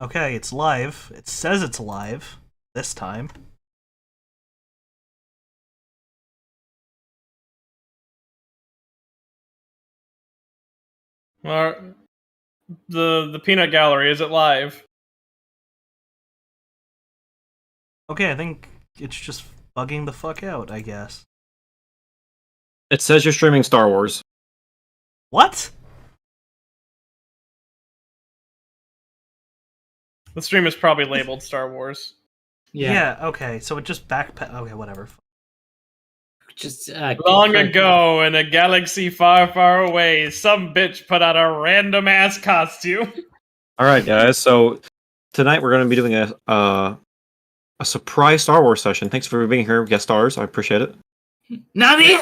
Okay, it's live. It says it's live this time. The peanut gallery, is it live? Okay, I think it's just bugging the fuck out, I guess. It says you're streaming Star Wars. What? The stream is probably labeled Star Wars. Yeah, okay, so it just okay, whatever. Just Long ago, in a galaxy far, far away, some bitch put out a random ass costume. Alright, guys, so tonight we're going to be doing a surprise Star Wars session. Thanks for being here, guest stars. I appreciate it. Nani?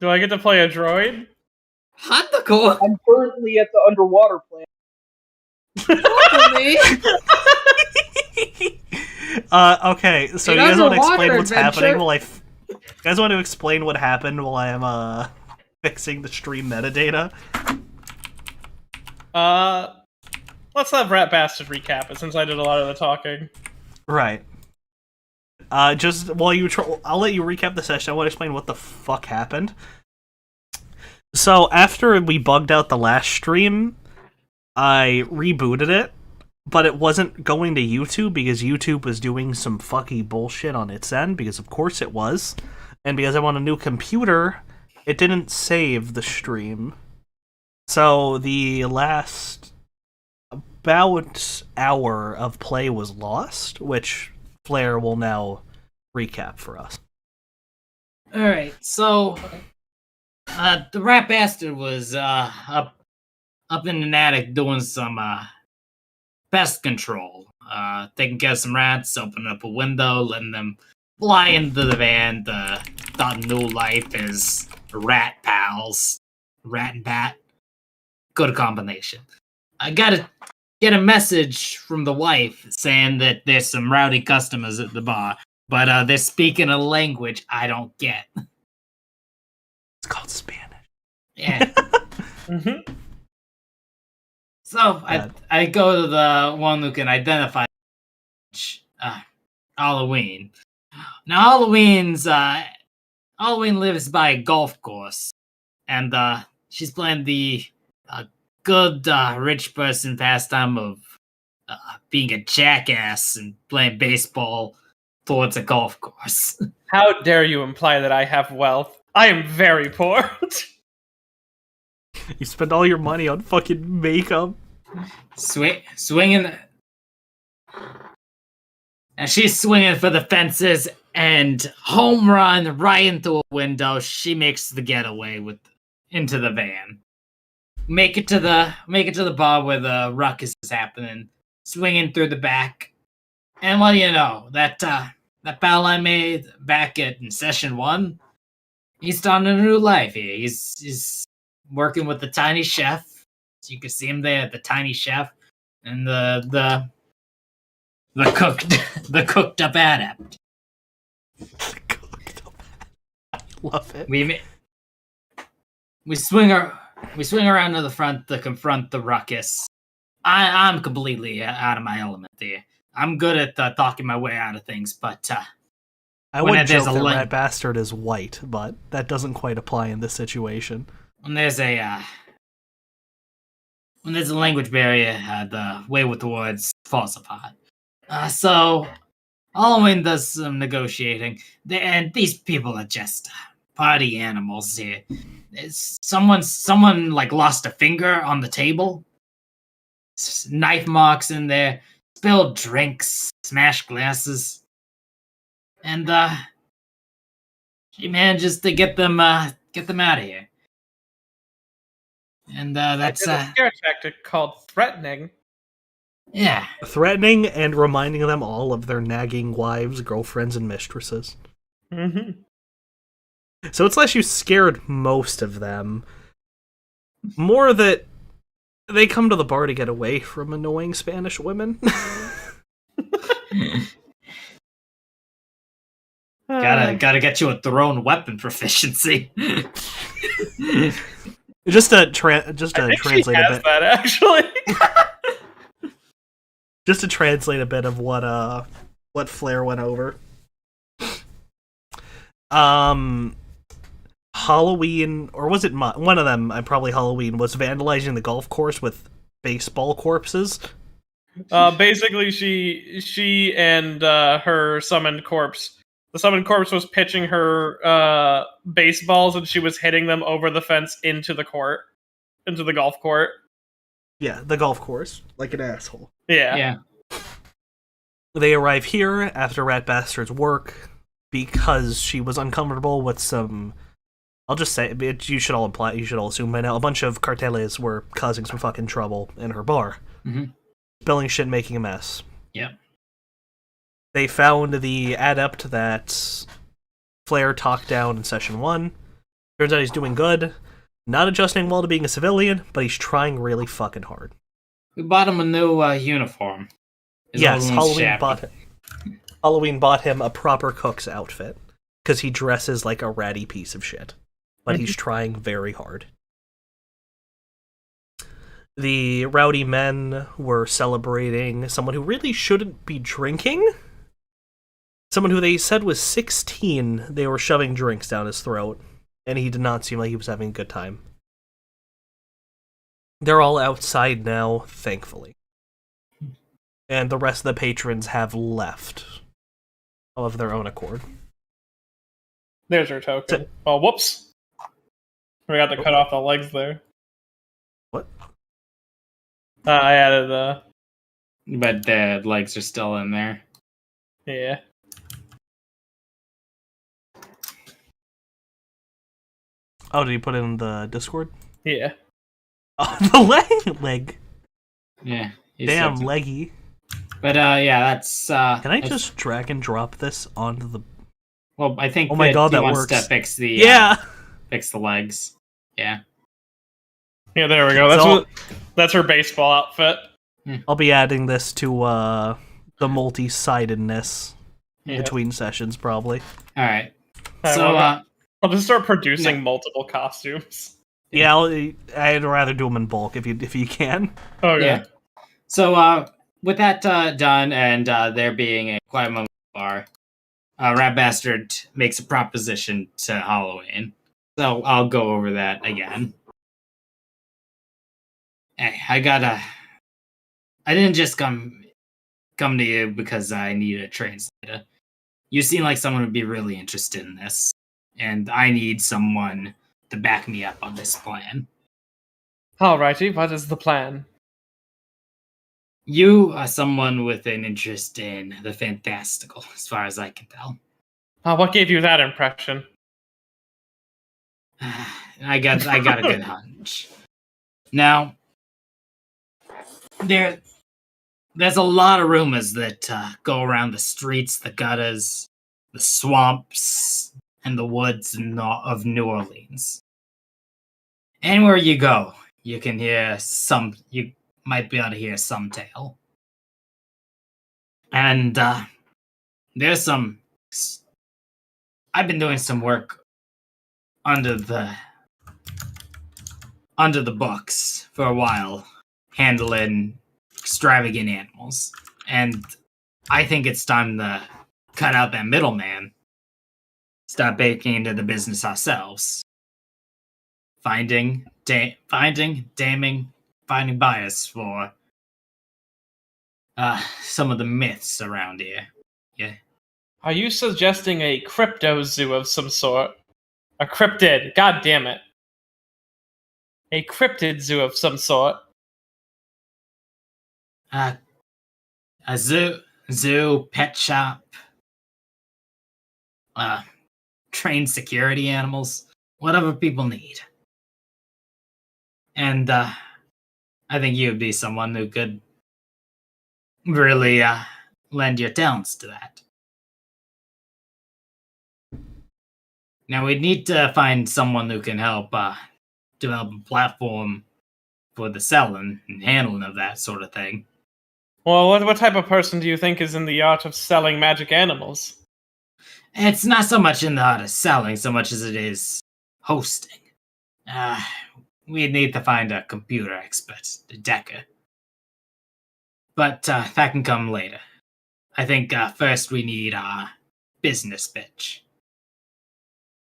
Do I get to play a droid? Handako? I'm currently at the underwater plant. Okay, so you guys want to explain what's happening while you guys want to explain what happened while I'm fixing the stream metadata? Let's have Rat Bastard recap it since I did a lot of the talking. Right. Just while you I'll let you recap the session. I want to explain what the fuck happened. So after we bugged out the last stream, I rebooted it, but it wasn't going to YouTube because YouTube was doing some fucky bullshit on its end, because of course it was. And because I'm on a new computer, it didn't save the stream. So the last about hour of play was lost, which Flair will now recap for us. Alright, so the Rat Bastard was up in an attic doing some pest control. Taking care of some rats, opening up a window, letting them fly into the van to start new life as rat pals. Rat and bat. Good combination. I gotta get a message from the wife saying that there's some rowdy customers at the bar, but they're speaking a language I don't get. It's called Spanish. Yeah. Mm-hmm. So I go to the one who can identify Halloween. Now Halloween lives by a golf course, and she's playing the good rich person pastime of being a jackass and playing baseball towards a golf course. How dare you imply that I have wealth? I am very poor. You spend all your money on fucking makeup. Swinging. And she's swinging for the fences and home run right into a window. She makes the getaway into the van. Make it to the bar where the ruckus is happening. Swinging through the back. And what do you know? That pal I made back in session 1, he's starting a new life here. He's working with the tiny chef. So you can see him there at the tiny chef and the cooked up adept. I love it. We swing around to the front to confront the ruckus. I'm completely out of my element here. I'm good at talking my way out of things, but I would joke that Rat Bastard is white, but that doesn't quite apply in this situation. When there's a language barrier, the way with the words falls apart. So Halloween does some negotiating, and these people are just party animals here. Someone like lost a finger on the table. Knife marks in there, spilled drinks, smashed glasses, and she manages to get them out of here. And that's a scare tactic called threatening. Yeah. Threatening and reminding them all of their nagging wives, girlfriends, and mistresses. Mm-hmm. So it's less you scared most of them. More that they come to the bar to get away from annoying Spanish women. Gotta get you a thrown weapon proficiency. Just to translate she has a bit. that actually. just to translate a bit of what Flair went over. Halloween, or was it one of them? Probably Halloween was vandalizing the golf course with baseball corpses. Basically, she and her summoned corpse. The summoned corpse was pitching her baseballs, and she was hitting them over the fence into the golf court. Yeah, the golf course, like an asshole. Yeah. They arrive here after Rat Bastard's work because she was uncomfortable with some. I'll just say you should all assume by now a bunch of carteles were causing some fucking trouble in her bar. Mm-hmm. Spilling shit, making a mess. Yep. They found the adept that Flair talked down in session 1. Turns out he's doing good. Not adjusting well to being a civilian, but he's trying really fucking hard. We bought him a new uniform. Yes, Halloween bought him a proper cook's outfit. Because he dresses like a ratty piece of shit. But he's trying very hard. The rowdy men were celebrating someone who really shouldn't be drinking. Someone who they said was 16, they were shoving drinks down his throat, and he did not seem like he was having a good time. They're all outside now, thankfully. And the rest of the patrons have left of their own accord. There's her token. Oh, whoops. We got to cut off the legs there. What? I added, But the legs are still in there. yeah. Oh, did you put it in the Discord? Yeah. Oh, the leg. Yeah. Damn, leggy. But yeah, that's. Can I just drag and drop this onto the... Well, I think. Oh my god, that wants works. to fix the. Yeah! Fix the legs. Yeah. Yeah, there we go. That's her baseball outfit. I'll be adding this to the multi-sidedness between sessions, probably. All right. So I'll just start producing multiple costumes. Yeah, I'd rather do them in bulk if you can. Okay. Yeah. So with that done, and there being a quiet moment bar, Rat Bastard makes a proposition to Halloween. So I'll go over that again. Hey, I didn't just come to you because I need a translator. You seem like someone would be really interested in this, and I need someone to back me up on this plan. Alrighty, what is the plan? You are someone with an interest in the fantastical, as far as I can tell. What gave you that impression? I got a good hunch. Now, there's a lot of rumors that go around the streets, the gutters, the swamps, and the woods of New Orleans. Anywhere you go, you can hear you might be able to hear some tale. And there's I've been doing some work under the books for a while, handling extravagant animals, and I think it's time to cut out that middleman. Start baking into the business ourselves. Finding buyers for some of the myths around here. Yeah. Are you suggesting a crypto zoo of some sort? A cryptid, god damn it. A cryptid zoo of some sort. A zoo, pet shop, trained security animals, whatever people need. And I think you'd be someone who could really lend your talents to that. Now we'd need to find someone who can help develop a platform for the selling and handling of that sort of thing. Well, what type of person do you think is in the art of selling magic animals? It's not so much in the art of selling, so much as it is hosting. We'd need to find a computer expert, a decker. but that can come later. I think first we need a business pitch.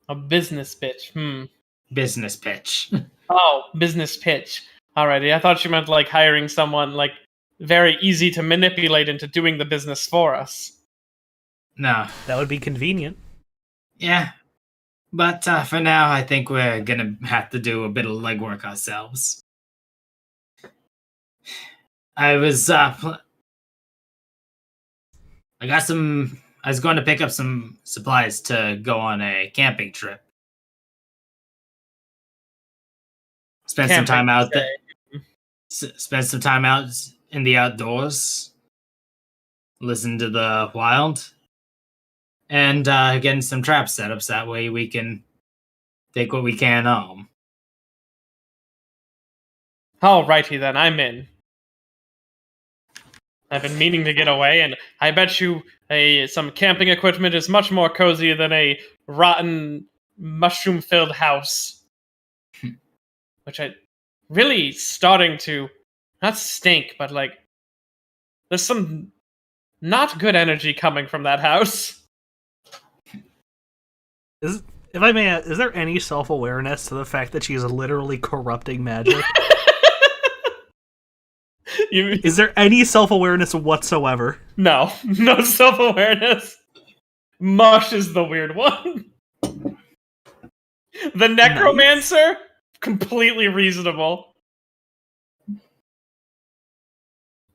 A business pitch. Business pitch. Oh, business pitch. Alrighty, I thought you meant like hiring someone like very easy to manipulate into doing the business for us. No. That would be convenient. Yeah. But for now, I think we're gonna have to do a bit of legwork ourselves. I was I was going to pick up some supplies to go on a camping trip. Spend some time out there. Spend some time out in the outdoors. Listen to the wild. And getting some trap setups. That way we can take what we can home. Alrighty then, I'm in. I've been meaning to get away, and I bet you some camping equipment is much more cozy than a rotten, mushroom-filled house. Which I really starting to not stink, but like there's some not good energy coming from that house. If I may, is there any self-awareness to the fact that she is literally corrupting magic? Is there any self-awareness whatsoever? No self-awareness. Mush is the weird one. The necromancer, completely reasonable.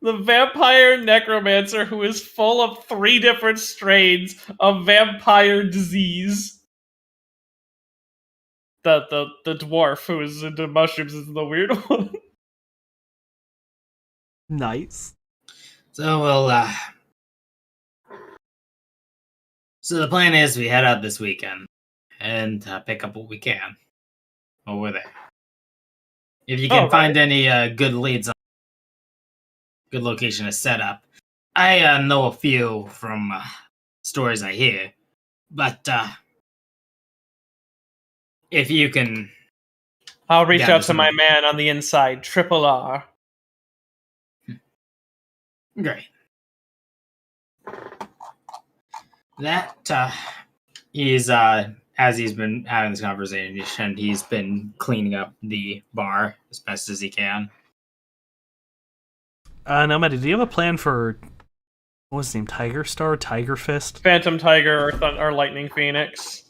The vampire necromancer who is full of 3 different strains of vampire disease. The dwarf who is into mushrooms is the weird one. Nice. So so the plan is we head out this weekend and pick up what we can over there. If you can find any good leads on good location to set up. I know a few from stories I hear, but if you can, I'll reach out to my man on the inside, Triple R. Great. That is as he's been having this conversation, he's been cleaning up the bar as best as he can. Now, Maddie, do you have a plan for what was his name? Tiger Star, Tiger Fist, Phantom Tiger, or Lightning Phoenix?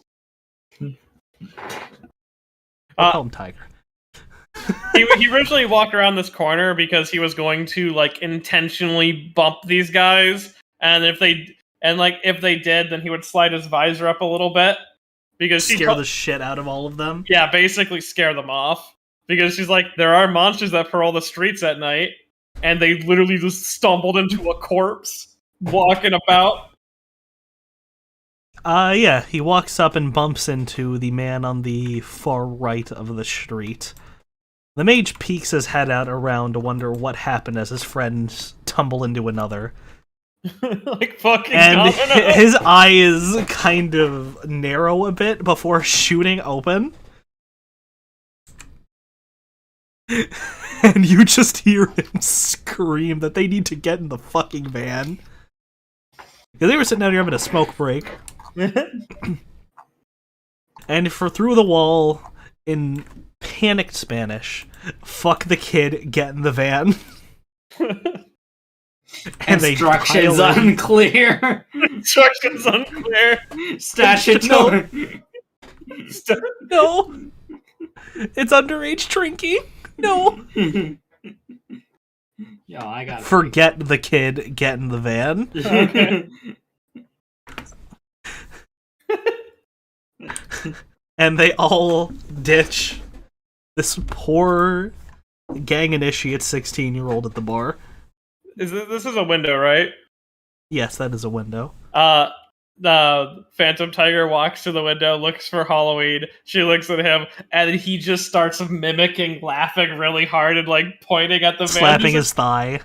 I'll call him Tiger. he originally walked around this corner because he was going to like intentionally bump these guys, and if they did, then he would slide his visor up a little bit because scare the shit out of all of them. Yeah, basically scare them off because she's like, there are monsters that patrol the streets at night, and they literally just stumbled into a corpse walking about. Yeah, he walks up and bumps into the man on the far right of the street. The mage peeks his head out around to wonder what happened as his friends tumble into another. Like fucking and dominoes. His eyes kind of narrow a bit before shooting open. And you just hear him scream that they need to get in the fucking van. Because they were sitting out here having a smoke break. And for through the wall, in panicked Spanish, fuck the kid, get in the van. And Instructions unclear. Instructions unclear. Statutory. No. It's underage drinking. No. Yo, I got forget the kid, get in the van. Okay. And they all ditch this poor gang initiate 16-year-old at the bar. This is a window, right? Yes, that is a window. The Phantom Tiger walks to the window, looks for Halloween. She looks at him, and he just starts mimicking, laughing really hard, and like pointing at the van, slapping his thigh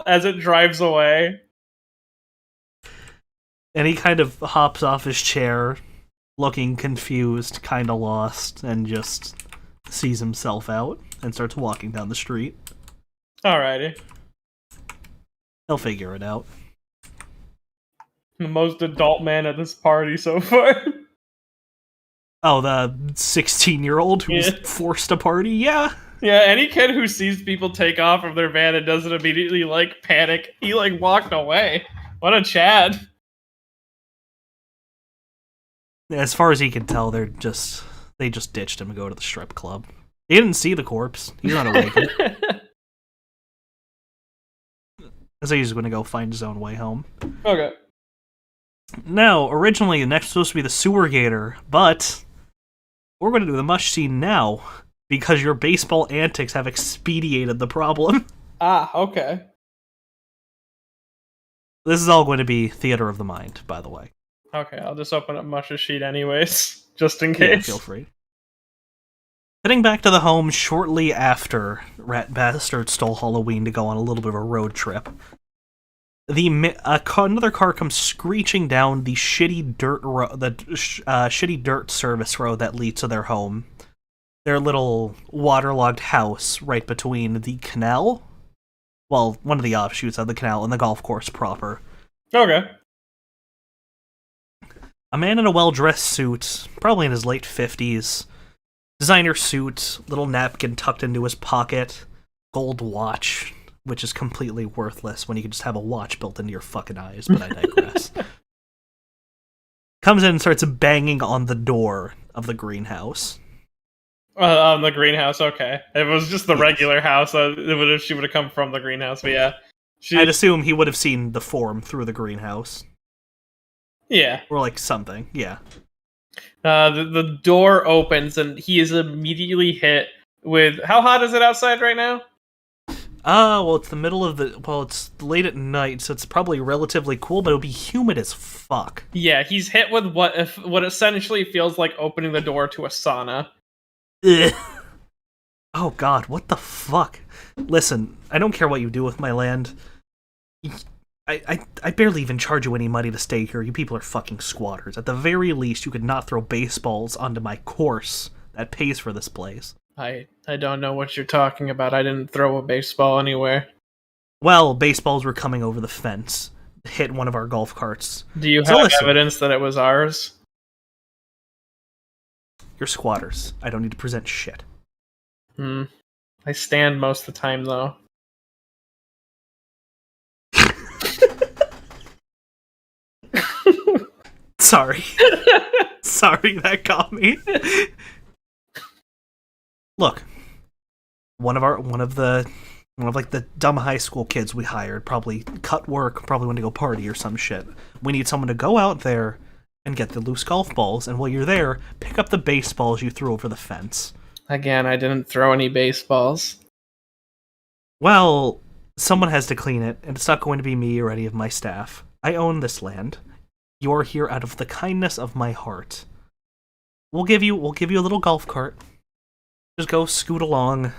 as it drives away. And he kind of hops off his chair, looking confused, kind of lost, and just sees himself out and starts walking down the street. Alrighty. He'll figure it out. The most adult man at this party so far. Oh, the 16-year-old who's Yeah. forced to party? Yeah. Yeah, any kid who sees people take off from their van and doesn't immediately, like, panic, he, like, walked away. What a Chad. As far as he can tell, they just ditched him to go to the strip club. He didn't see the corpse. He's not awake. So he's going to go find his own way home. Okay. Now, originally, the next was supposed to be the sewer gator, but we're going to do the mush scene now because your baseball antics have expedited the problem. Ah, okay. This is all going to be theater of the mind, by the way. Okay, I'll just open up Mush's sheet anyways, just in Yeah, case. feel free. Heading back to the home shortly after Rat Bastard stole Halloween to go on a little bit of a road trip, another car comes screeching down the shitty dirt service road that leads to their home. Their little waterlogged house right between the canal, well, one of the offshoots of the canal, and the golf course proper. Okay. A man in a well-dressed suit, probably in his late 50s, designer suit, little napkin tucked into his pocket, gold watch, which is completely worthless when you can just have a watch built into your fucking eyes, but I digress. Comes in and starts banging on the door of the greenhouse. On the greenhouse, okay. If it was just the Yes. regular house, she would have come from the greenhouse, but yeah. I'd assume he would have seen the form through the greenhouse. Yeah. Or like something, yeah. The door opens and he is immediately hit with... How hot is it outside right now? Well, it's it's late at night, so it's probably relatively cool, but it'll be humid as fuck. Yeah, he's hit with what essentially feels like opening the door to a sauna. Ugh. Oh god, what the fuck? Listen, I don't care what you do with my land. I barely even charge you any money to stay here. You people are fucking squatters. At the very least, you could not throw baseballs onto my course that pays for this place. I don't know what you're talking about. I didn't throw a baseball anywhere. Well, baseballs were coming over the fence, hit one of our golf carts. Do you So have listen. evidence that it was ours? You're squatters. I don't need to present shit. I stand most of the time, though. Sorry. Sorry, that got me. Look, one of the dumb high school kids we hired probably cut work, probably went to go party or some shit. We need someone to go out there and get the loose golf balls, and while you're there, pick up the baseballs you threw over the fence. Again, I didn't throw any baseballs. Well, someone has to clean it, and it's not going to be me or any of my staff. I own this land. You're here out of the kindness of my heart. We'll give you a little golf cart. Just go scoot along.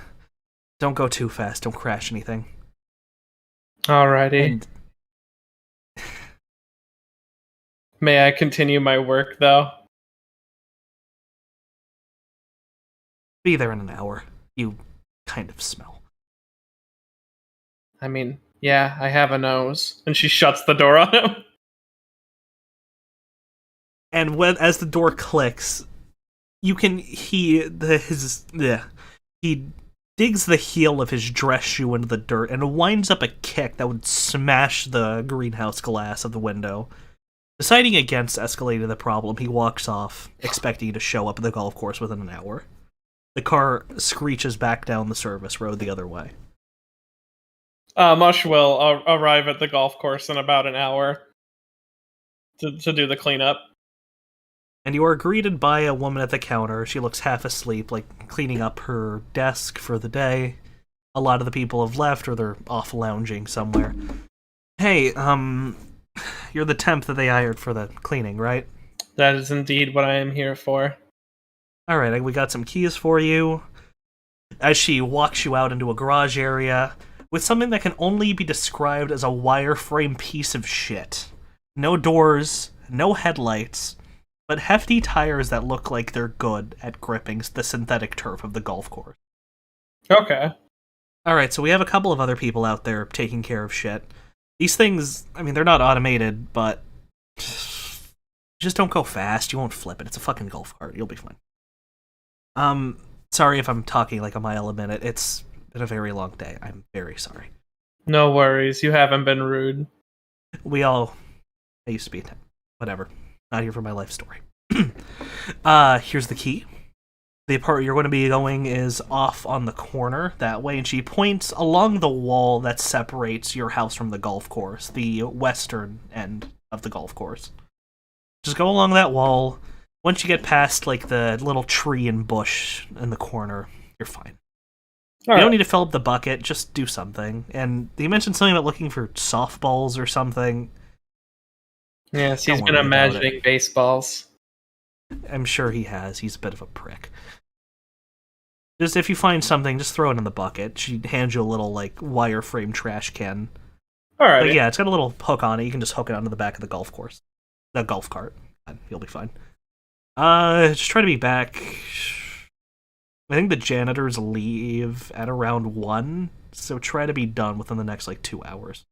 Don't go too fast. Don't crash anything. Alrighty. And May I continue my work, though? be there in an hour. You kind of smell. I mean, yeah, I have a nose. And she shuts the door on him. And as the door clicks, you can he digs the heel of his dress shoe into the dirt and winds up a kick that would smash the greenhouse glass of the window. Deciding against escalating the problem, he walks off, expecting to show up at the golf course within an hour. The car screeches back down the service road the other way. Mush will arrive at the golf course in about an hour to do the cleanup. And you are greeted by a woman at the counter. She looks half asleep, like cleaning up her desk for the day. A lot of the people have left, or they're off lounging somewhere. Hey, you're the temp that they hired for the cleaning, right? That is indeed what I am here for. Alright, we got some keys for you. As she walks you out into a garage area with something that can only be described as a wireframe piece of shit. No doors, no headlights, but hefty tires that look like they're good at gripping the synthetic turf of the golf course. Okay. Alright, so we have a couple of other people out there taking care of shit. These things, I mean, they're not automated, but just don't go fast. You won't flip it. It's a fucking golf cart. You'll be fine. Sorry if I'm talking like a mile a minute. It's been a very long day. I'm very sorry. No worries. You haven't been rude. I used to be. Whatever. Not here for my life story. Here's the key. The part you're going to be going is off on the corner that way, and she points along the wall that separates your house from the golf course, the western end of the golf course. Just go along that wall. Once you get past like the little tree and bush in the corner, you're fine. You don't need to fill up the bucket, just do something. And you mentioned something about looking for softballs or something. Yes, Don't he's been worry about imagining baseballs. I'm sure he has. He's a bit of a prick. Just if you find something, just throw it in the bucket. She hands you a little like wireframe trash can. Alright. But yeah, it's got a little hook on it. You can just hook it onto the back of the golf cart. And you'll be fine. Just try to be back. I think the janitors leave at around 1, so try to be done within the next like 2 hours.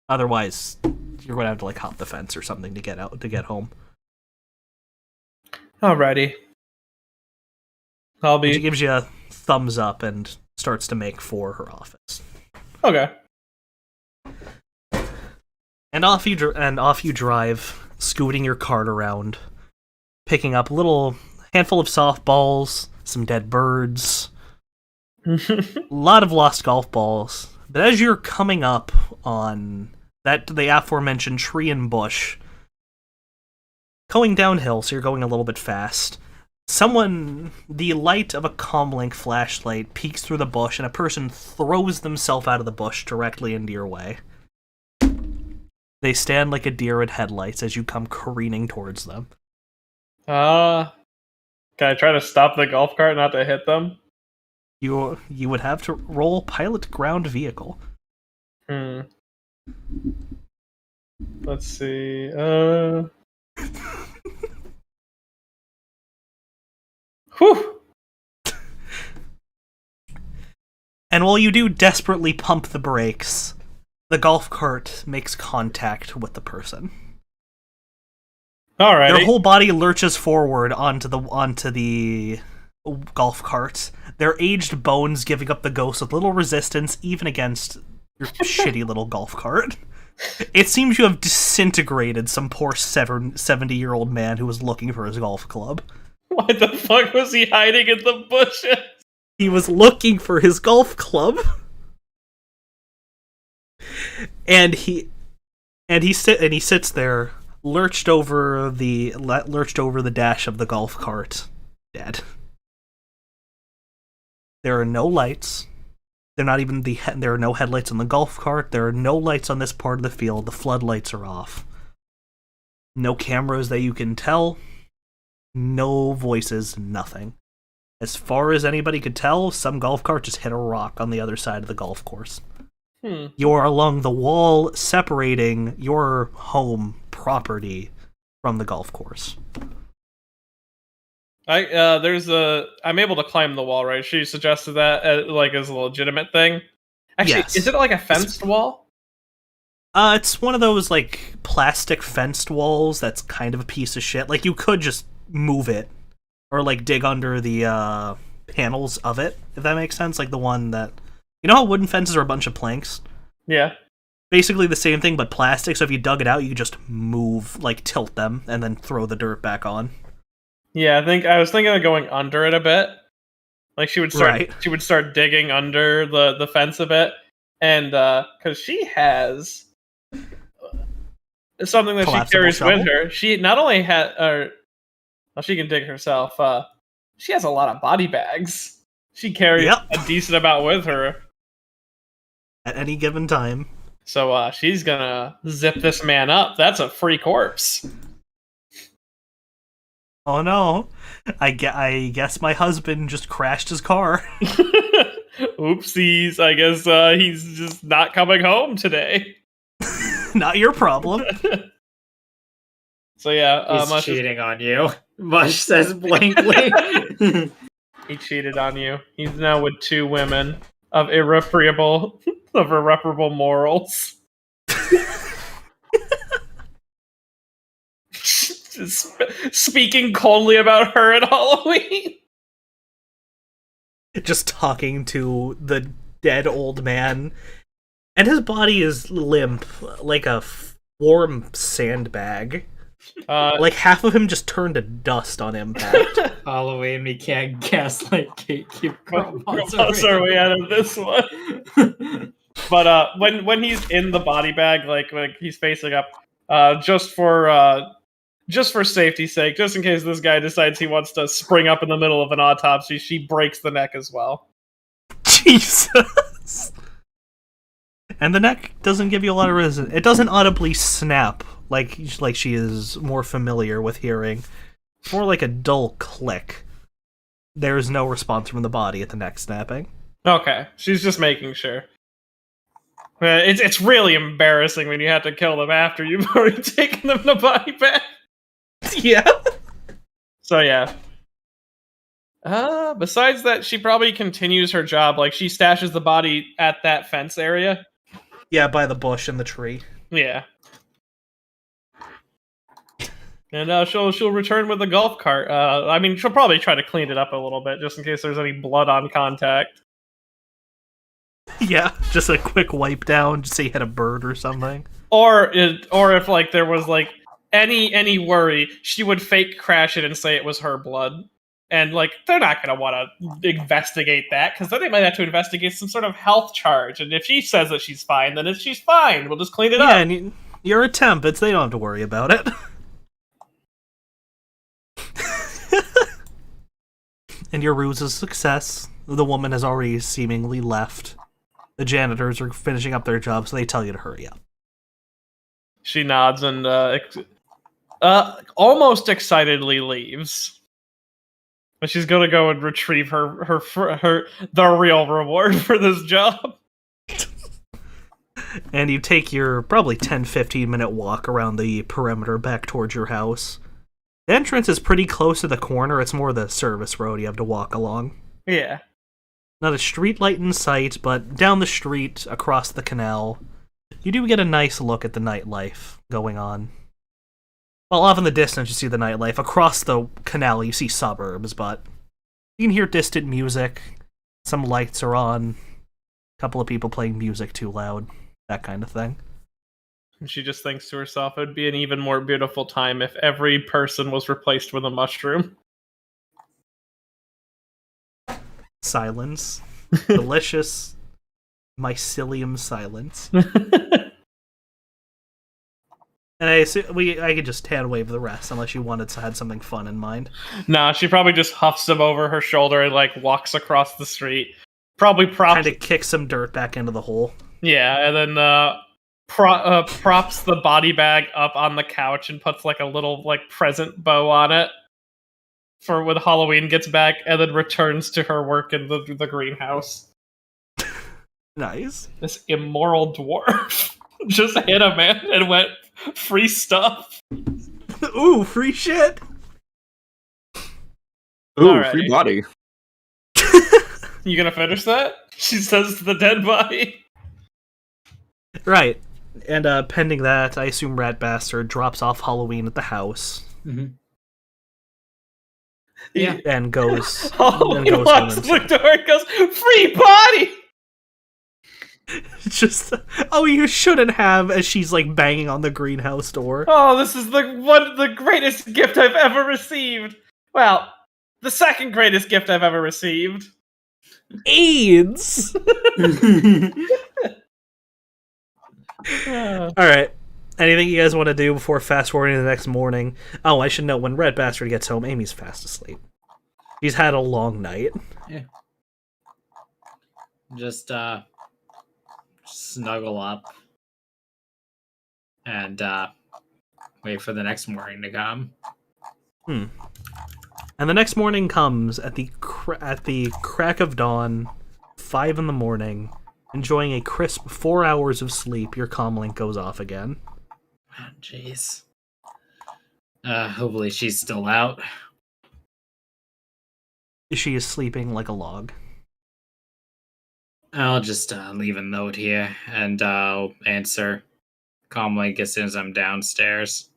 Otherwise, you're gonna have to like hop the fence or something to get home. Alrighty. She gives you a thumbs up and starts to make for her office. Okay. And off you drive, scooting your cart around, picking up a little handful of softballs, some dead birds, a lot of lost golf balls. But as you're coming up on the aforementioned tree and bush, going downhill, so you're going a little bit fast, the light of a comlink flashlight peeks through the bush, and a person throws themselves out of the bush directly into your way. They stand like a deer in headlights as you come careening towards them. Can I try to stop the golf cart not to hit them? You would have to roll pilot ground vehicle. Let's see. Whew. And while you do desperately pump the brakes, the golf cart makes contact with the person. Alright. Their whole body lurches forward onto the golf cart. Their aged bones giving up the ghost with little resistance, even against your shitty little golf cart. It seems you have disintegrated some poor 70-year-old man who was looking for his golf club. Why the fuck was he hiding in the bushes? He was looking for his golf club. And he sits there, lurched over the dash of the golf cart, dead. There are no lights. There are no headlights on the golf cart. There are no lights on this part of the field. The floodlights are off. No cameras that you can tell. No voices, nothing. As far as anybody could tell, some golf cart just hit a rock on the other side of the golf course. You're along the wall separating your home property from the golf course. I'm able to climb the wall, right? She suggested that as a legitimate thing. Actually, Yes. Is it like a fenced wall? It's one of those like plastic fenced walls that's kind of a piece of shit. Like you could just move it or like dig under the panels of it, if that makes sense. Like the one that, you know how wooden fences are a bunch of planks? Yeah. Basically the same thing, but plastic. So if you dug it out, you could just move, like tilt them, and then throw the dirt back on. Yeah, I was thinking of going under it a bit. Like she would start digging under the fence a bit, and because she has something that she carries with her. She not only she can dig herself. She has a lot of body bags. She carries a decent amount with her at any given time. So she's gonna zip this man up. That's a free corpse. Oh no, I guess my husband just crashed his car. Oopsies, I guess he's just not coming home today. Not your problem. So yeah, he's cheating on you. Mush says blankly. He cheated on you. He's now with 2 women of irreparable morals. speaking coldly about her at Halloween. Just talking to the dead old man, and his body is limp like a warm sandbag. Like half of him just turned to dust on impact. Halloween, we can't gaslight gatekeep That's our way out of this one. But when he's in the body bag, like he's facing up, just for safety's sake, just in case this guy decides he wants to spring up in the middle of an autopsy, she breaks the neck as well. Jesus. And the neck doesn't give you a lot of reason. It doesn't audibly snap like she is more familiar with hearing. It's more like a dull click. There is no response from the body at the neck snapping. Okay, she's just making sure. It's really embarrassing when you have to kill them after you've already taken them the body back. Yeah. So yeah. Besides that, she probably continues her job. Like, she stashes the body at that fence area. Yeah, by the bush and the tree. Yeah. And she'll return with the golf cart. I mean, she'll probably try to clean it up a little bit, just in case there's any blood on contact. Yeah, just a quick wipe down, just say you hit a bird or something. Or if like there was like any worry, she would fake crash it and say it was her blood. And like they're not gonna want to investigate that, because then they might have to investigate some sort of health charge. And if she says that she's fine, then she's fine. We'll just clean it up. Yeah, and you're a temp. They don't have to worry about it. And your ruse is a success. The woman has already seemingly left. The janitors are finishing up their job, so they tell you to hurry up. She nods and almost excitedly leaves. But she's gonna go and retrieve the real reward for this job. And you take your probably 10-15 minute walk around the perimeter back towards your house. The entrance is pretty close to the corner. It's more the service road you have to walk along. Yeah. Not a street light in sight, but down the street, across the canal, you do get a nice look at the nightlife going on. Well, off in the distance you see the nightlife. Across the canal you see suburbs, but you can hear distant music. Some lights are on. A couple of people playing music too loud. That kind of thing. And she just thinks to herself, it would be an even more beautiful time if every person was replaced with a mushroom. Silence. Delicious mycelium silence. And I could just hand wave the rest, unless you wanted to had something fun in mind. Nah, she probably just huffs him over her shoulder and like walks across the street. Probably props. Kind of kick some dirt back into the hole. Yeah, and then props the body bag up on the couch and puts like a little like present bow on it for when Halloween gets back, and then returns to her work in the greenhouse. Nice. This immoral dwarf just hit a man and went, free stuff. Ooh, free shit. Ooh, Alrighty. free body. You gonna finish that? She says to the dead body. Right. And pending that, I assume Rat Bastard drops off Halloween at the house. Mm-hmm. Yeah. And goes. Halloween goes walks home to the door and goes, free body! Just, oh, you shouldn't have, as she's like banging on the greenhouse door. Oh, this is the greatest gift I've ever received. Well, the second greatest gift I've ever received. AIDS! Alright. Anything you guys want to do before fast forwarding to the next morning? Oh, I should know, when Red Bastard gets home, Amy's fast asleep. She's had a long night. Yeah. Just snuggle up and wait for the next morning to come. And the next morning comes at the crack of dawn, 5 in the morning, enjoying a crisp 4 hours of sleep. Your comm link goes off again. Oh, jeez. Hopefully she's still out. She is sleeping like a log. I'll just leave a note here, and I'll answer comm link as soon as I'm downstairs.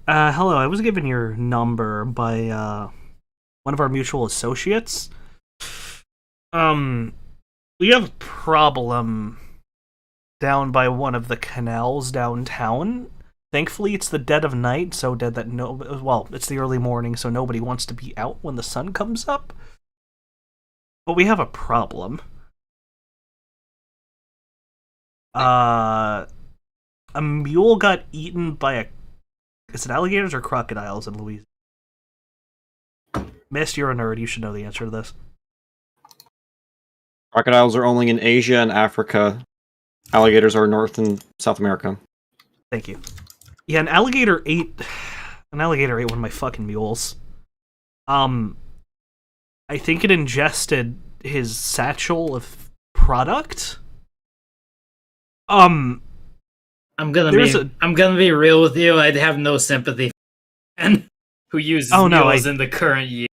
Hello, I was given your number by one of our mutual associates. We have a problem down by one of the canals downtown. Thankfully, it's the dead of night, so dead that it's the early morning, so nobody wants to be out when the sun comes up. But we have a problem. A mule got eaten by is it alligators or crocodiles in Louisiana? Mist, you're a nerd. You should know the answer to this. Crocodiles are only in Asia and Africa. Alligators are North and South America. Thank you. Yeah, an alligator ate one of my fucking mules. I think it ingested his satchel of product. I'm gonna be real with you. I'd have no sympathy for and who uses mules in the current year.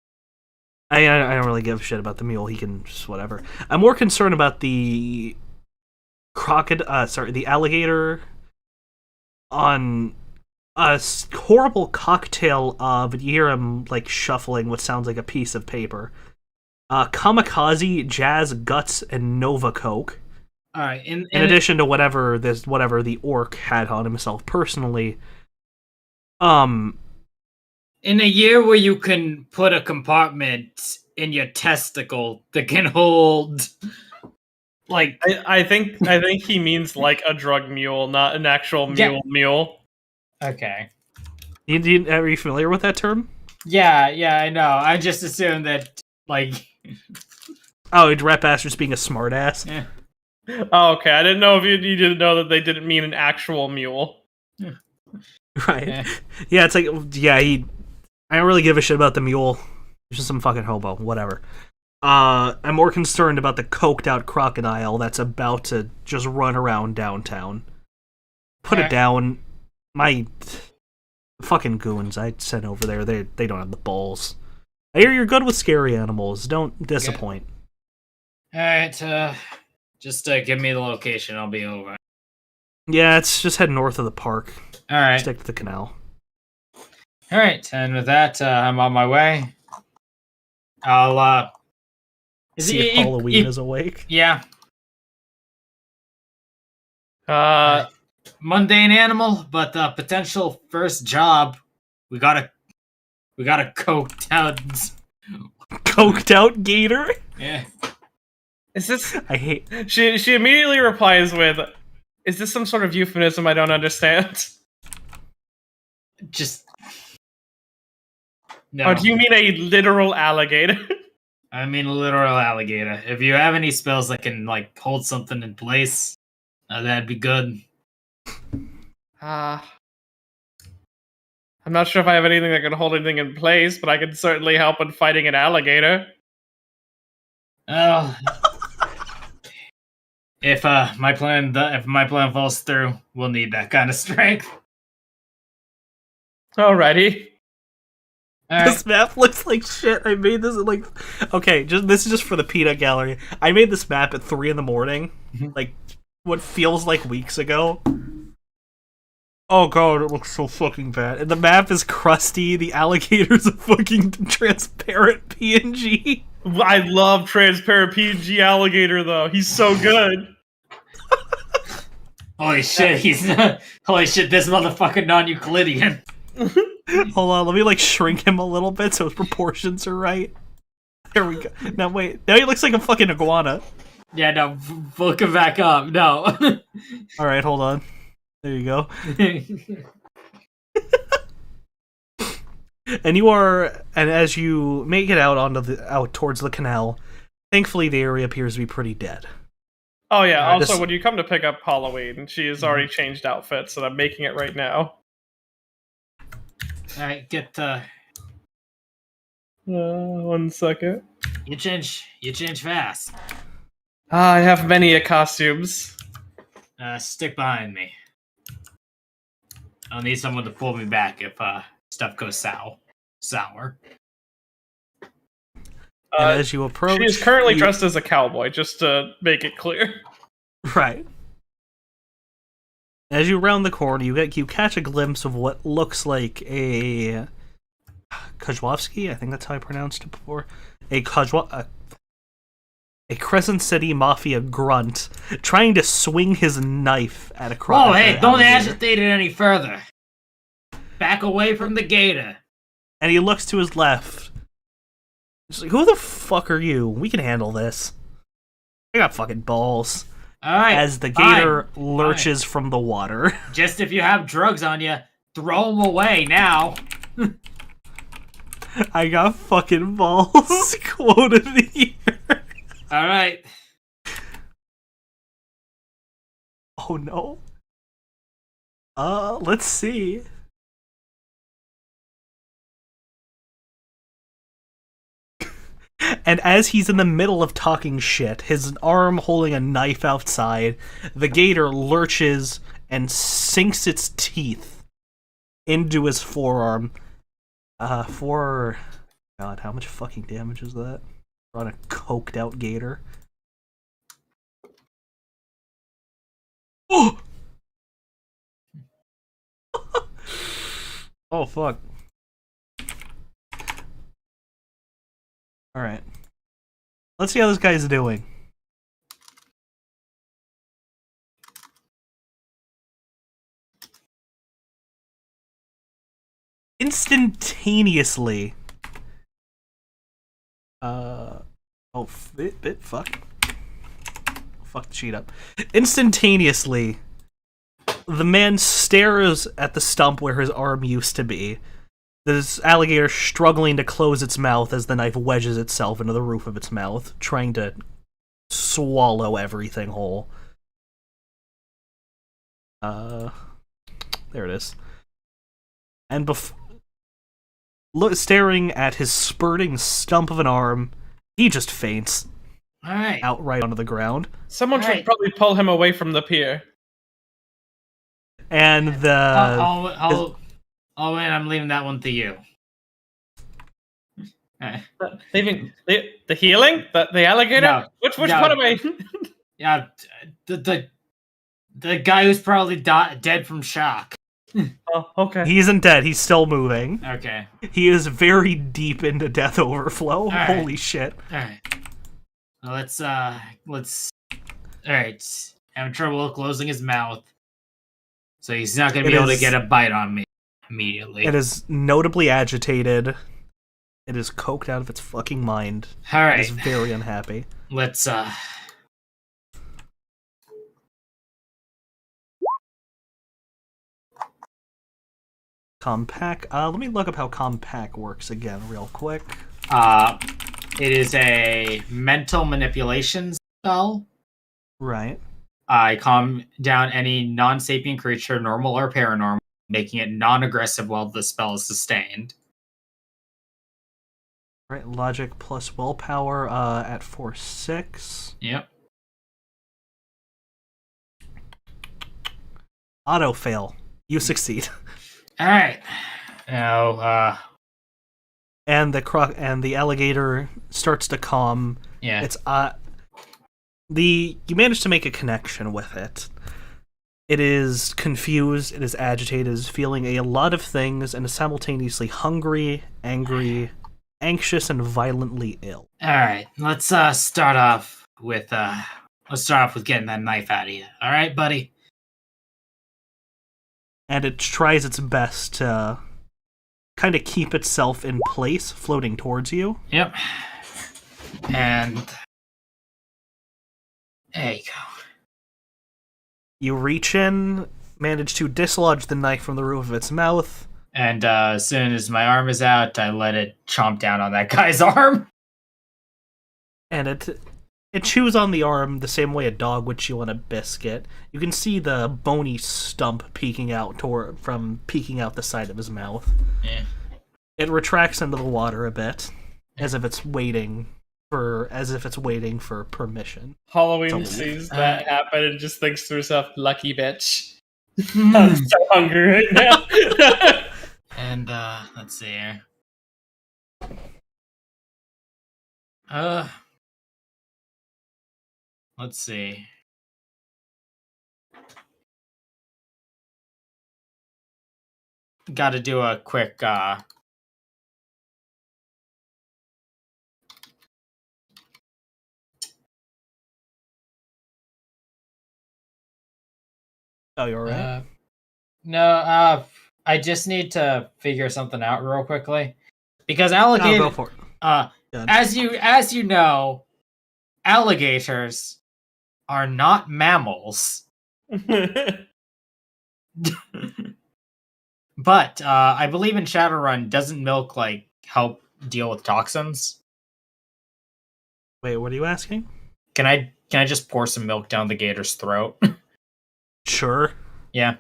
I don't really give a shit about the mule. He can just whatever. I'm more concerned about the the alligator on a horrible cocktail of, you hear him like shuffling what sounds like a piece of paper. Kamikaze, Jazz, Guts, and Nova Coke. All right. In addition to whatever the orc had on himself personally. In a year where you can put a compartment in your testicle that can hold, like, I think he means like a drug mule, not an actual mule. Okay. Are you familiar with that term? Yeah, I know. I just assumed that, like. Oh, Rat Bastard's being a smartass. Yeah. Oh, okay. I didn't know if you didn't know that they didn't mean an actual mule. Right. Yeah, it's like, I don't really give a shit about the mule. He's just some fucking hobo. Whatever. I'm more concerned about the coked out crocodile that's about to just run around downtown. Put it down. My fucking goons I sent over there, they don't have the balls. I hear you're good with scary animals. Don't disappoint. Alright, just give me the location. I'll be over. Yeah, it's just head north of the park. Alright. Stick to the canal. Alright, and with that, I'm on my way. I'll, see if Halloween is awake. Yeah. Mundane animal, but potential first job. We got a coked out gator? Yeah. Is this? I hate. She immediately replies with, "Is this some sort of euphemism I don't understand?" Just. No. Or do you mean a literal alligator? I mean a literal alligator. If you have any spells that can like hold something in place, that'd be good. I'm not sure if I have anything that can hold anything in place, but I can certainly help in fighting an alligator. Oh. If my plan falls through, we'll need that kind of strength. Alrighty. Right. This map looks like shit. I made this at this is just for the peanut gallery. I made this map at 3 a.m, like what feels like weeks ago. Oh god, it looks so fucking bad. And the map is crusty. The alligator's a fucking transparent PNG. I love transparent PNG alligator though. He's so good. Holy shit! Holy shit! This motherfucker non-Euclidean. Hold on, let me like shrink him a little bit so his proportions are right. There we go. Now wait, now he looks like a fucking iguana. Yeah, no, look him back up. No. All right, hold on. There you go. And as you make it out out towards the canal, thankfully the area appears to be pretty dead. Oh yeah. Also, when you come to pick up Halloween, she has already changed outfits, and I'm making it right now. All right, get 1 second. You change fast. I have many costumes. Stick behind me. I'll need someone to pull me back if stuff goes sour. As you approach, she is currently dressed as a cowboy, just to make it clear. Right. As you round the corner, you catch a glimpse of what looks like a Kozłowski. I think that's how I pronounced it before. A Crescent City Mafia grunt trying to swing his knife at a Whoa, hey, don't alligator. agitate it any further. Back away from the gator. And he looks to his left. He's like, who the fuck are you? We can handle this. I got fucking balls. Alright. As the gator lurches from the water. Just if you have drugs on you, throw them away now. I got fucking balls. Quote of the year. Alright. Oh no. Let's see. And as he's in the middle of talking shit, his arm holding a knife outside, the gator lurches and sinks its teeth into his forearm. God, how much fucking damage is that? We're on a coked out gator. Oh! Oh, fuck. Alright. Let's see how this guy's doing. Instantaneously. Fuck. Fuck the sheet up. Instantaneously, the man stares at the stump where his arm used to be. This alligator struggling to close its mouth as the knife wedges itself into the roof of its mouth, trying to swallow everything whole. There it is. And staring at his spurting stump of an arm, he just faints. Alright. Outright onto the ground. Someone should probably pull him away from the pier. And the... Oh, man, I'm leaving that one to you. Leaving the healing? The alligator? No, Which no. one am I? Yeah, the guy who's probably dead from shock. Oh, okay. He isn't dead, he's still moving. Okay. He is very deep into Death Overflow. Right. Holy shit. Alright. Let's alright. Having trouble closing his mouth. So he's not gonna be able to get a bite on me immediately. It is notably agitated. It is coked out of its fucking mind. Alright. It is very unhappy. Let's Compact. Let me look up how Compact works again real quick. it is a mental manipulation spell. Right. I calm down any non-sapient creature, normal or paranormal, making it non-aggressive while the spell is sustained. Right, logic plus willpower at 4/6. Yep. Auto fail. You succeed. Alright. Now, And the alligator starts to calm. yeah. It's you manage to make a connection with it. It is confused, it is agitated, it is feeling a lot of things, and is simultaneously hungry, angry, anxious, and violently ill. Alright, let's start off with getting that knife out of you. Alright, buddy? And it tries its best to kind of keep itself in place, floating towards you. Yep. And there you go. You reach in, manage to dislodge the knife from the roof of its mouth. And as soon as my arm is out, I let it chomp down on that guy's arm. And it chews on the arm the same way a dog would chew on a biscuit. You can see the bony stump peeking out the side of his mouth. Yeah. It retracts into the water a bit, as if it's waiting for permission. Halloween sees that happen and just thinks to herself, "Lucky bitch." I'm so hungry right now. And let's see here. Let's see. gotta do a quick Oh, you alright? no, I just need to figure something out real quickly. Because Oh, alligator go for it. Good. as you know, alligators are not mammals. But I believe in Shadowrun, doesn't milk like help deal with toxins? Wait, what are you asking? Can I just pour some milk down the gator's throat? Sure. Yeah.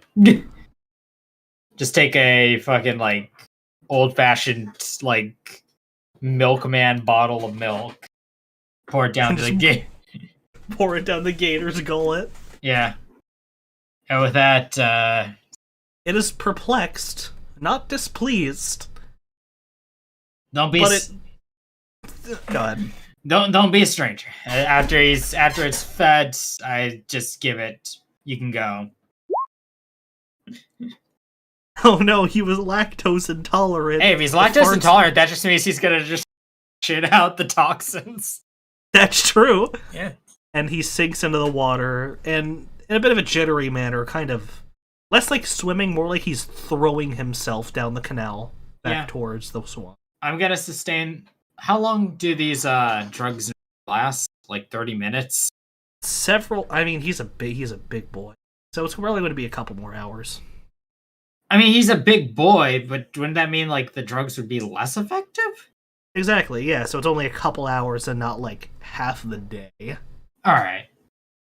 Just take a fucking like old fashioned like milkman bottle of milk. Pour it down to the gate. Pour it down the gator's gullet. Yeah. And with that, It is perplexed, not displeased. don't be But it. Go ahead. don't be a stranger. After it's fed, I just give it. You can go. Oh no, he was lactose intolerant. Hey, if he's The lactose farts- intolerant, that just means he's gonna just shit out the toxins. That's true. Yeah. And he sinks into the water, and in a bit of a jittery manner, kind of less like swimming, more like he's throwing himself down the canal back towards the swamp. I'm gonna sustain. How long do these drugs last? Like 30 minutes? Several. I mean, he's a big boy, so it's probably going to be a couple more hours. I mean, he's a big boy, but wouldn't that mean like the drugs would be less effective? Exactly. Yeah. So it's only a couple hours and not like half the day. All right.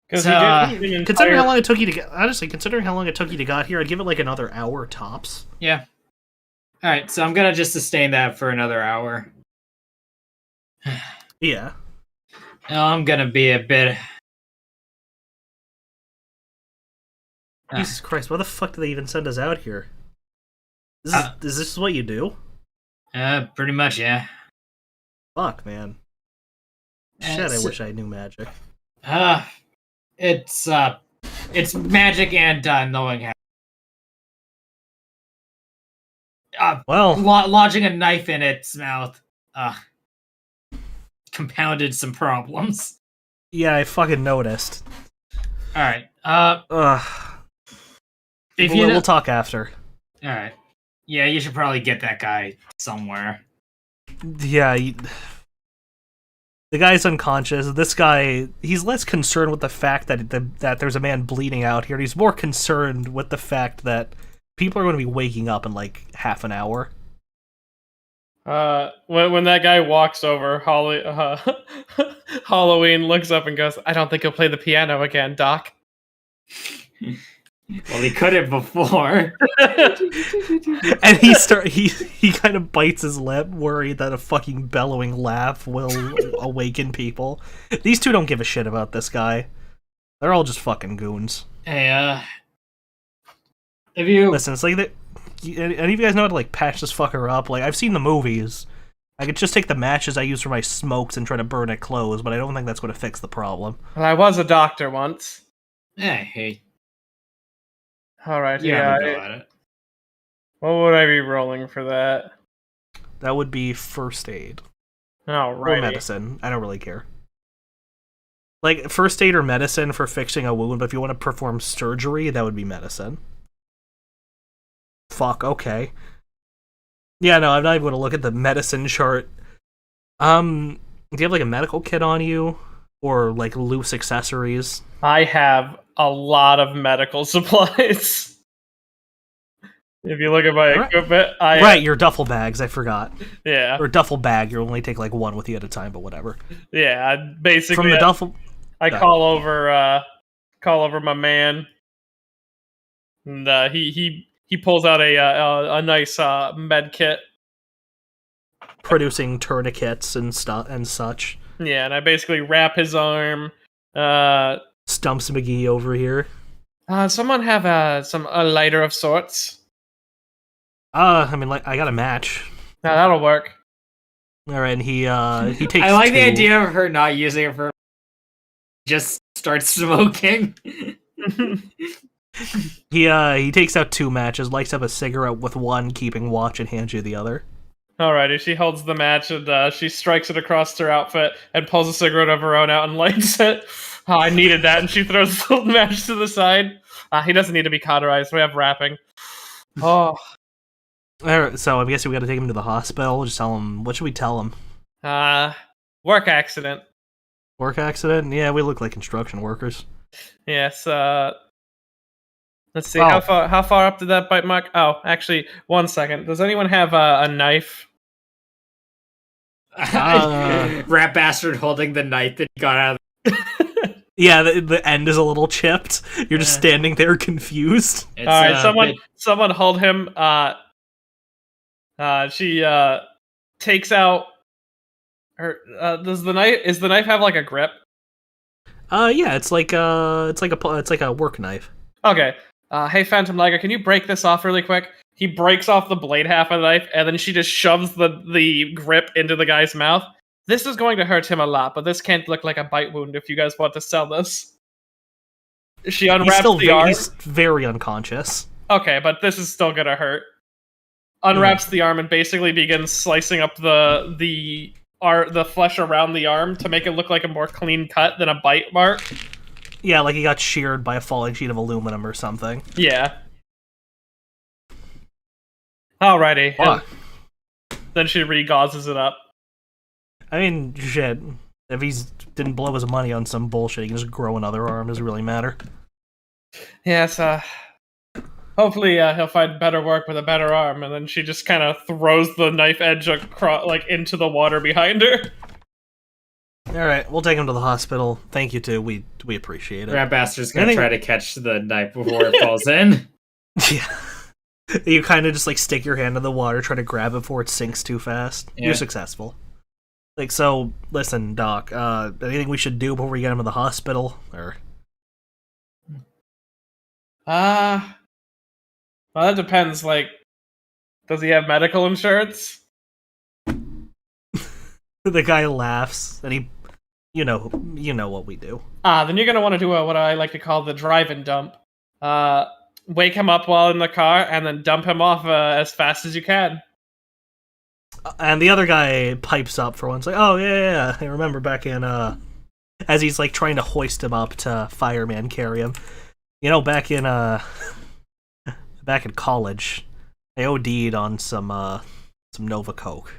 Because So, Considering how long it took you to get, honestly, considering how long it took you to got here, I'd give it like another hour tops. Yeah. All right. So I'm gonna just sustain that for another hour. Yeah. I'm gonna be a bit. Jesus Christ! Why the fuck do they even send us out here? Is this what you do? Pretty much, yeah. Fuck, man. Shit, I wish I knew magic. It's magic and knowing how. Well, Lodging a knife in its mouth, compounded some problems. yeah, I fucking noticed. All right. If We'll talk after. all right. Yeah, you should probably get that guy somewhere. Yeah, the guy's unconscious. This guy, he's less concerned with the fact that there's a man bleeding out here. He's more concerned with the fact that people are going to be waking up in like half an hour. When that guy walks over, Halloween looks up and goes, "I don't think he'll play the piano again, Doc." Well, he couldn't before. And he kind of bites his lip, worried that a fucking bellowing laugh will awaken people. These two don't give a shit about this guy. They're all just fucking goons. Hey, if you Listen, it's like that. Any of you guys know how to like patch this fucker up? Like, I've seen the movies. I could just take the matches I use for my smokes and try to burn it clothes, but I don't think that's going to fix the problem. Well, I was a doctor once. hey, All right, you yeah. have a go at it. What would I be rolling for that? That would be first aid. Oh, Or right. medicine. I don't really care. Like, first aid or medicine for fixing a wound, but if you want to perform surgery, that would be medicine. Fuck, okay. Yeah, no, I'm not even going to look at the medicine chart. Do you have, like, a medical kit on you? Or, like, loose accessories? I have a lot of medical supplies. If you look at my Right. equipment, Right, your duffel bags, I forgot. yeah, Or duffel bag, you only take, like, one with you at a time, but whatever. yeah. Basically, From the duffel... I call over my man, and he pulls out a nice med kit. producing tourniquets and such. Yeah, and I basically wrap his arm. Stumps McGee over here. Someone have a lighter of sorts. I mean, like, I got a match. Now that'll work. All right, and he takes. I like the two. idea of her not using it for. Just start smoking. He takes out 2 matches, lights up a cigarette with one, keeping watch, and hands you the other. Alrighty, she holds the match and she strikes it across her outfit and pulls a cigarette of her own out and lights it. Oh, I needed that, and she throws the match to the side. He doesn't need to be cauterized. We have wrapping. Oh, Alright, so I'm guessing we gotta take him to the hospital. Just tell him. What should we tell him? work accident. Work accident? Yeah, we look like construction workers. Yes. Let's see. Oh. How far up did that bite mark? Oh, actually, 1 second. Does anyone have a knife? Rat bastard holding the knife that he got out of Yeah, the end is a little chipped. You're just standing there confused. It's, All right, someone hold him. She takes out her. Does the knife? Is the knife have like a grip? Yeah, it's like a work knife. Okay. Hey, Phantom Liger, can you break this off really quick? He breaks off the blade half of the knife, and then she just shoves the grip into the guy's mouth. This is going to hurt him a lot, but this can't look like a bite wound if you guys want to sell this. She unwraps the arm. He's very unconscious. Okay, but this is still gonna hurt. Unwraps the arm and basically begins slicing up the flesh around the arm to make it look like a more clean cut than a bite mark. Yeah, like he got sheared by a falling sheet of aluminum or something. Yeah. Alrighty. Fuck. Then she re-gauzes it up. I mean, shit. If he didn't blow his money on some bullshit, he can just grow another arm. Doesn't really matter. Yes, hopefully he'll find better work with a better arm, and then she just kind of throws the knife edge across, like, into the water behind her. Alright, we'll take him to the hospital. Thank you, too. We appreciate it. Rat bastard's gonna try to catch the knife before it falls in. Yeah. You kind of just, like, stick your hand in the water, try to grab it before it sinks too fast. Yeah. You're successful. Like, so, listen, Doc, anything we should do before we get him to the hospital? Or... Well, that depends, like, does he have medical insurance? The guy laughs, and he... You know what we do. Then you're gonna want to do what I like to call the drive and dump. Wake him up while in the car, and then dump him off as fast as you can. And the other guy pipes up for once, like, oh, yeah, I remember back in, as he's, like, trying to hoist him up to fireman carry him. You know, back in college, I OD'd on some Nova Coke.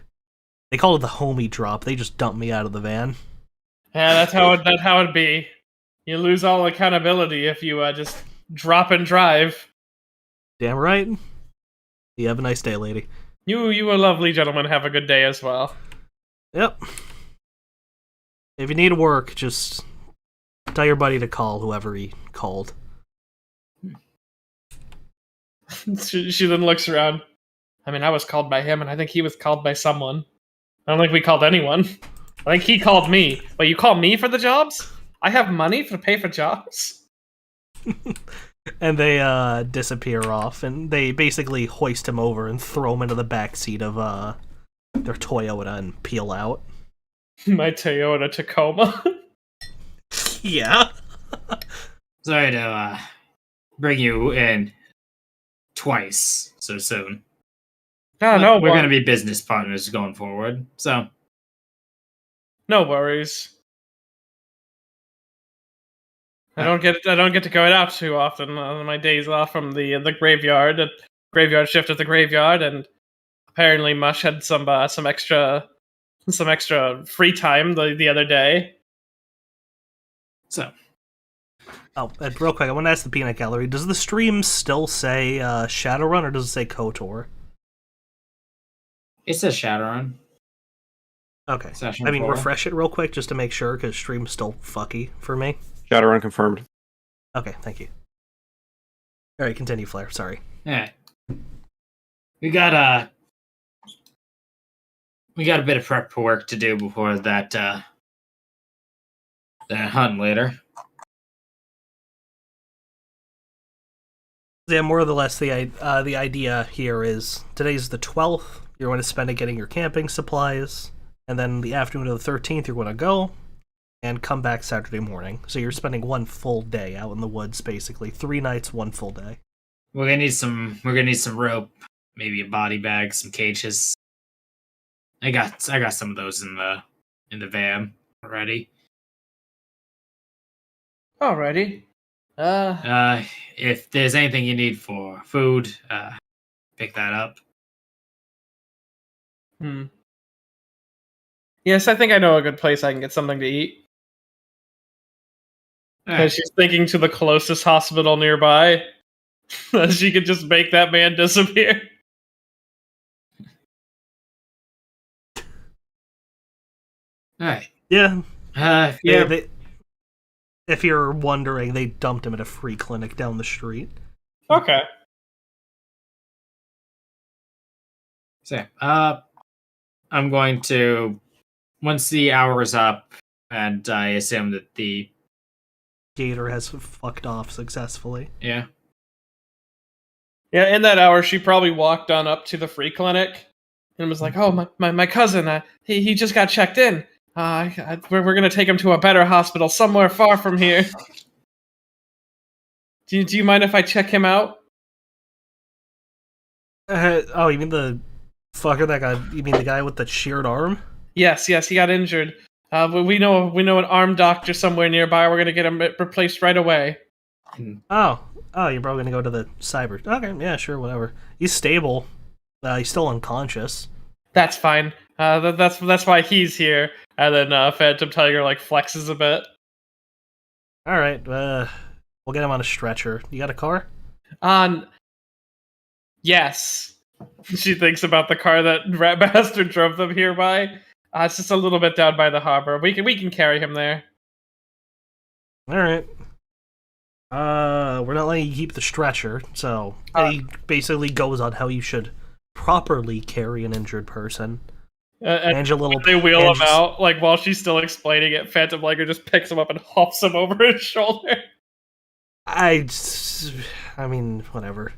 They call it the homie drop. They just dumped me out of the van. Yeah, that's how it'd be. You lose all accountability if you just drop and drive. Damn right. You have a nice day, lady. You a lovely gentleman. Have a good day as well. Yep. If you need work, just tell your buddy to call whoever he called. She then looks around. I mean, I was called by him, and I think he was called by someone. I don't think we called anyone. I think he called me. But you call me for the jobs? I have money to pay for jobs? And they disappear off, and they basically hoist him over and throw him into the backseat of their Toyota and peel out. My Toyota Tacoma. Yeah. Sorry to bring you in twice so soon. No, we're going to be business partners going forward, so no worries. I don't get to go out too often on my days off from the graveyard. Graveyard shift at the graveyard, and apparently Mush had some extra free time the other day. So, and real quick, I want to ask the Peanut Gallery: does the stream still say Shadowrun, or does it say KOTOR? it says Shadowrun. Okay. Session I mean, 4. refresh it real quick just to make sure, because stream's still fucky for me. Shadowrun confirmed. Okay, thank you. Alright, continue, Flair. Sorry. Yeah. We got a bit of prep work to do before that hunt later. Yeah, more or less the idea here is today's the 12th. You're going to spend it getting your camping supplies, and then the afternoon of the 13th you're going to go. and come back Saturday morning. So you're spending 1 full day out in the woods, basically 3 nights, 1 full day. We're gonna need some rope, maybe a body bag, some cages. I got some of those in the van already. Alrighty. If there's anything you need for food, pick that up. Yes, I think I know a good place I can get something to eat. Because she's thinking to the closest hospital nearby. She could just make that man disappear. Alright. Yeah. Yeah. If you're wondering, they dumped him at a free clinic down the street. Okay. So, I'm going to, once the hour is up, and I assume that the Gator has fucked off successfully. Yeah, in that hour, she probably walked on up to the free clinic and was like, "Oh, my cousin, he just got checked in. We're gonna take him to a better hospital somewhere far from here. Do you mind if I check him out?" Oh, you mean the fucker that got? You mean the guy with the sheared arm? Yes, he got injured. We know an arm doctor somewhere nearby. We're gonna get him replaced right away. Oh, you're probably gonna go to the cyber. Okay, yeah, sure, whatever. He's stable. He's still unconscious. That's fine. That's why he's here. And then Phantom Tiger flexes a bit. All right, we'll get him on a stretcher. You got a car? Yes. She thinks about the car that Rat Bastard drove them here by. It's just a little bit down by the harbor. We can carry him there. All right. We're not letting you keep the stretcher, so he basically goes on how you should properly carry an injured person. And your little they wheel him out, while she's still explaining it, Phantom Liger just picks him up and hops him over his shoulder. I mean, whatever.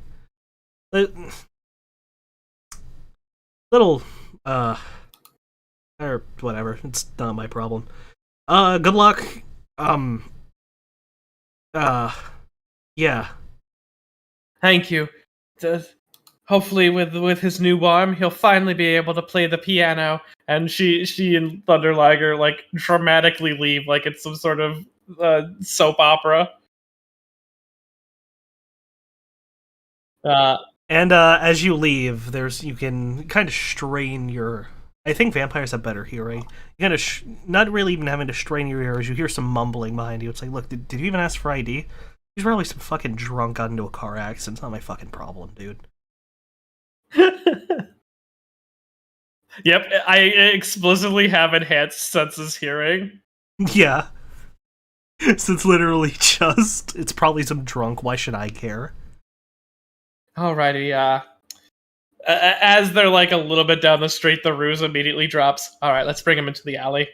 Little, or whatever. It's not my problem. Good luck. Yeah. Thank you. Hopefully, with his new arm, he'll finally be able to play the piano. And she and Thunder Liger dramatically leave, like it's some sort of soap opera. And as you leave, you can kind of strain your. I think vampires have better hearing. You kind of not really even having to strain your ears. You hear some mumbling behind you. It's like, look, did you even ask for ID? He's probably some fucking drunk got into a car accident. It's not my fucking problem, dude. Yep, I explicitly have enhanced senses hearing. Yeah. So it's literally just, it's probably some drunk, why should I care? Alrighty, as they're a little bit down the street, the ruse immediately drops. Alright, let's bring him into the alley.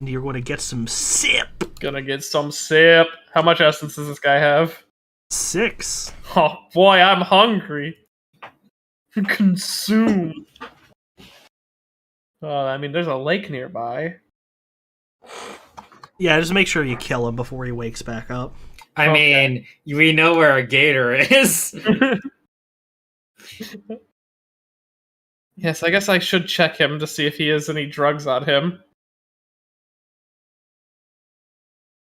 You're going to get some sip. Gonna get some sip. How much essence does this guy have? 6. Oh boy, I'm hungry. Consume. I mean, there's a lake nearby. Yeah, just make sure you kill him before he wakes back up. I mean, we know where a gator is. Yes, I guess I should check him to see if he has any drugs on him.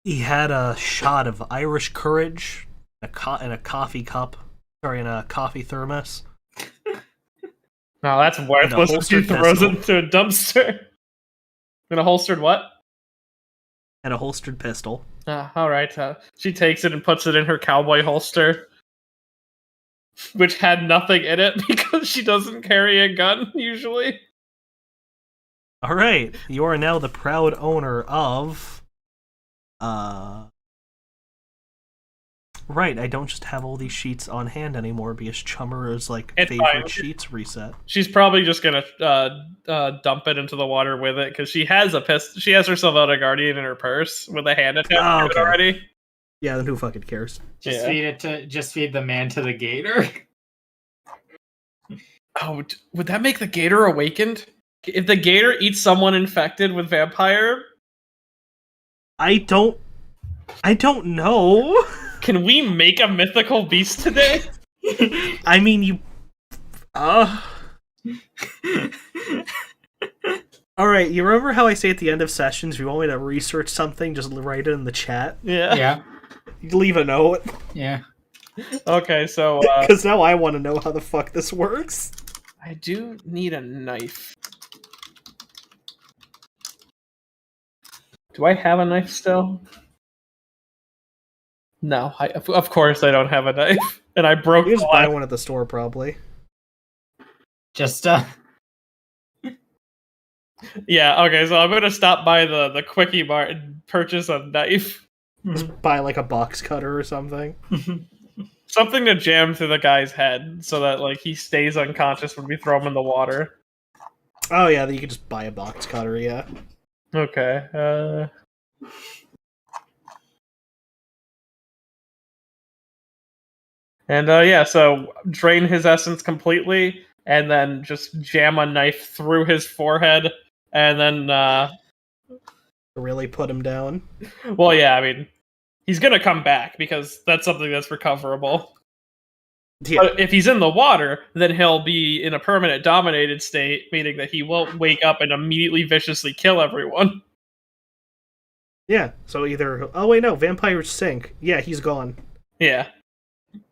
He had a shot of Irish Courage in a coffee cup. Sorry, in a coffee thermos. No, that's worthless. He throws it into a dumpster. In a holstered what? And a holstered pistol. Alright. She takes it and puts it in her cowboy holster. Which had nothing in it because she doesn't carry a gun, usually. Alright, you are now the proud owner of... Right, I don't just have all these sheets on hand anymore because Chummer's favorite sheets reset. She's probably just gonna dump it into the water with it because she has she has her Sylvana Guardian in her purse with a hand attached to it already. Yeah, then who fucking cares? Just feed the man to the gator. Oh, would that make the gator awakened? If the gator eats someone infected with vampire, I don't know. Can we make a mythical beast today? I mean, you. All right. You remember how I say at the end of sessions, if you want me to research something, just write it in the chat. Yeah. Yeah. You leave a note. Yeah. Okay, so Because now I want to know how the fuck this works. I do need a knife. Do I have a knife still? No, of course I don't have a knife, and I broke. You The just buy last- one at the store, probably. Just Yeah. Okay, so I'm gonna stop by the Quickie Mart and purchase a knife, Just buy like a box cutter or something. something to jam through the guy's head, so that like he stays unconscious when we throw him in the water. Oh yeah, you can just buy a box cutter. Yeah. Okay. And yeah, so drain his essence completely, and then just jam a knife through his forehead, and then Really put him down. well, yeah, I mean, he's gonna come back because that's something that's recoverable. Yeah. But if he's in the water, then he'll be in a permanent dominated state, meaning that he won't wake up and immediately viciously kill everyone. Yeah. So either. Oh wait, no. Vampires sink. Yeah, he's gone. Yeah.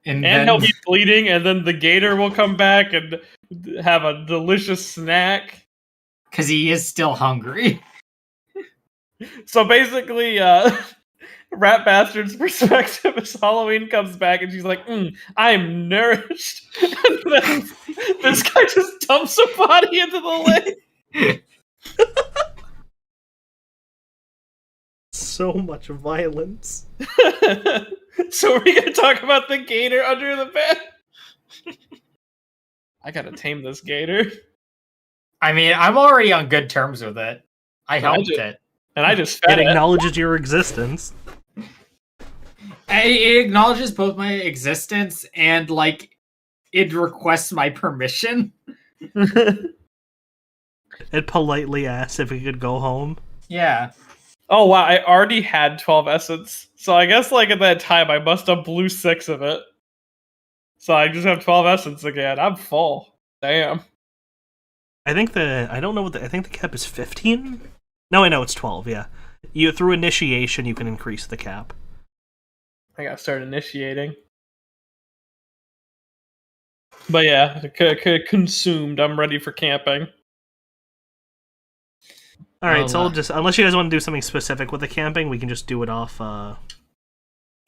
and And then he'll be bleeding, and then the gator will come back and have a delicious snack. because he is still hungry. So basically, Rat Bastard's perspective is Halloween comes back and she's like, I'm nourished. And then this guy just dumps a body into the lake. So much violence. So we're going to talk about the gator under the bed? I gotta tame this gator. I mean, I'm already on good terms with it. I helped ju- it. And I just It fed it. acknowledges your existence. It acknowledges both my existence and like it requests my permission. It politely asks if we could go home. Yeah. Oh wow, I already had 12 essence. So I guess like at that time I must have blew 6 of it. So I just have 12 essence again. I'm full. Damn. I think I think the cap is 15? No, I know it's 12, yeah. Through initiation you can increase the cap. I gotta start initiating. But yeah, consumed. I'm ready for camping. Alright, Well, so I'll just unless you guys want to do something specific with the camping, we can just do it off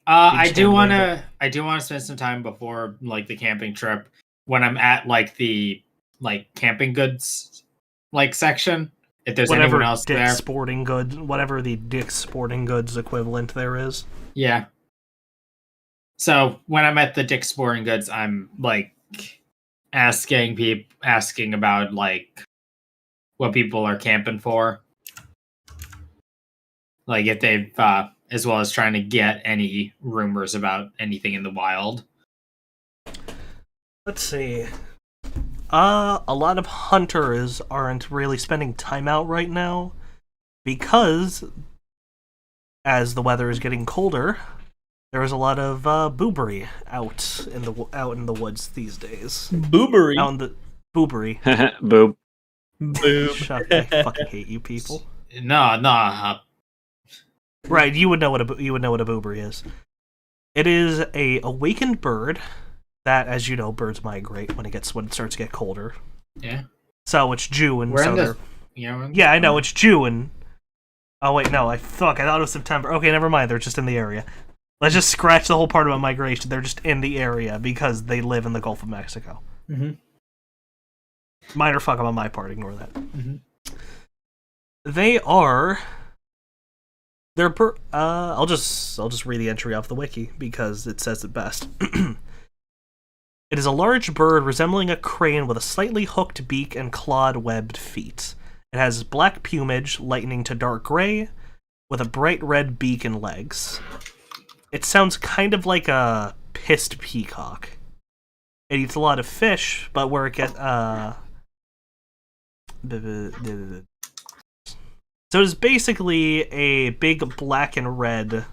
I do want Standard. to spend some time before like the camping trip when I'm at like the like camping goods like section. If there's whatever anyone else Dick's there. Sporting Goods, whatever the Dick's Sporting Goods equivalent there is. Yeah. So when I'm at the Dick's Sporting Goods, I'm like asking about like what people are camping for, like if they've as well as trying to get any rumors about anything in the wild. Let's see. A lot of hunters aren't really spending time out right now because as the weather is getting colder, there is a lot of boobery out in the woods these days. Boobery. Out in the boobery. Boob. Boob. Shut up, I fucking hate you people. No. Right, you would know what a boobery is. It is a awakened bird that, as you know, birds migrate when it starts to get colder. Yeah. So it's June. We're so in they're- the Yeah, I know, it's June. Oh wait, no, I thought it was September. Okay, never mind, they're just in the area. Let's just scratch the whole part about migration. They're just in the area because they live in the Gulf of Mexico. Mhm. Minor fuck up on my part, ignore that. Mhm. I'll just read the entry off the wiki because it says it best. It is a large bird resembling a crane with a slightly hooked beak and clawed-webbed feet. It has black plumage lightening to dark gray, with a bright red beak and legs. It sounds kind of like a pissed peacock. It eats a lot of fish, but where it gets says So it's basically a big black and red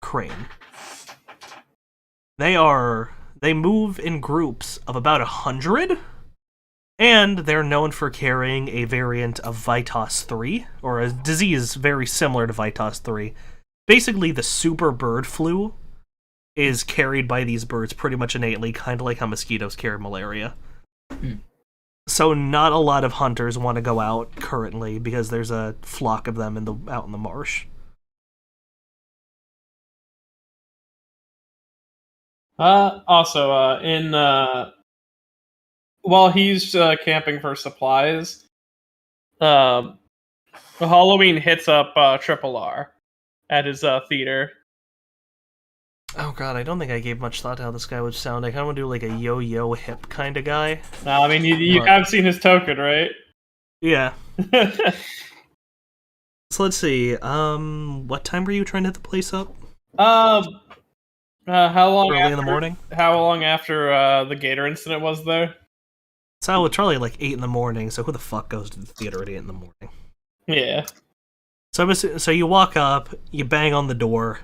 crane. They move in groups of about 100, and they're known for carrying a variant of Vitos 3, or a disease very similar to Vitos 3. Basically, the super bird flu is carried by these birds pretty much innately, kind of like how mosquitoes carry malaria. So not a lot of hunters want to go out currently because there's a flock of them out in the marsh. Also, while he's camping for supplies, Halloween hits up Triple R at his theater. Oh god, I don't think I gave much thought to how this guy would sound. I kind of want to do like a yo-yo hip kind of guy. I mean, you have seen his token, right? Yeah. So let's see. What time were you trying to hit the place up? How long? Early in the morning. How long after the Gator incident was there? So it's probably like 8 in the morning. So who the fuck goes to the theater at 8 in the morning? Yeah. So you walk up, you bang on the door.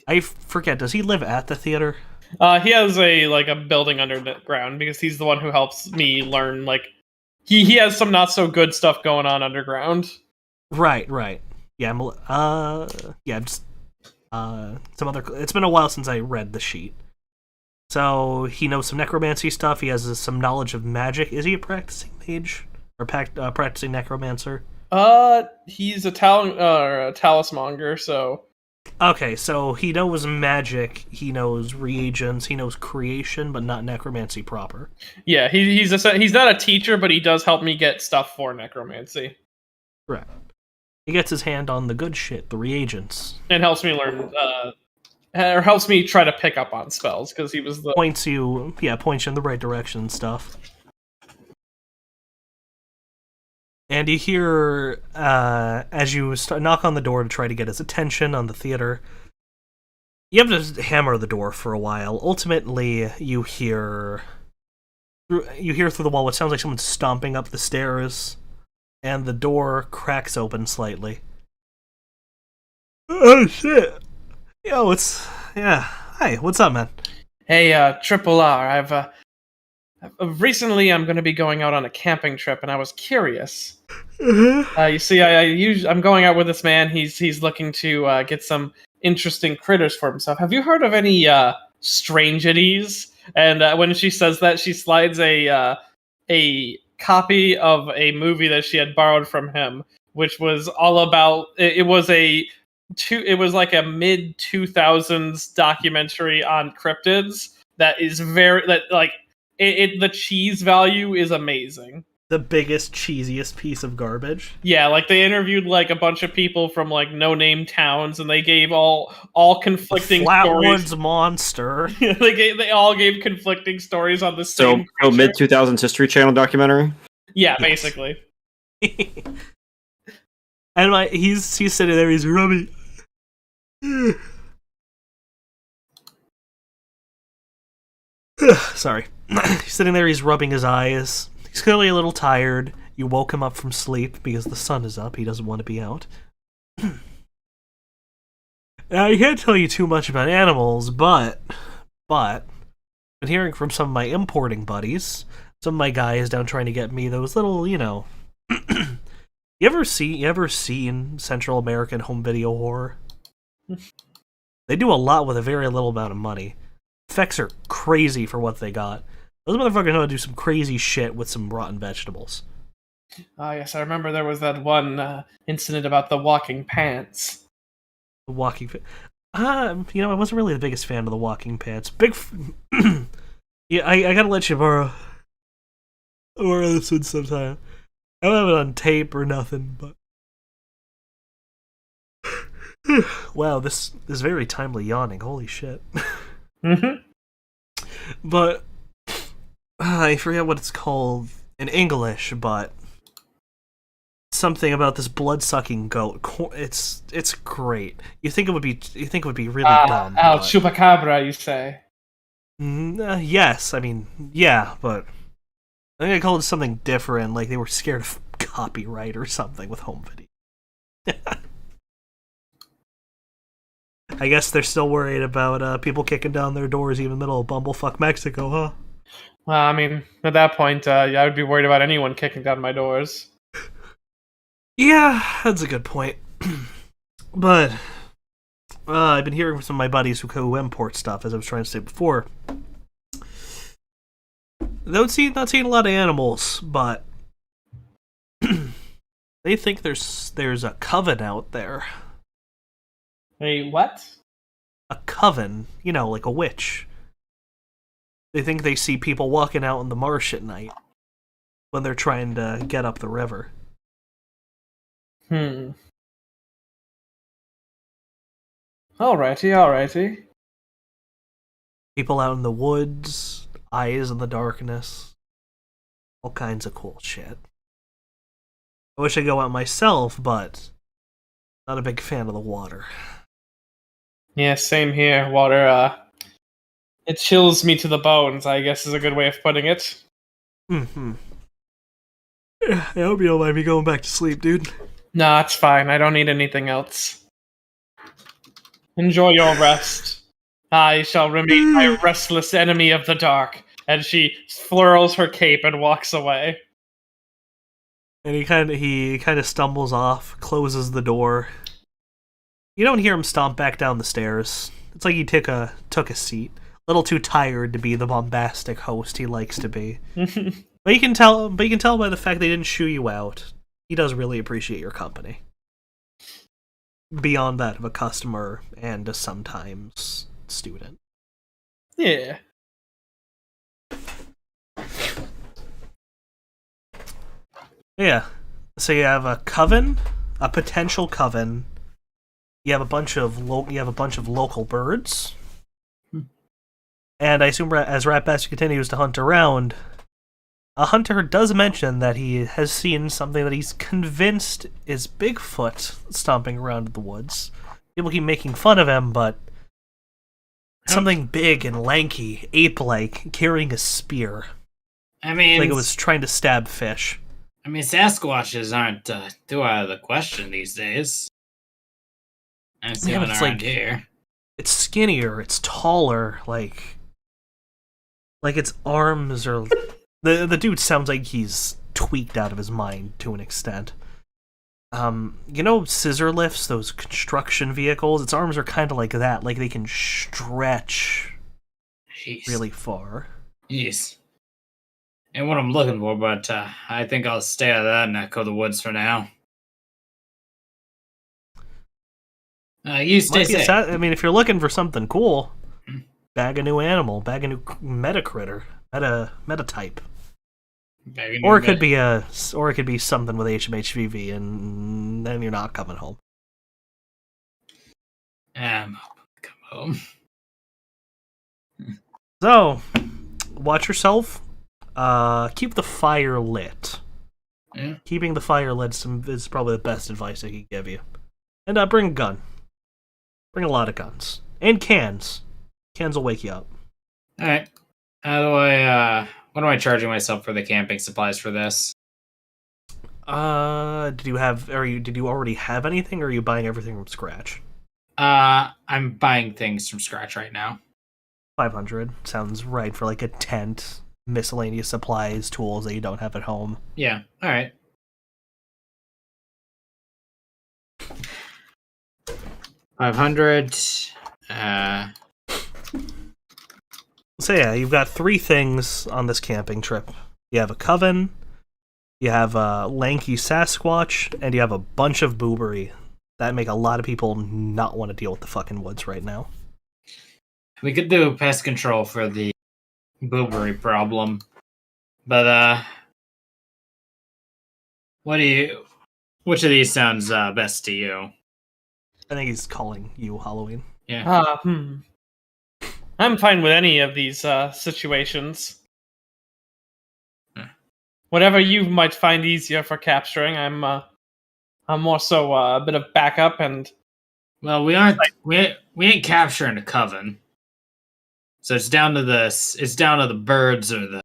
I forget. Does he live at the theater? He has a building underground because he's the one who helps me learn. Like, he has some not so good stuff going on underground. Right. Yeah. Just some other. It's been a while since I read the sheet. So he knows some necromancy stuff. He has some knowledge of magic. Is he a practicing mage or practicing necromancer? He's a talismonger, so. Okay, so he knows magic, he knows reagents, he knows creation, but not necromancy proper. Yeah, he's not a teacher, but he does help me get stuff for necromancy. Right. He gets his hand on the good shit, the reagents. And helps me learn, or helps me try to pick up on spells, because he was the... Points you in the right direction and stuff. And you hear, as you knock on the door to try to get his attention on the theater, you have to hammer the door for a while. Ultimately, you hear through the wall what sounds like someone stomping up the stairs, and the door cracks open slightly. Oh shit! Yo, hi, what's up, man? Hey, Triple R, recently I'm going to be going out on a camping trip, and I was curious. You see, I'm going out with this man. He's looking to get some interesting critters for himself. Have you heard of any strangities? And when she says that, she slides a copy of a movie that she had borrowed from him, which was all about. It was like a mid 2000s documentary on cryptids that is the cheese value is amazing. The biggest, cheesiest piece of garbage. Yeah, like they interviewed like a bunch of people from like no-name towns, and they gave all conflicting Flatwoods stories. Monster. They all gave conflicting stories on the same. So mid 2000s History Channel documentary. Yeah, Yes. basically. And he's sitting there. He's rubbing. Sorry. He's sitting there. He's rubbing his eyes. He's clearly a little tired. You woke him up from sleep because the sun is up. He doesn't want to be out. Now, I can't tell you too much about animals, but been hearing from some of my importing buddies, some of my guys down trying to get me those little, you ever seen Central American home video horror? They do a lot with a very little amount of money. Effects are crazy for what they got. Those motherfuckers know how to do some crazy shit with some rotten vegetables. Yes, I remember there was that one incident about the walking pants. The walking... I wasn't really the biggest fan of the walking pants. Yeah, I gotta let you borrow this one sometime. I don't have it on tape or nothing, but... Wow, this is very timely yawning. Holy shit. Mm-hmm. But... I forget what it's called in English, but... something about this blood-sucking goat. It's great. You think it would be really dumb. But... chupacabra, you say? Yes, I mean, yeah, but I think I called it something different, like they were scared of copyright or something with home video. I guess they're still worried about people kicking down their doors even in the middle of bumblefuck Mexico, huh? Well, I mean, at that point, I would be worried about anyone kicking down my doors. Yeah, that's a good point. But I've been hearing from some of my buddies who import stuff, as I was trying to say before. Not seeing a lot of animals, but they think there's a coven out there. Hey, what? A coven, like a witch. They think they see people walking out in the marsh at night when they're trying to get up the river. Alrighty, alrighty. People out in the woods, eyes in the darkness, all kinds of cool shit. I wish I'd go out myself, but not a big fan of the water. Yeah, same here. Water, it chills me to the bones, I guess is a good way of putting it. Mm-hmm. I hope you don't mind me going back to sleep, dude. Nah, it's fine. I don't need anything else. Enjoy your rest. I shall remain my restless enemy of the dark. And she furls her cape and walks away. And he kind of stumbles off, closes the door. You don't hear him stomp back down the stairs. It's like he took a seat. A little too tired to be the bombastic host he likes to be. But you can tell by the fact they didn't shoo you out. He does really appreciate your company. Beyond that of a customer and a sometimes student. Yeah. Yeah. So you have a coven, a potential coven. You have a bunch of local birds. And I assume as Ratbastard continues to hunt around, a hunter does mention that he has seen something that he's convinced is Bigfoot stomping around in the woods. People keep making fun of him, but something big and lanky, ape-like, carrying a spear. I mean, Like it was trying to stab fish. I mean, Sasquatches aren't too out of the question these days. I see one it's around like here. It's skinnier, it's taller, like its arms are. The dude sounds like he's tweaked out of his mind to an extent. Scissor lifts, those construction vehicles, its arms are kind of like that, like they can stretch Jeez. really far. Jeez. Ain't what I'm looking for, but I think I'll stay out of that neck of the woods for now. You stay safe. I mean, if you're looking for something cool, bag a new animal, bag a new meta critter, meta type. Or it could be something with HMHVV, and then you're not coming home. Come home. So, watch yourself. Keep the fire lit. Yeah. Keeping the fire lit is probably the best advice I can give you. And bring a gun. Bring a lot of guns and cans. Cans will wake you up. All right. What am I charging myself for the camping supplies for this? Did you already have anything, or are you buying everything from scratch? I'm buying things from scratch right now. 500 sounds right for like a tent, miscellaneous supplies, tools that you don't have at home. Yeah. All right. $500. So yeah, you've got 3 things on this camping trip. You have a coven, you have a lanky Sasquatch, and you have a bunch of boobery. That make a lot of people not want to deal with the fucking woods right now. We could do pest control for the boobery problem, but which of these sounds best to you? I think he's calling you Halloween. Yeah. I'm fine with any of these situations. Whatever you might find easier for capturing, I'm more so a bit of backup and. Well, we ain't capturing a coven, so it's down to the birds or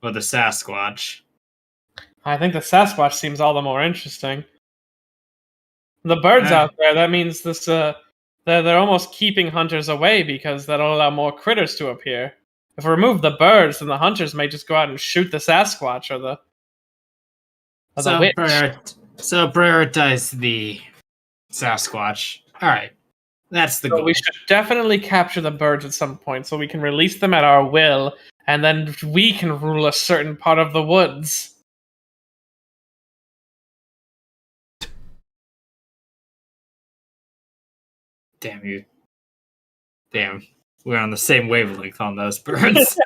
or the Sasquatch? I think the Sasquatch seems all the more interesting. The birds out there, that means they're almost keeping hunters away because that'll allow more critters to appear. If we remove the birds, then the hunters may just go out and shoot the Sasquatch or the witch. So prioritize the Sasquatch. All right, that's the So goal. we should definitely capture the birds at some point so we can release them at our will, and then we can rule a certain part of the woods. Damn you. Damn, we're on the same wavelength on those birds.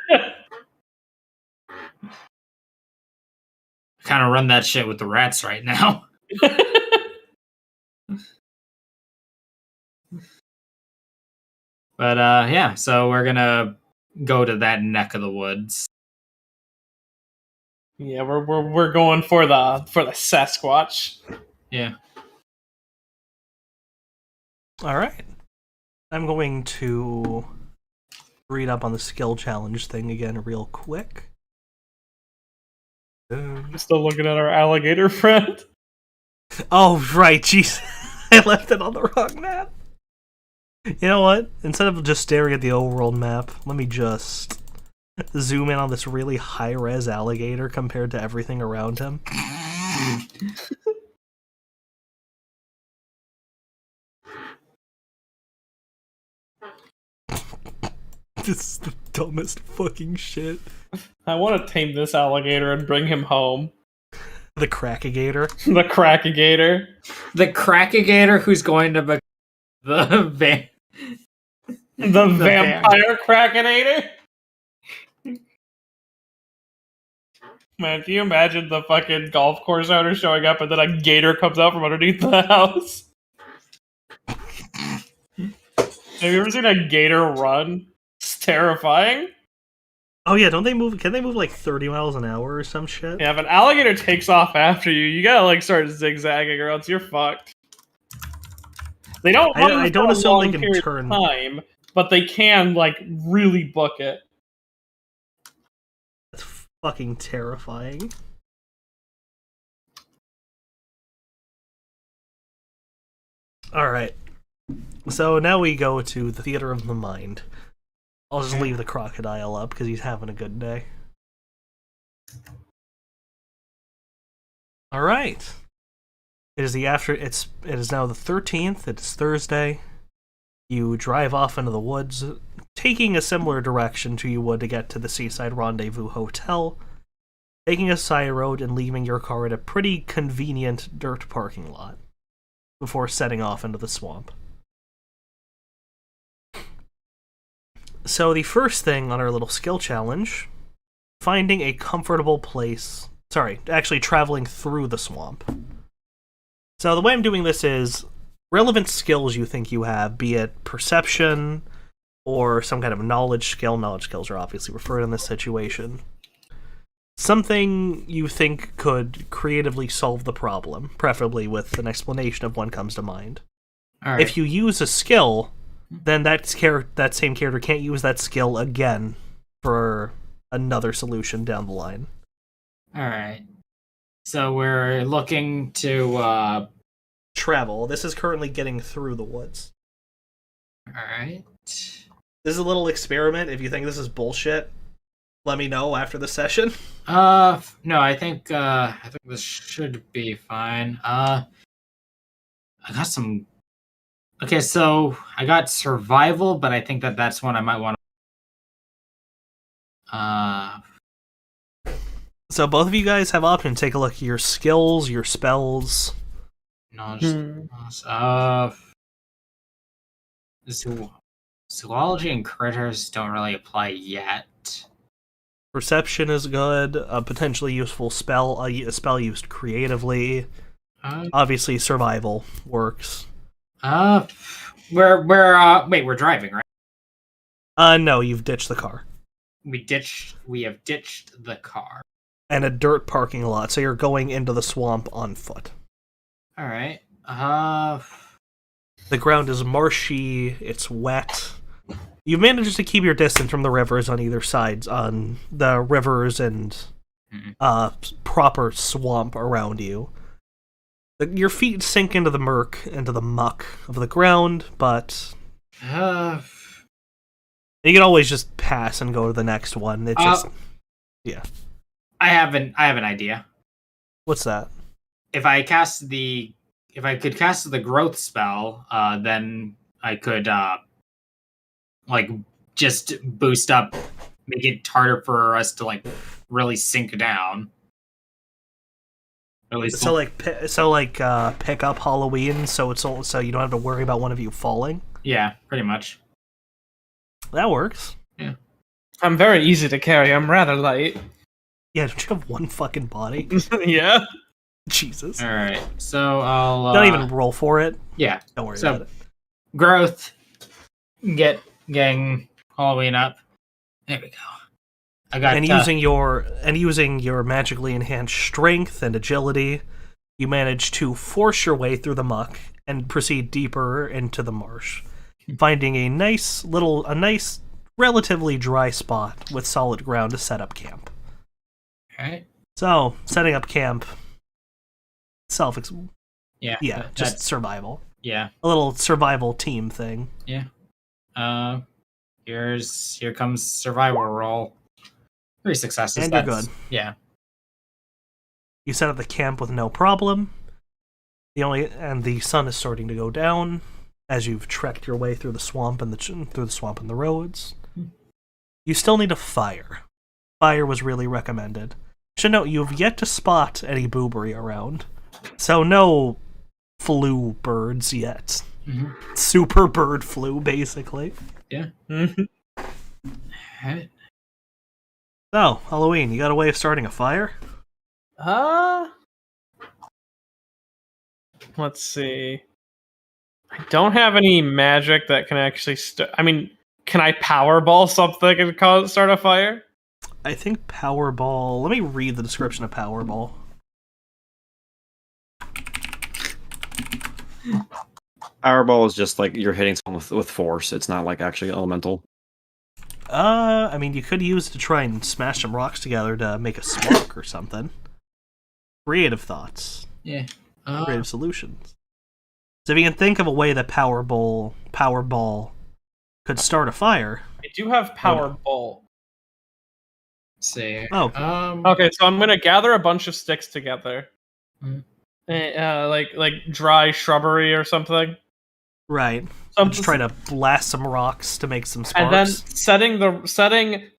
Kind of run that shit with the rats right now. But yeah, so we're gonna go to that neck of the woods. Yeah, we're going for the Sasquatch. Yeah. All right. I'm going to read up on the skill challenge thing again real quick. I'm still looking at our alligator friend. Oh, right, jeez. I left it on the wrong map. You know what? Instead of just staring at the overworld map, let me just zoom in on this really high-res alligator compared to everything around him. This is the dumbest fucking shit. I want to tame this alligator and bring him home. The Crackigator. The Crackigator. The Crackigator who's going to be the The vampire Crackinator? Man, can you imagine the fucking golf course owner showing up and then a gator comes out from underneath the house? Have you ever seen a gator run? It's terrifying. Oh yeah, don't they move? Can they move like 30 miles an hour or some shit? Yeah, if an alligator takes off after you, you gotta like start zigzagging or else you're fucked. They don't. I don't assume they can period turn. of time, but they can like really book it. That's fucking terrifying. All right. So now we go to the theater of the mind. I'll just leave the crocodile up because he's having a good day. All right. It is it is now the 13th. It's Thursday. You drive off into the woods, taking a similar direction to you would to get to the Seaside Rendezvous Hotel, taking a side road and leaving your car at a pretty convenient dirt parking lot before setting off into the swamp. So the first thing on our little skill challenge, finding a comfortable place. Sorry, actually traveling through the swamp. So the way I'm doing this is relevant skills you think you have, be it perception or some kind of knowledge skill. Knowledge skills are obviously referred in this situation. Something you think could creatively solve the problem, preferably with an explanation of one comes to mind. All right. If you use a skill, then that same character can't use that skill again for another solution down the line. All right. So we're looking to Travel. This is currently getting through the woods. all right. This is a little experiment. If you think this is bullshit, let me know after the session. No, I think this should be fine. I got some. Okay, so I got survival, but I think that's one I might want to. So both of you guys have options. Take a look at your skills, your spells. Knowledge. Zoology and critters don't really apply yet. Perception is good. A potentially useful spell. A spell used creatively. Obviously, survival works. We're driving, right? No, you've ditched the car. We have ditched the car. And a dirt parking lot, so you're going into the swamp on foot. All right. The ground is marshy, it's wet. You managed to keep your distance from the rivers on either sides, on the rivers and proper swamp around you. Your feet sink into the into the muck of the ground, but you can always just pass and go to the next one. It's just I have an idea. What's that? If I could cast the growth spell, then I could like just boost up, make it harder for us to like really sink down. At least Pick up Halloween, so you don't have to worry about one of you falling. Yeah, pretty much. That works. Yeah. I'm very easy to carry. I'm rather light. Yeah, don't you have one fucking body? Yeah. Jesus. All right, so I'll Don't even roll for it. Yeah, Don't worry about it. Growth, getting Halloween up. There we go. I got using your magically enhanced strength and agility, you manage to force your way through the muck and proceed deeper into the marsh, finding a nice, relatively dry spot with solid ground to set up camp. All right. So, setting up camp, Yeah, just survival. Yeah, A little survival team thing. yeah. Here comes survival roll. 3 successes. And you're good. Yeah. You set up the camp with no problem. The sun is starting to go down as you've trekked your way through the swamp and the roads. You still need a fire. Fire was really recommended. Should note you have yet to spot any boobery around, so no flu birds yet. Mm-hmm. Super bird flu, basically. Yeah. Alright. So, Halloween, you got a way of starting a fire? Let's see. I don't have any magic that can actually I mean, can I powerball something and start a fire? I think Powerball... Let me read the description of Powerball. Powerball is just like you're hitting someone with force. It's not like actually elemental. I mean, you could use it to try and smash some rocks together to make a spark or something. Creative thoughts. Yeah. Creative solutions. So if you can think of a way that Powerball could start a fire... I do have Powerball. Let's see. Oh. Okay, so I'm gonna gather a bunch of sticks together. Like dry shrubbery or something. Right. So Just try to blast some rocks to make some sparks. And then setting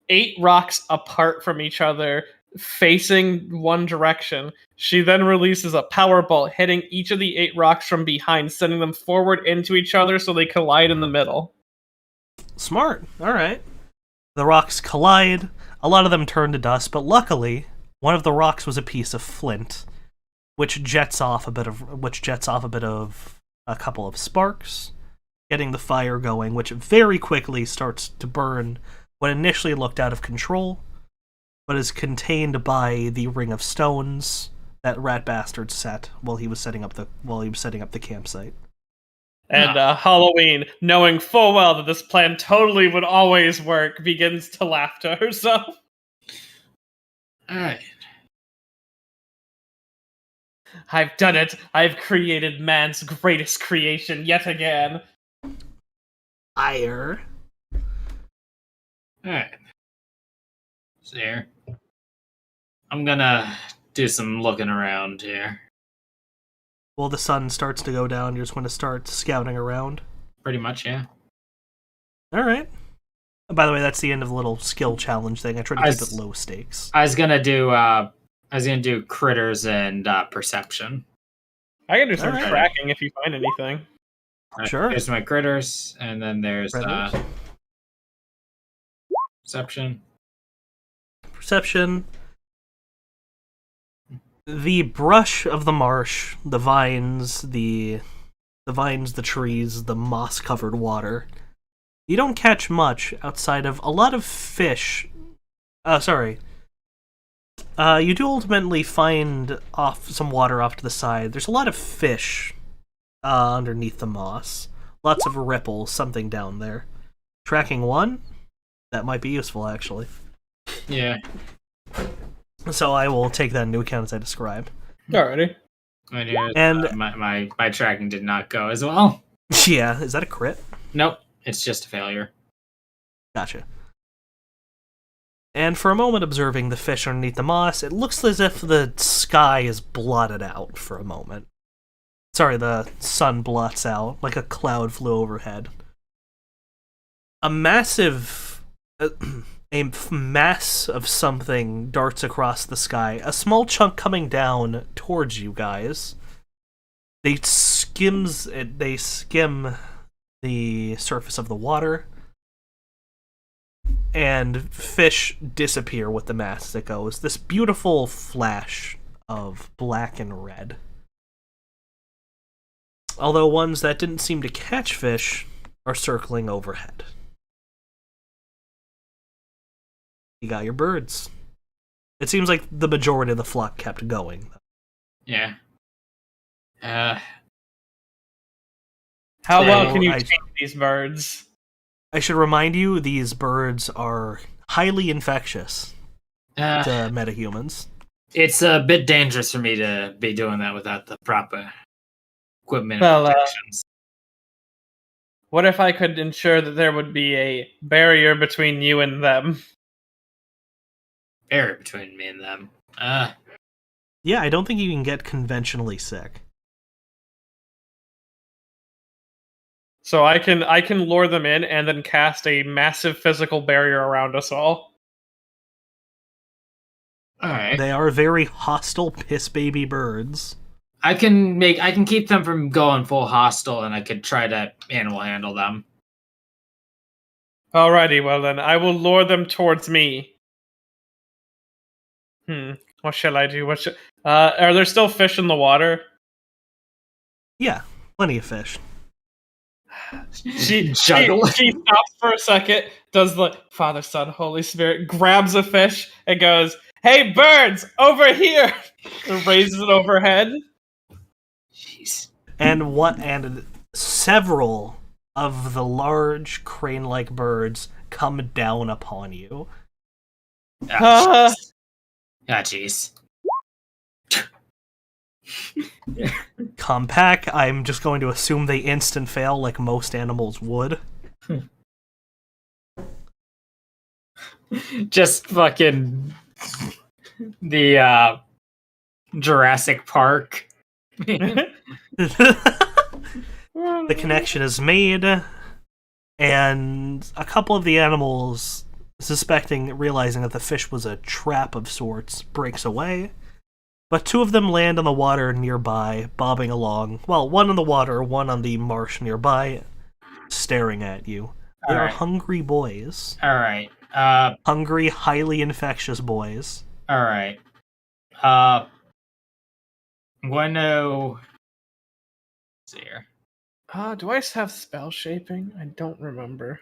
8 rocks apart from each other, facing one direction. She then releases a Powerball, hitting each of the 8 rocks from behind, sending them forward into each other so they collide in the middle. Smart. Alright. The rocks collide. A lot of them turn to dust, but luckily, one of the rocks was a piece of flint, which jets off a couple of sparks, getting the fire going, which very quickly starts to burn what initially looked out of control, but is contained by the ring of stones that rat bastard set while he was setting up the campsite. And Halloween, knowing full well that this plan totally would always work, begins to laugh to herself. Alright. I've done it. I've created man's greatest creation yet again. Fire. Alright. So here. I'm gonna do some looking around here. Well, the sun starts to go down, you're just going to start scouting around. Pretty much, yeah. Alright. By the way, that's the end of the little skill challenge thing. I try to keep it low stakes. I was gonna do critters and perception. I can do some Alright. tracking if you find anything. Sure. There's my critters, and then there's Critters. perception. Perception. The brush of the marsh, the vines, the trees, the moss-covered water. You don't catch much outside of a lot of fish. You do ultimately find some water off to the side. There's a lot of fish underneath the moss. Lots of ripples, something down there. Tracking 1? That might be useful, actually. Yeah. So I will take that into account as I describe. Alrighty. And- my tracking did not go as well. Yeah, is that a crit? Nope, it's just a failure. Gotcha. And for a moment observing the fish underneath the moss, it looks as if the sky is blotted out for a moment. Sorry, the sun blots out, like a cloud flew overhead. A massive... a mass of something darts across the sky, a small chunk coming down towards you guys. They skim the surface of the water, and fish disappear with the mass that goes. This beautiful flash of black and red. Although ones that didn't seem to catch fish are circling overhead. You got your birds. It seems like the majority of the flock kept going. Yeah. How So well can you I- tame these birds? I should remind you, these birds are highly infectious to metahumans. It's a bit dangerous for me to be doing that without the proper equipment Well, and protections. What if I could ensure that there would be a barrier between you and them? Barrier between me and them. Yeah, I don't think you can get conventionally sick. So I can lure them in and then cast a massive physical barrier around us all. Alright. They are very hostile piss baby birds. I can keep them from going full hostile, and I could try to animal handle them. Alrighty, well then, I will lure them towards me. What shall I do? Are there still fish in the water? Yeah, plenty of fish. She Juggle. she stops for a second, does the Father, Son, Holy Spirit, grabs a fish, and goes, "Hey, birds, over here!" And raises it overhead. Jeez. And several of the large crane-like birds come down upon you. Jeez. Compact, I'm just going to assume they instant fail like most animals would. Just fucking the Jurassic Park. The connection is made, and a couple of the animals, realizing that the fish was a trap of sorts, breaks away. But two of them land on the water nearby, bobbing along. Well, one in the water, one on the marsh nearby, staring at you. They are Alright. hungry boys. Alright. Hungry, highly infectious boys. Alright. I'm going to... see here. Do I have spell shaping? I don't remember.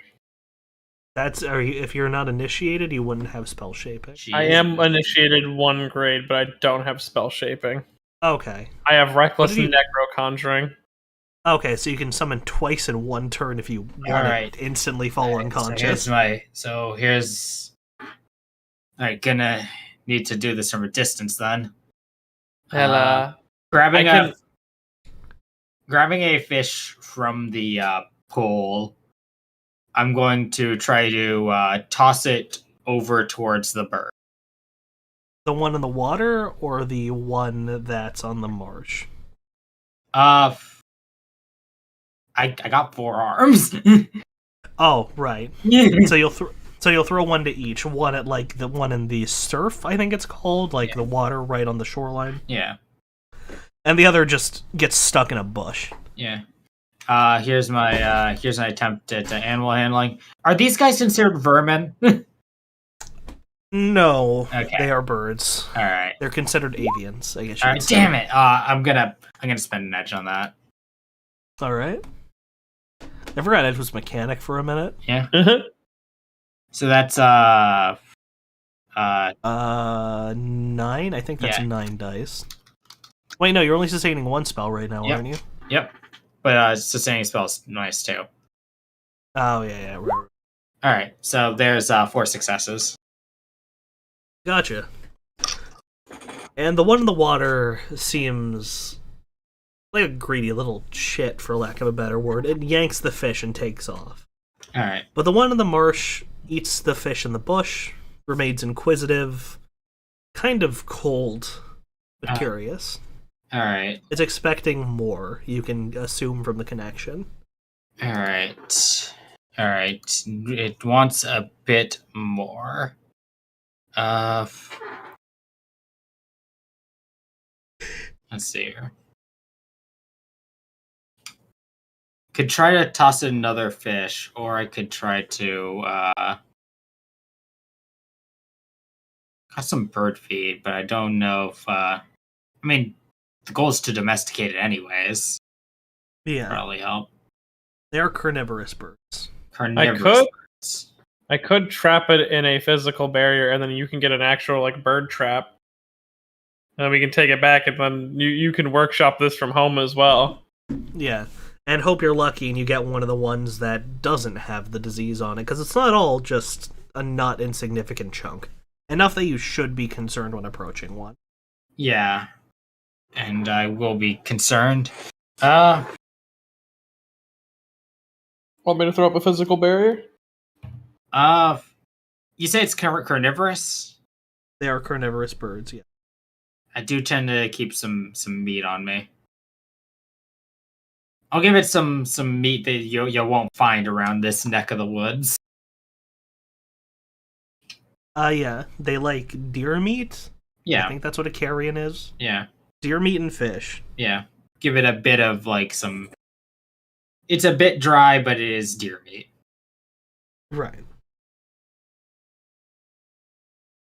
If you're not initiated, you wouldn't have spell shaping. I am initiated 1 grade, but I don't have spell shaping. Okay. I have reckless What did you- necro conjuring. Okay, so you can summon twice in one turn if you want Alright. to instantly fall unconscious. Here's Alright, gonna need to do this from a distance then. And Grabbing I can- grabbing a fish from the pool, I'm going to try to toss it over towards the bird. The one in the water or the one that's on the marsh? I got 4 arms. Oh, right. So you'll throw one to each. One at like the one in the surf, I think it's called, like the water right on the shoreline, Yeah. and the other just gets stuck in a bush. Yeah. Here's my attempt at animal handling. Are these guys considered vermin? No, Okay. they are birds. All right. They're considered avians, I guess you All could right. say. Damn it. I'm gonna spend an edge on that. All right. I forgot Edge was mechanic for a minute. Yeah. Mhm. So that's 9. I think that's Yeah. 9 dice. Wait, no, you're only sustaining 1 spell right now, Yep. aren't you? Yep. But sustaining spell is nice too. Oh yeah. Right. All right, so there's 4 successes. Gotcha. And the one in the water seems like a greedy little shit, for lack of a better word. It yanks the fish and takes off. All right. But the one in the marsh eats the fish in the bush, remains inquisitive, kind of cold, but curious. All right. It's expecting more, you can assume from the connection. All right. All right. It wants a bit more. Let's see here. Could try to toss another fish, or I could try to got some bird feed, but I don't know if I mean the goal is to domesticate it anyways. Yeah. Probably help. They are carnivorous birds. Carnivorous birds. I could trap it in a physical barrier, and then you can get an actual like bird trap, and we can take it back, and then you can workshop this from home as well. Yeah. And hope you're lucky and you get one of the ones that doesn't have the disease on it, because it's not all just a not insignificant chunk. Enough that you should be concerned when approaching one. Yeah. And I will be concerned. Uh, Want me to throw up a physical barrier? You say it's carnivorous? They are carnivorous birds, yeah. I do tend to keep some meat on me. I'll give it some meat that you won't find around this neck of the woods. Yeah. They like deer meat. Yeah. I think that's what a carrion is. Yeah. Deer meat and fish. Yeah. Give it a bit of like some. It's a bit dry, but it is deer meat. Right.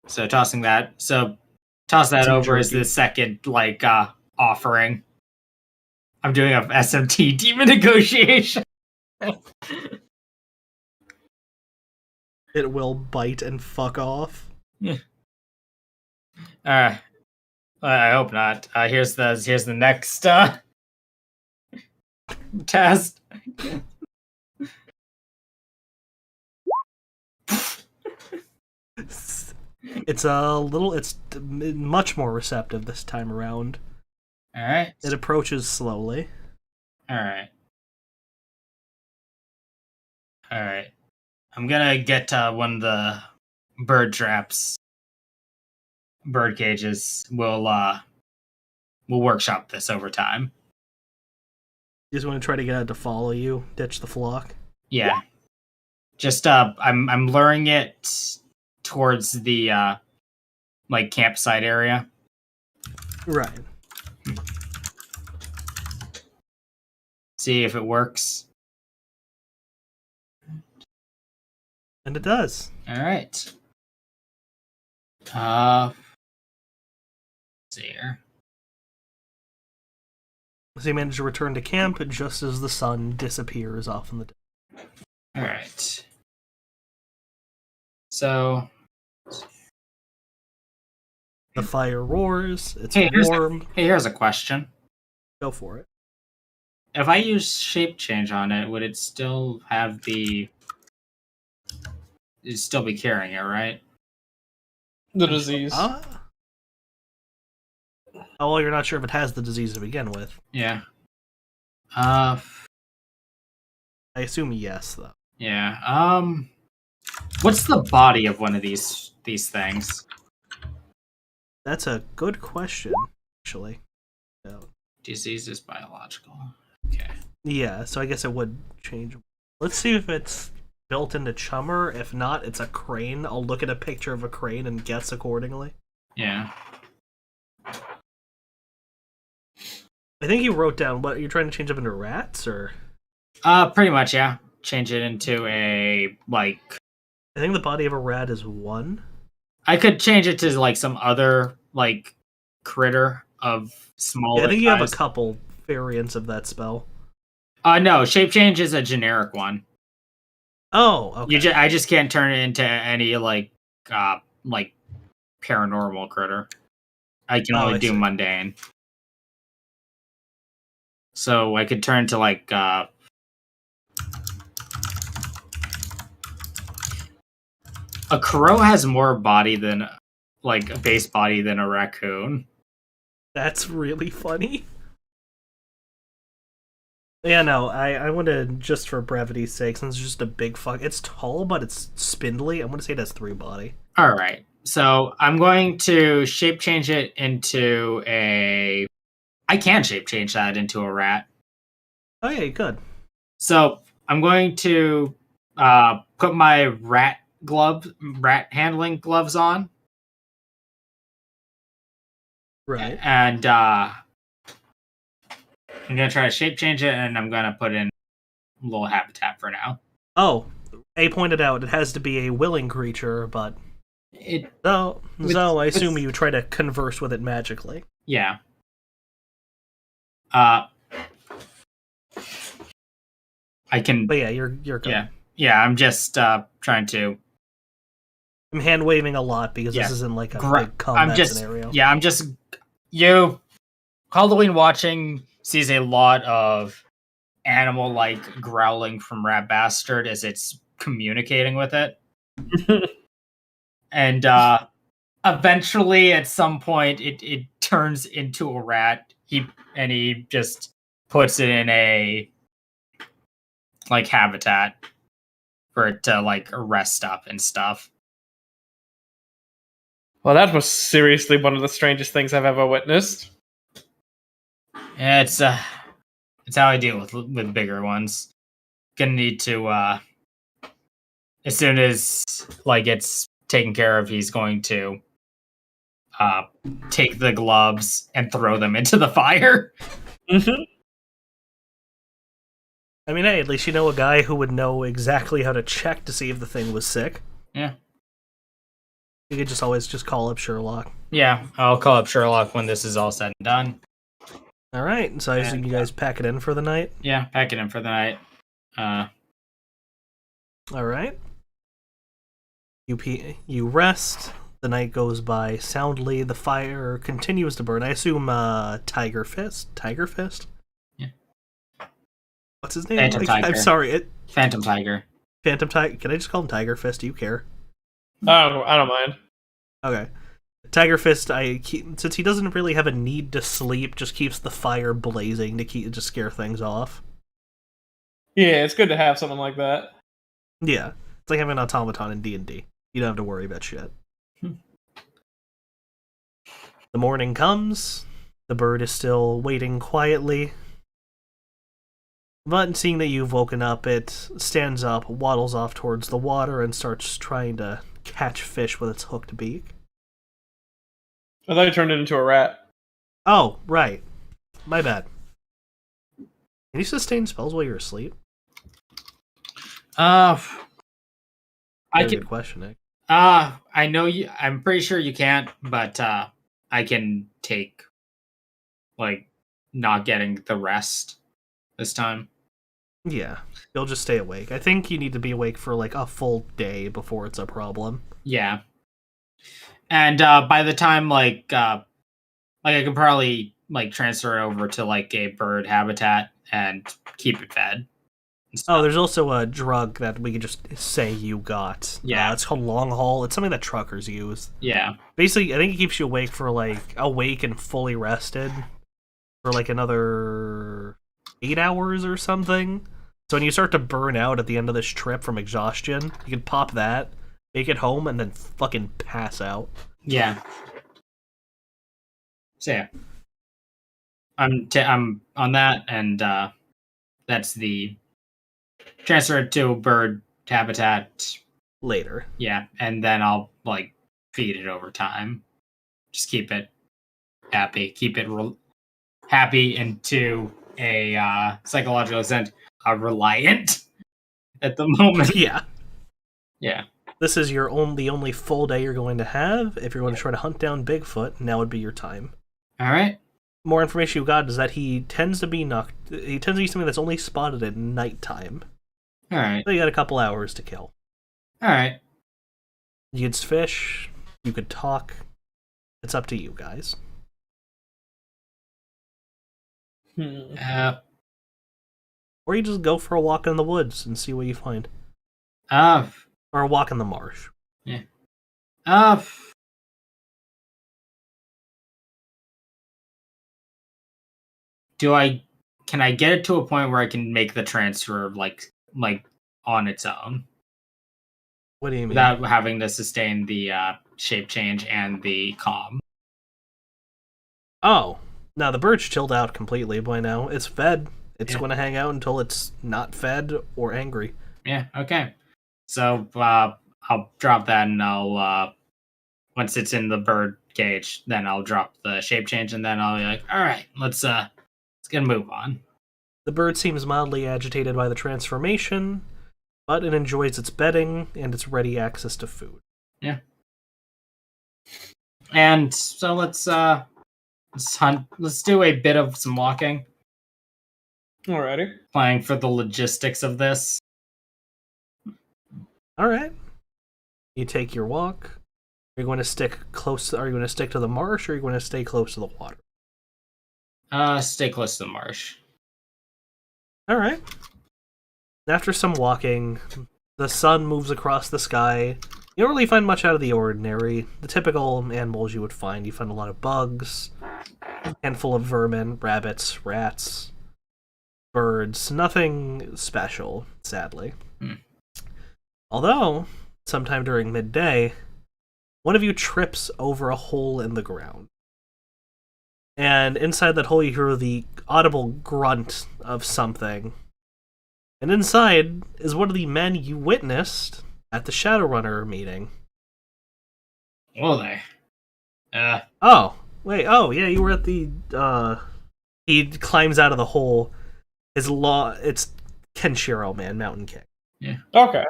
So tossing that. So toss that Some over as jerky. the second like offering. I'm doing a SMT demon negotiation. It will bite and fuck off. I hope not. Here's the next test. It's much more receptive this time around. All right. It approaches slowly. All right. All right. I'm gonna get one of the bird traps, bird cages. We'll workshop this over time. You just want to try to get it to follow you, ditch the flock. Yeah. Just I'm luring it towards the like campsite area. Right. See if it works. And it does. All right. Let's see here. So you manage to return to camp just as the sun disappears off in the distance. All right. So The fire roars. It's Hey, warm. here's a question. Go for it. If I use shape change on it, would it still have the? It'd still be carrying it, right? The disease. Oh, well, you're not sure if it has the disease to begin with. Yeah. I assume yes, though. Yeah. What's the body of one of these things? That's a good question, actually. So, Disease is biological. Okay. yeah, so I guess it would change. Let's see if it's built into Chummer. If not, it's a crane. I'll look at a picture of a crane and guess accordingly. Yeah. I think you wrote down what you're trying to change up into rats, or Pretty much, yeah. Change it into a like. I think the body of a rat is 1. I could change it to like some other like critter of smaller. Yeah, I think you have a size. couple variants of that spell. No, shape change is a generic one. Oh, okay. I just can't turn it into any like paranormal critter. I can only I do see. mundane. So I could turn to like A crow has more body than, like, a base body than a raccoon. That's really funny. Yeah, no, I want to, just for brevity's sake, since it's just a big fuck... It's tall, but it's spindly. I'm going to say it has 3 body. Alright, so I'm going to shape change it into a... I can shape change that into a rat. Oh yeah, you could. So I'm going to put my rat handling gloves on. Right. And I'm going to try to shape change it, and I'm going to put in a little habitat for now. Oh, A pointed out it has to be a willing creature, but... So I assume you try to converse with it magically. Yeah. I can... But yeah, you're good. Yeah, I'm just trying to... I'm hand waving a lot because this isn't like a big combat scenario. Yeah, I'm just... Halloween watching sees a lot of animal-like growling from Rat Bastard as it's communicating with it. And eventually, at some point, it turns into a rat. He just puts it in a like habitat for it to like rest up and stuff. Well, that was seriously one of the strangest things I've ever witnessed. Yeah, it's how I deal with bigger ones. Gonna need to as soon as like it's taken care of, he's going to take the gloves and throw them into the fire. Mm-hmm. I mean, hey, at least you know a guy who would know exactly how to check to see if the thing was sick. Yeah. You could just always just call up Sherlock. Yeah, I'll call up Sherlock when this is all said and done. All right, so I assume you guys pack it in for the night? Yeah, pack it in for the night. All right. You rest. The night goes by soundly. The fire continues to burn. I assume Tiger Fist? Yeah. What's his name? Phantom Tiger. I'm sorry. Phantom Tiger. Phantom Tiger. Can I just call him Tiger Fist? Do you care? Oh, I don't mind. Okay. Tiger Fist, since he doesn't really have a need to sleep, just keeps the fire blazing to scare things off. Yeah, it's good to have something like that. Yeah. It's like having an automaton in D&D. You don't have to worry about shit. The morning comes. The bird is still waiting quietly. But seeing that you've woken up, it stands up, waddles off towards the water, and starts trying to catch fish with its hooked beak. I thought you turned it into a rat. Oh, right. My bad. Can you sustain spells while you're asleep? I Very can. good question, Nick. I know you. I'm pretty sure you can't, but I can take like not getting the rest this time. Yeah, you'll just stay awake. I think you need to be awake for like a full day before it's a problem. Yeah, and by the time like I can probably like transfer it over to like a bird habitat and keep it fed. Oh, there's also a drug that we could just say you got. Yeah. It's called Long Haul. It's something that truckers use. Yeah. Basically, I think it keeps you awake and fully rested for like another 8 hours or something. So when you start to burn out at the end of this trip from exhaustion, you can pop that, make it home, and then fucking pass out. Yeah. So yeah. I'm on that, and that's the transfer it to bird habitat Later. Yeah, and then I'll like feed it over time. Just keep it happy, keep it happy into a psychological extent, reliant at the moment. Yeah. Yeah. This is the only full day you're going to have. If you're going to try to hunt down Bigfoot, now would be your time. All right. More information you got is that he tends to be something that's only spotted at nighttime. All right. So you got a couple hours to kill. All right. You could fish. You could talk. It's up to you guys. Or you just go for a walk in the woods and see what you find. Or a walk in the marsh. Uh, can I get it to a point where I can make the transfer like on its own What do you mean? without having to sustain the shape change and the calm? Oh, now the bird's chilled out completely by now. It's fed. It's Yeah. going to hang out until it's not fed or angry. Yeah, okay. So I'll drop that, and I'll once it's in the bird cage, then I'll drop the shape change, and then I'll be like, all right, let's get a move on. The bird seems mildly agitated by the transformation, but it enjoys its bedding and its ready access to food. Yeah. And so let's hunt. Let's do a bit of some walking, Alrighty. playing for the logistics of this. All right. You take your walk. Are you going to stick close? Are you going to stick to the marsh, or are you going to stay close to the water? Stay close to the marsh. All right. After some walking, the sun moves across the sky. You don't really find much out of the ordinary. The typical animals you would find. You find a lot of bugs, a handful of vermin, rabbits, rats, birds. Nothing special, sadly. Although, sometime during midday, one of you trips over a hole in the ground. And inside that hole you hear the audible grunt of something. And inside is one of the men you witnessed at the Shadowrunner meeting. Whoa there. Oh, wait, yeah, you were at the, he climbs out of the hole. It's Kenshiro, man, Mountain King. Okay.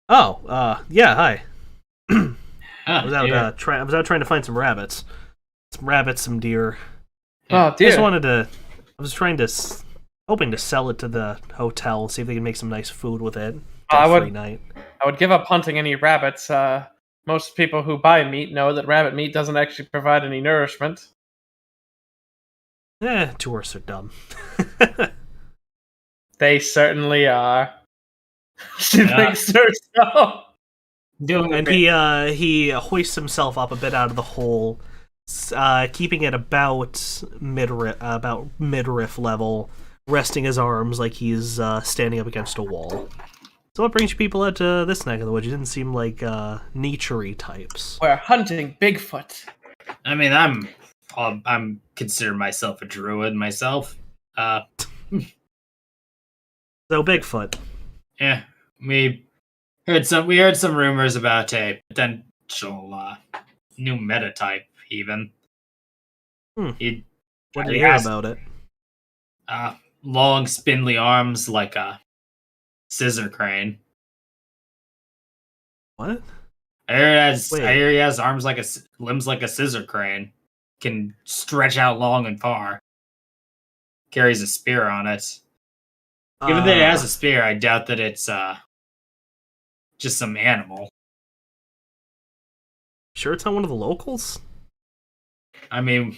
Oh, yeah, hi. I was Here. out, I was out trying to find some rabbits. Some deer. Oh I dear. just I was hoping to sell it to the hotel, see if they can make some nice food with it. I would- Free night. I would give up hunting any rabbits. Most people who buy meat know that rabbit meat doesn't actually provide any nourishment. Tourists are dumb. They certainly are. She Yeah. thinks so. Doing a And bit- he hoists himself up a bit out of the hole, keeping it about midriff level, resting his arms like he's standing up against a wall. So what brings you people out to this neck of the woods? You didn't seem like nature-y types. We're hunting Bigfoot. I mean, I'm consider myself a druid myself. So Bigfoot. Yeah, we heard some rumors about a potential new meta type. Even What he did he you hear has, about it? long spindly arms like a scissor crane. What? I Wait. hear he has arms like limbs like a scissor crane. Can stretch out long and far. Carries a spear on it. Given that it has a spear, I doubt that it's just some animal. Sure it's not one of the locals? I mean,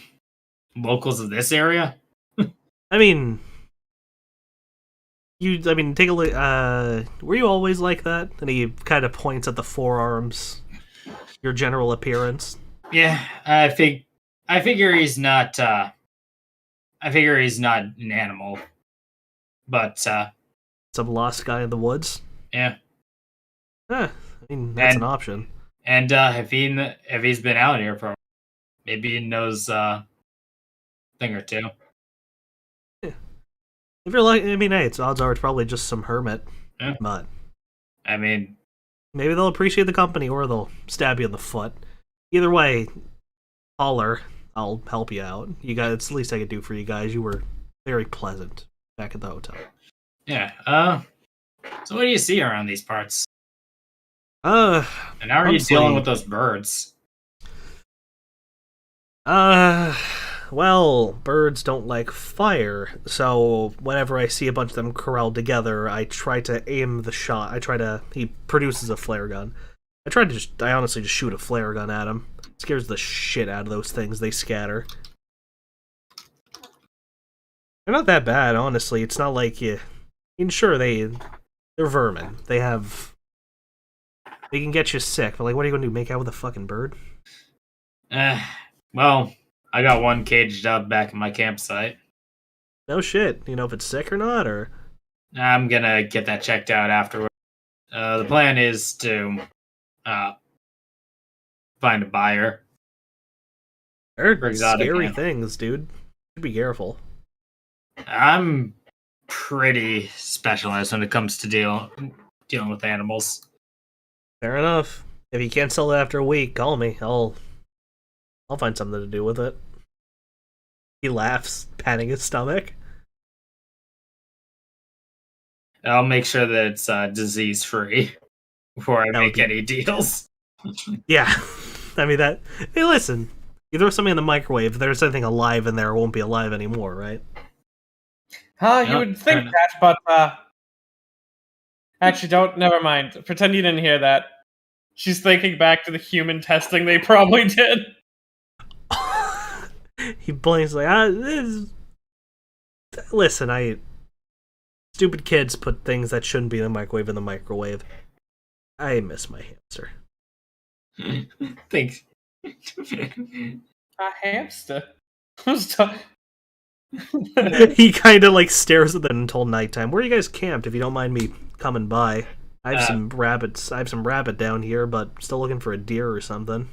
locals of this area? I mean, take a look. Were you always like that? And he kind of points at the forearms. Your general appearance. Yeah, I figure he's not. I figure he's not an animal, but Some lost guy in the woods. yeah. I mean, that's And- an option. And if he's been out here for, maybe he knows a thing or two. If you're like, I mean, hey, odds are it's probably just some hermit. Yeah. But I mean, maybe they'll appreciate the company, or they'll stab you in the foot. Either way, holler. I'll help you out. You guys, it's the least I could do for you guys. You were very pleasant back at the hotel. yeah. So what do you see around these parts? Uh, And how are you Honestly- dealing with those birds? Well, birds don't like fire, so whenever I see a bunch of them corralled together, I try to aim the shot. He produces a flare gun. I honestly just shoot a flare gun at him. It scares the shit out of those things. They scatter. They're not that bad, honestly. It's not like you. I mean, sure, they're vermin. They have They can get you sick, but like, what are you gonna do? Make out with a fucking bird? Well, I got one caged up back in my campsite. No shit. You know if it's sick or not, or I'm gonna get that checked out afterward. The plan is to find a buyer. they're For exotic scary animals. things, dude. Should be careful. I'm pretty specialized when it comes to dealing with animals. Fair enough. If you can't sell it after a week, call me. I'll find something to do with it. He laughs, patting his stomach. I'll make sure that it's disease free before I That would make be- any deals. Yeah. I mean that. Hey, listen. You throw something in the microwave. If there's anything alive in there, it won't be alive anymore, right? You Yeah, would fair think enough. that, but actually, don't. Never mind. Pretend you didn't hear that. She's thinking back to the human testing they probably did. He blinks like, listen, stupid kids put things that shouldn't be in the microwave. I miss my hamster. Thanks. A hamster. Who's talking? He kind of like stares at them until nighttime. Where are you guys camped? If you don't mind me coming by, I have some rabbits. I have some rabbit down here, but still looking for a deer or something.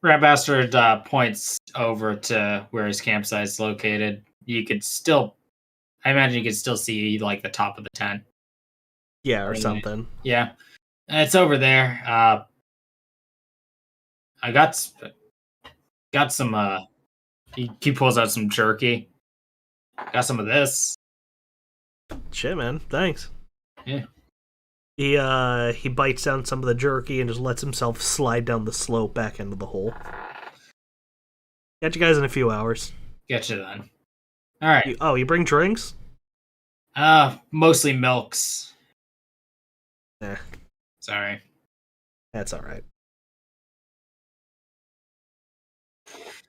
Rat Bastard points over to where his campsite's located. I imagine you could still see like the top of the tent. Yeah, or Really? something. Yeah, it's over there. I got some. He pulls out some jerky. Got some of this. Shit, man. Thanks. Yeah. He bites down some of the jerky and just lets himself slide down the slope back into the hole. Catch you guys in a few hours. Getcha then. All right. You bring drinks? Mostly milks. Eh, Sorry. that's all right.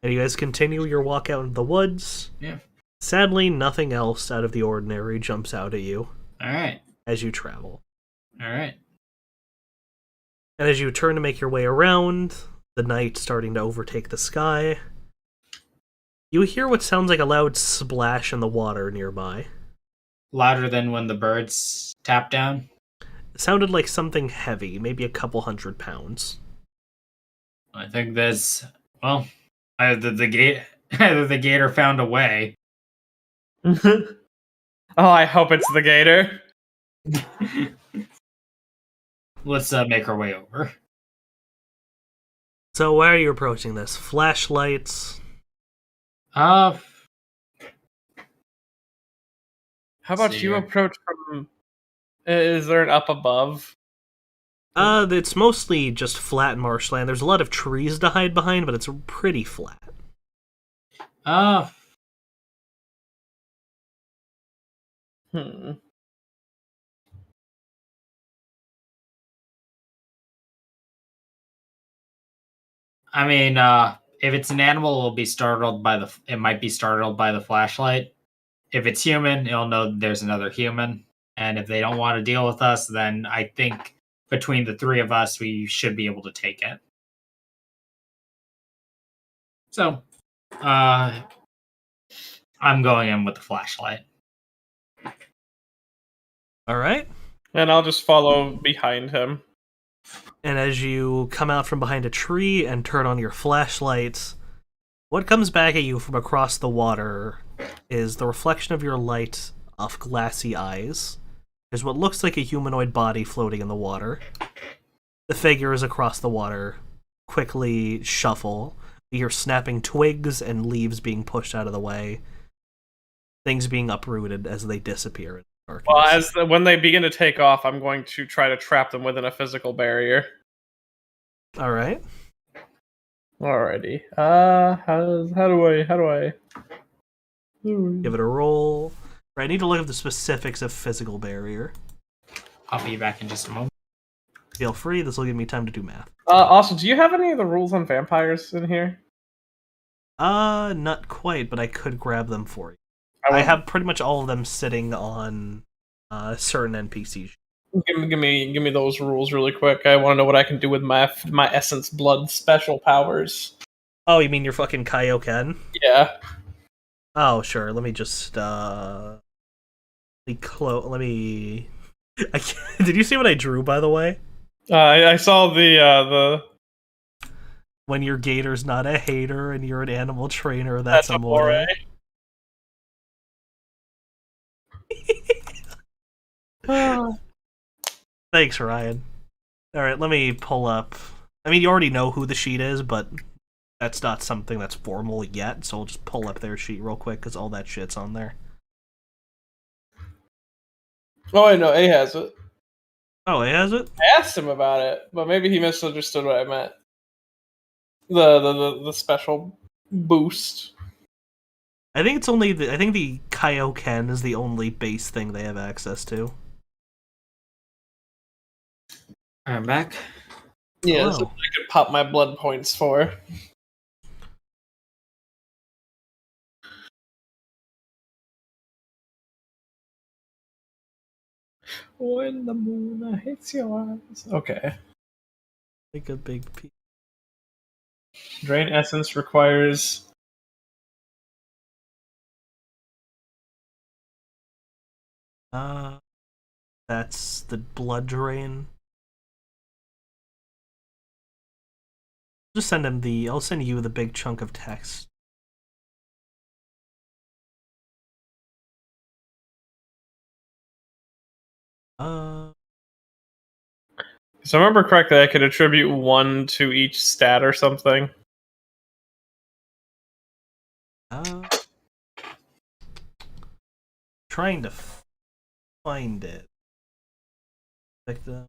And you guys continue your walk out into the woods. Yeah. Sadly, nothing else out of the ordinary jumps out at you All right. as you travel. All right. And as you turn to make your way around, the night starting to overtake the sky, you hear what sounds like a loud splash in the water nearby. Louder than when the birds tap down. It sounded like something heavy, maybe a couple 100 pounds. I think either the gator found a way. Oh, I hope it's the gator. Let's make our way over. So why are you approaching this? Flashlights? Uh, How about See you here. approach from? Is there an up above? It's mostly just flat marshland. There's a lot of trees to hide behind, but it's pretty flat. Hmm. I mean, if it's an animal, it might be startled by the flashlight. If it's human, it'll know there's another human. And if they don't want to deal with us, then I think between the three of us, we should be able to take it. So, I'm going in with the flashlight. Alright? And I'll just follow behind him. And as you come out from behind a tree and turn on your flashlights, what comes back at you from across the water is the reflection of your light of glassy eyes. There's what looks like a humanoid body floating in the water. The figures across the water quickly shuffle. You hear snapping twigs and leaves being pushed out of the way. Things being uprooted as they disappear in the darkness. Well, when they begin to take off, I'm going to try to trap them within a physical barrier. Alright. Alrighty. How do I? Give it a roll. Right, I need to look at the specifics of physical barrier. I'll be back in just a moment. Feel free, this will give me time to do math. Also, do you have any of the rules on vampires in here? Not quite, but I could grab them for you. I have pretty much all of them sitting on certain NPCs. Give me those rules really quick. I want to know what I can do with my essence blood special powers. Oh, you mean your fucking Kaioken? Yeah. Oh, sure. Let me just let me. Did you see what I drew, by the way? I saw the. When your gator's not a hater and you're an animal trainer, that's amore. Thanks, Ryan. Alright, let me pull up. I mean, you already know who the sheet is, but that's not something that's formal yet, so I'll just pull up their sheet real quick, because all that shit's on there. Oh, I know. A has it. Oh, he has it? I asked him about it, but maybe he misunderstood what I meant. The special boost. I think it's only I think the Kaioken is the only base thing they have access to. I'm back. Yeah, Hello. so I could pop my blood points for. When the moon hits your eyes. Okay. Like a big piece. Drain essence requires. That's the blood drain. Just send him the. I'll send you the big chunk of text. So I remember correctly, I could attribute 1 to each stat or something. Trying to find it. Like did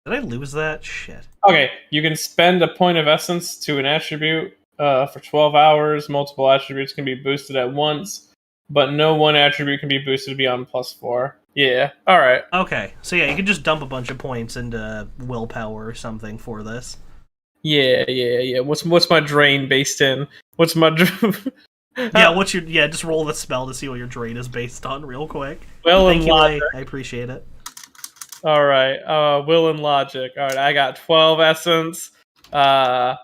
I lose that? Shit. Okay, you can spend a point of essence to an attribute for 12 hours. Multiple attributes can be boosted at once, but no one attribute can be boosted beyond +4. Yeah, alright. Okay, so yeah, you can just dump a bunch of points into willpower or something for this. Yeah. What's my drain based in? What's my just roll the spell to see what your drain is based on real quick. will Thank and you, logic? I appreciate it. Alright, will and logic. Alright, I got 12 essence. I'm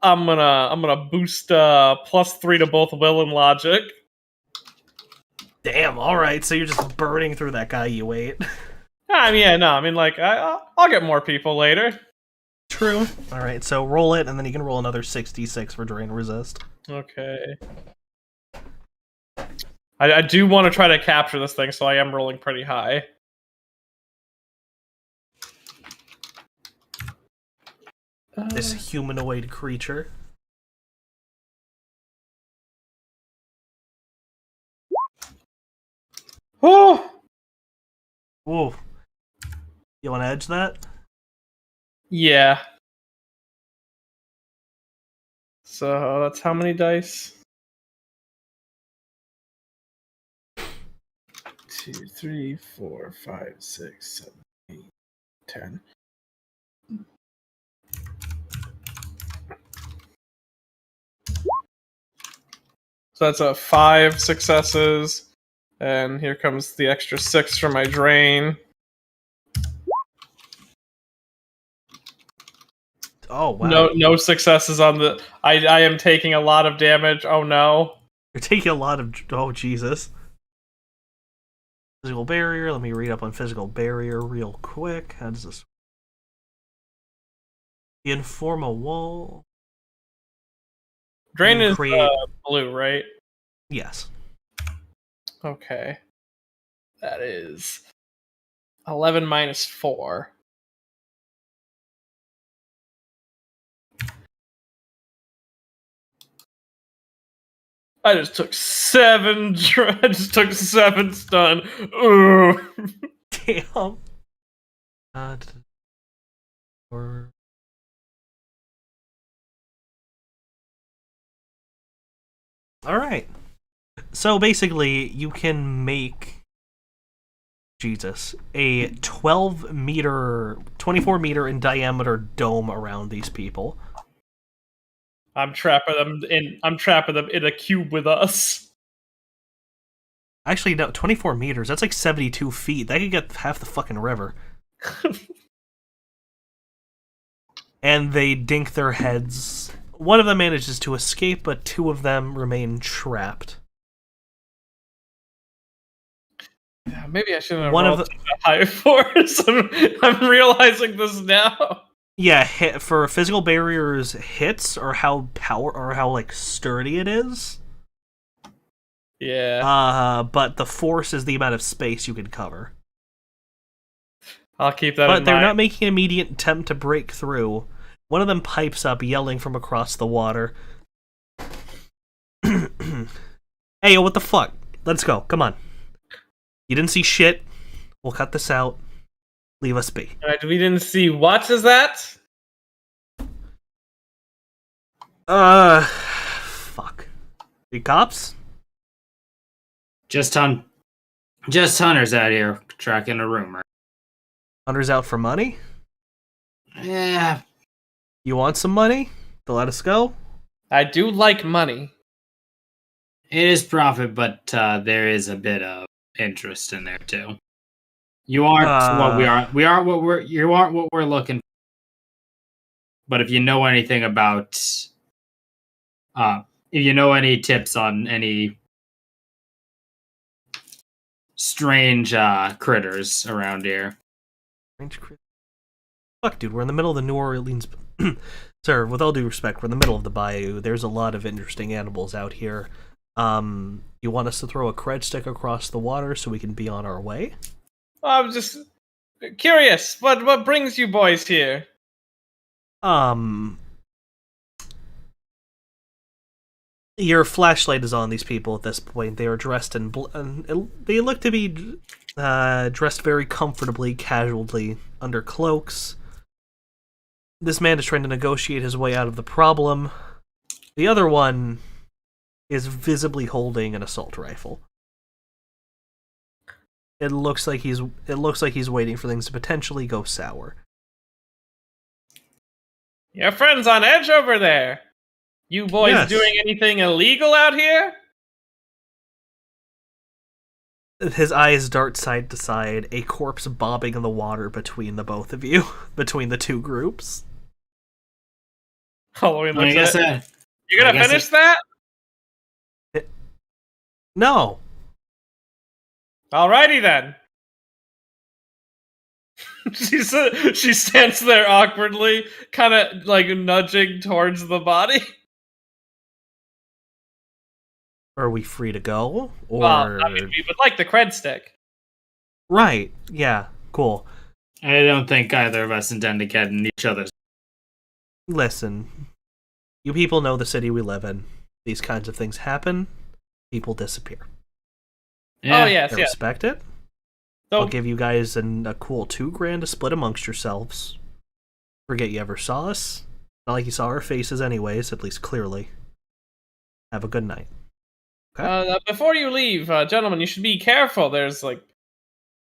gonna boost +3 to both will and logic. Damn, alright, so you're just burning through that guy you ate. I mean, like, I'll get more people later. True. Alright, so roll it, and then you can roll another 66 for drain resist. Okay. I do want to try to capture this thing, so I am rolling pretty high. This humanoid creature. Oh! Ooh. You want to edge that? Yeah. So that's how many dice? 2, 3, 4, 5, 6, 7, 8, 10. So that's 5 successes, and here comes the extra 6 for my drain. Oh, wow. No successes on the. I am taking a lot of damage. Oh no. You're taking a lot of... Oh, Jesus. Physical barrier. Let me read up on physical barrier real quick. How does this... Inform a wall. Drain is create... blue, right? Yes. Okay. That is 11 minus 4. I just took 7. I just took 7 stun. Ugh. Damn. Alright. So basically, you can make... Jesus. A 24 meter in diameter dome around these people. I'm trapping them in a cube with us. Actually, no, 24 meters. That's like 72 feet. That could get half the fucking river. And they dink their heads. One of them manages to escape, but two of them remain trapped. Yeah, maybe I shouldn't have One of rolled such a high force. I'm realizing this now. Yeah, for physical barriers hits or how like sturdy it is. Yeah. But the force is the amount of space you can cover. I'll keep that in But mind. they're not making an immediate attempt to break through. One of them pipes up, yelling from across the water. Hey, yo, what the fuck? Let's go. Come on. You didn't see shit. We'll cut this out. Leave us be. Alright, we didn't see what is that? Fuck. The cops? Just hunters out here tracking a rumor. Hunters out for money? Yeah, You want some money to let us go? I do like money. it is profit, but there is a bit of interest in there too. You aren't what we are. We aren't what we're. You aren't what we're looking for. But if you know anything about, if you know any tips on any strange critters around here, Fuck, dude, we're in the middle of the New Orleans. Sir, with all due respect, we're in the middle of the bayou. There's a lot of interesting animals out here. You want us to throw a cred stick across the water so we can be on our way? I'm just curious. What brings you boys here? Your flashlight is on these people at this point. They are dressed in they look to be dressed very comfortably, casually, under cloaks. This man is trying to negotiate his way out of the problem. The other one is visibly holding an assault rifle. It looks like he's waiting for things to potentially go sour. Your friend's on edge over there. You boys Yes. doing anything illegal out here? His eyes dart side to side, a corpse bobbing in the water between the both of you, between the two groups. Halloween I looks guess at it. You gonna I guess finish that? No. Alrighty then. She stands there awkwardly, kind of like nudging towards the body. Are we free to go? Or Well, I mean, we would like the cred stick. right, yeah, cool. I don't think either of us intend to get in each other's. Listen, you people know the city we live in. These kinds of things happen. People disappear. Yeah, Oh yes, I yes. respect it. So, I'll give you guys a cool $2,000 to split amongst yourselves. Forget you ever saw us. Not like you saw our faces anyways, at least clearly. Have a good night. before you leave, gentlemen, you should be careful. There's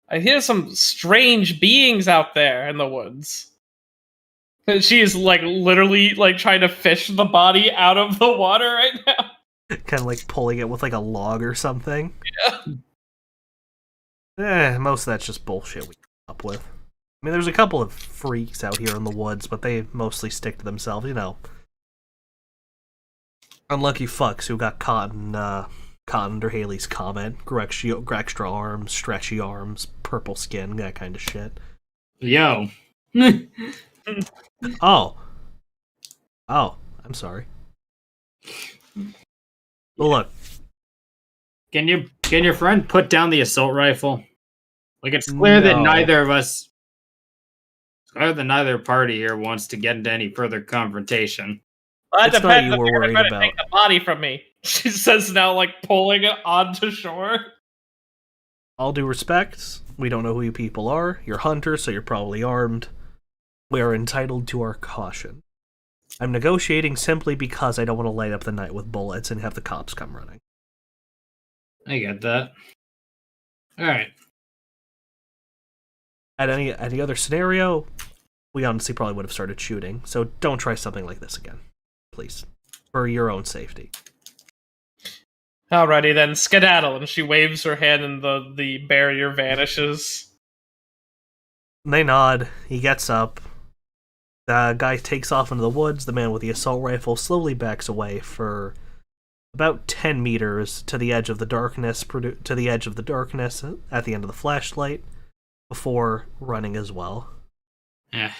I hear some strange beings out there in the woods. She is literally trying to fish the body out of the water right now. Kind of like pulling it with like a log or something. Yeah. Most of that's just bullshit we come up with. I mean, there's a couple of freaks out here in the woods, but they mostly stick to themselves, you know. Unlucky fucks who got caught under Haley's comment. Extra arms, stretchy arms, purple skin, that kind of shit. Yo. Oh, I'm sorry. Well, look, Can your friend put down the assault rifle? It's clear that No. it's clear that neither party here wants to get into any further confrontation. Well, that It's not depends you if we're you're gonna worried try to about. take the body from me. She says now, pulling it onto shore. all due respect, we don't know who you people are. You're hunters, so you're probably armed. We are entitled to our caution. I'm negotiating simply because I don't want to light up the night with bullets and have the cops come running. I get that. All right. At any other scenario, we honestly probably would have started shooting. So don't try something like this again, please, for your own safety. Alrighty then, skedaddle, and she waves her hand and the barrier vanishes. They nod. He gets up. The guy takes off into the woods. The man with the assault rifle slowly backs away for about 10 meters to the edge of the darkness, at the end of the flashlight, before running as well. Yeah.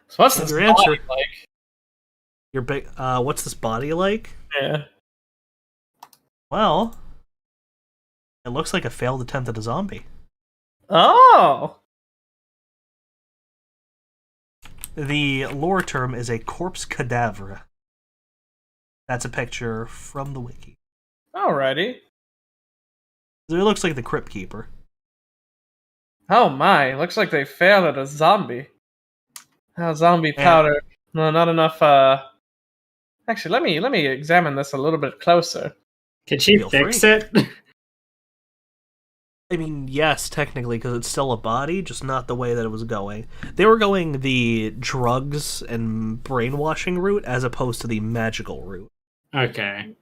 So what's this Your body answer. like? Your big. What's this body like? Yeah. Well, it looks like a failed attempt at a zombie. Oh! The lore term is a corpse cadaver. That's a picture from the wiki. Alrighty. It looks like the Crypt Keeper. Oh my, looks like they failed at a zombie. Oh, zombie Yeah. powder. No, not enough, Actually, let me examine this a little bit closer. Can she Feel fix free. it? I mean, yes, technically, because it's still a body, just not the way that it was going. They were going the drugs and brainwashing route as opposed to the magical route. Okay.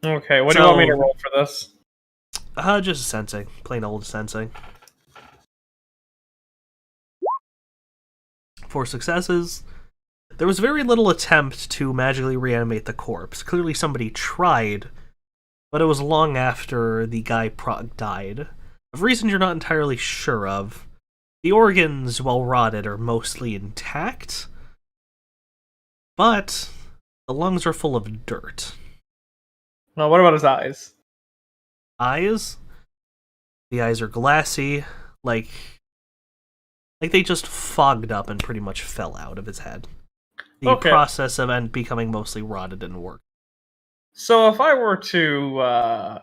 Okay, what do you want me to roll for this? Just sensing. Plain old sensing. 4 successes. There was very little attempt to magically reanimate the corpse. Clearly somebody tried, but it was long after the guy died. Of reasons you're not entirely sure of. The organs, while rotted, are mostly intact, but the lungs are full of dirt. Well, what about his eyes? Eyes? The eyes are glassy, like they just fogged up and pretty much fell out of his head. The Okay. process of becoming mostly rotted didn't work. So if I were to,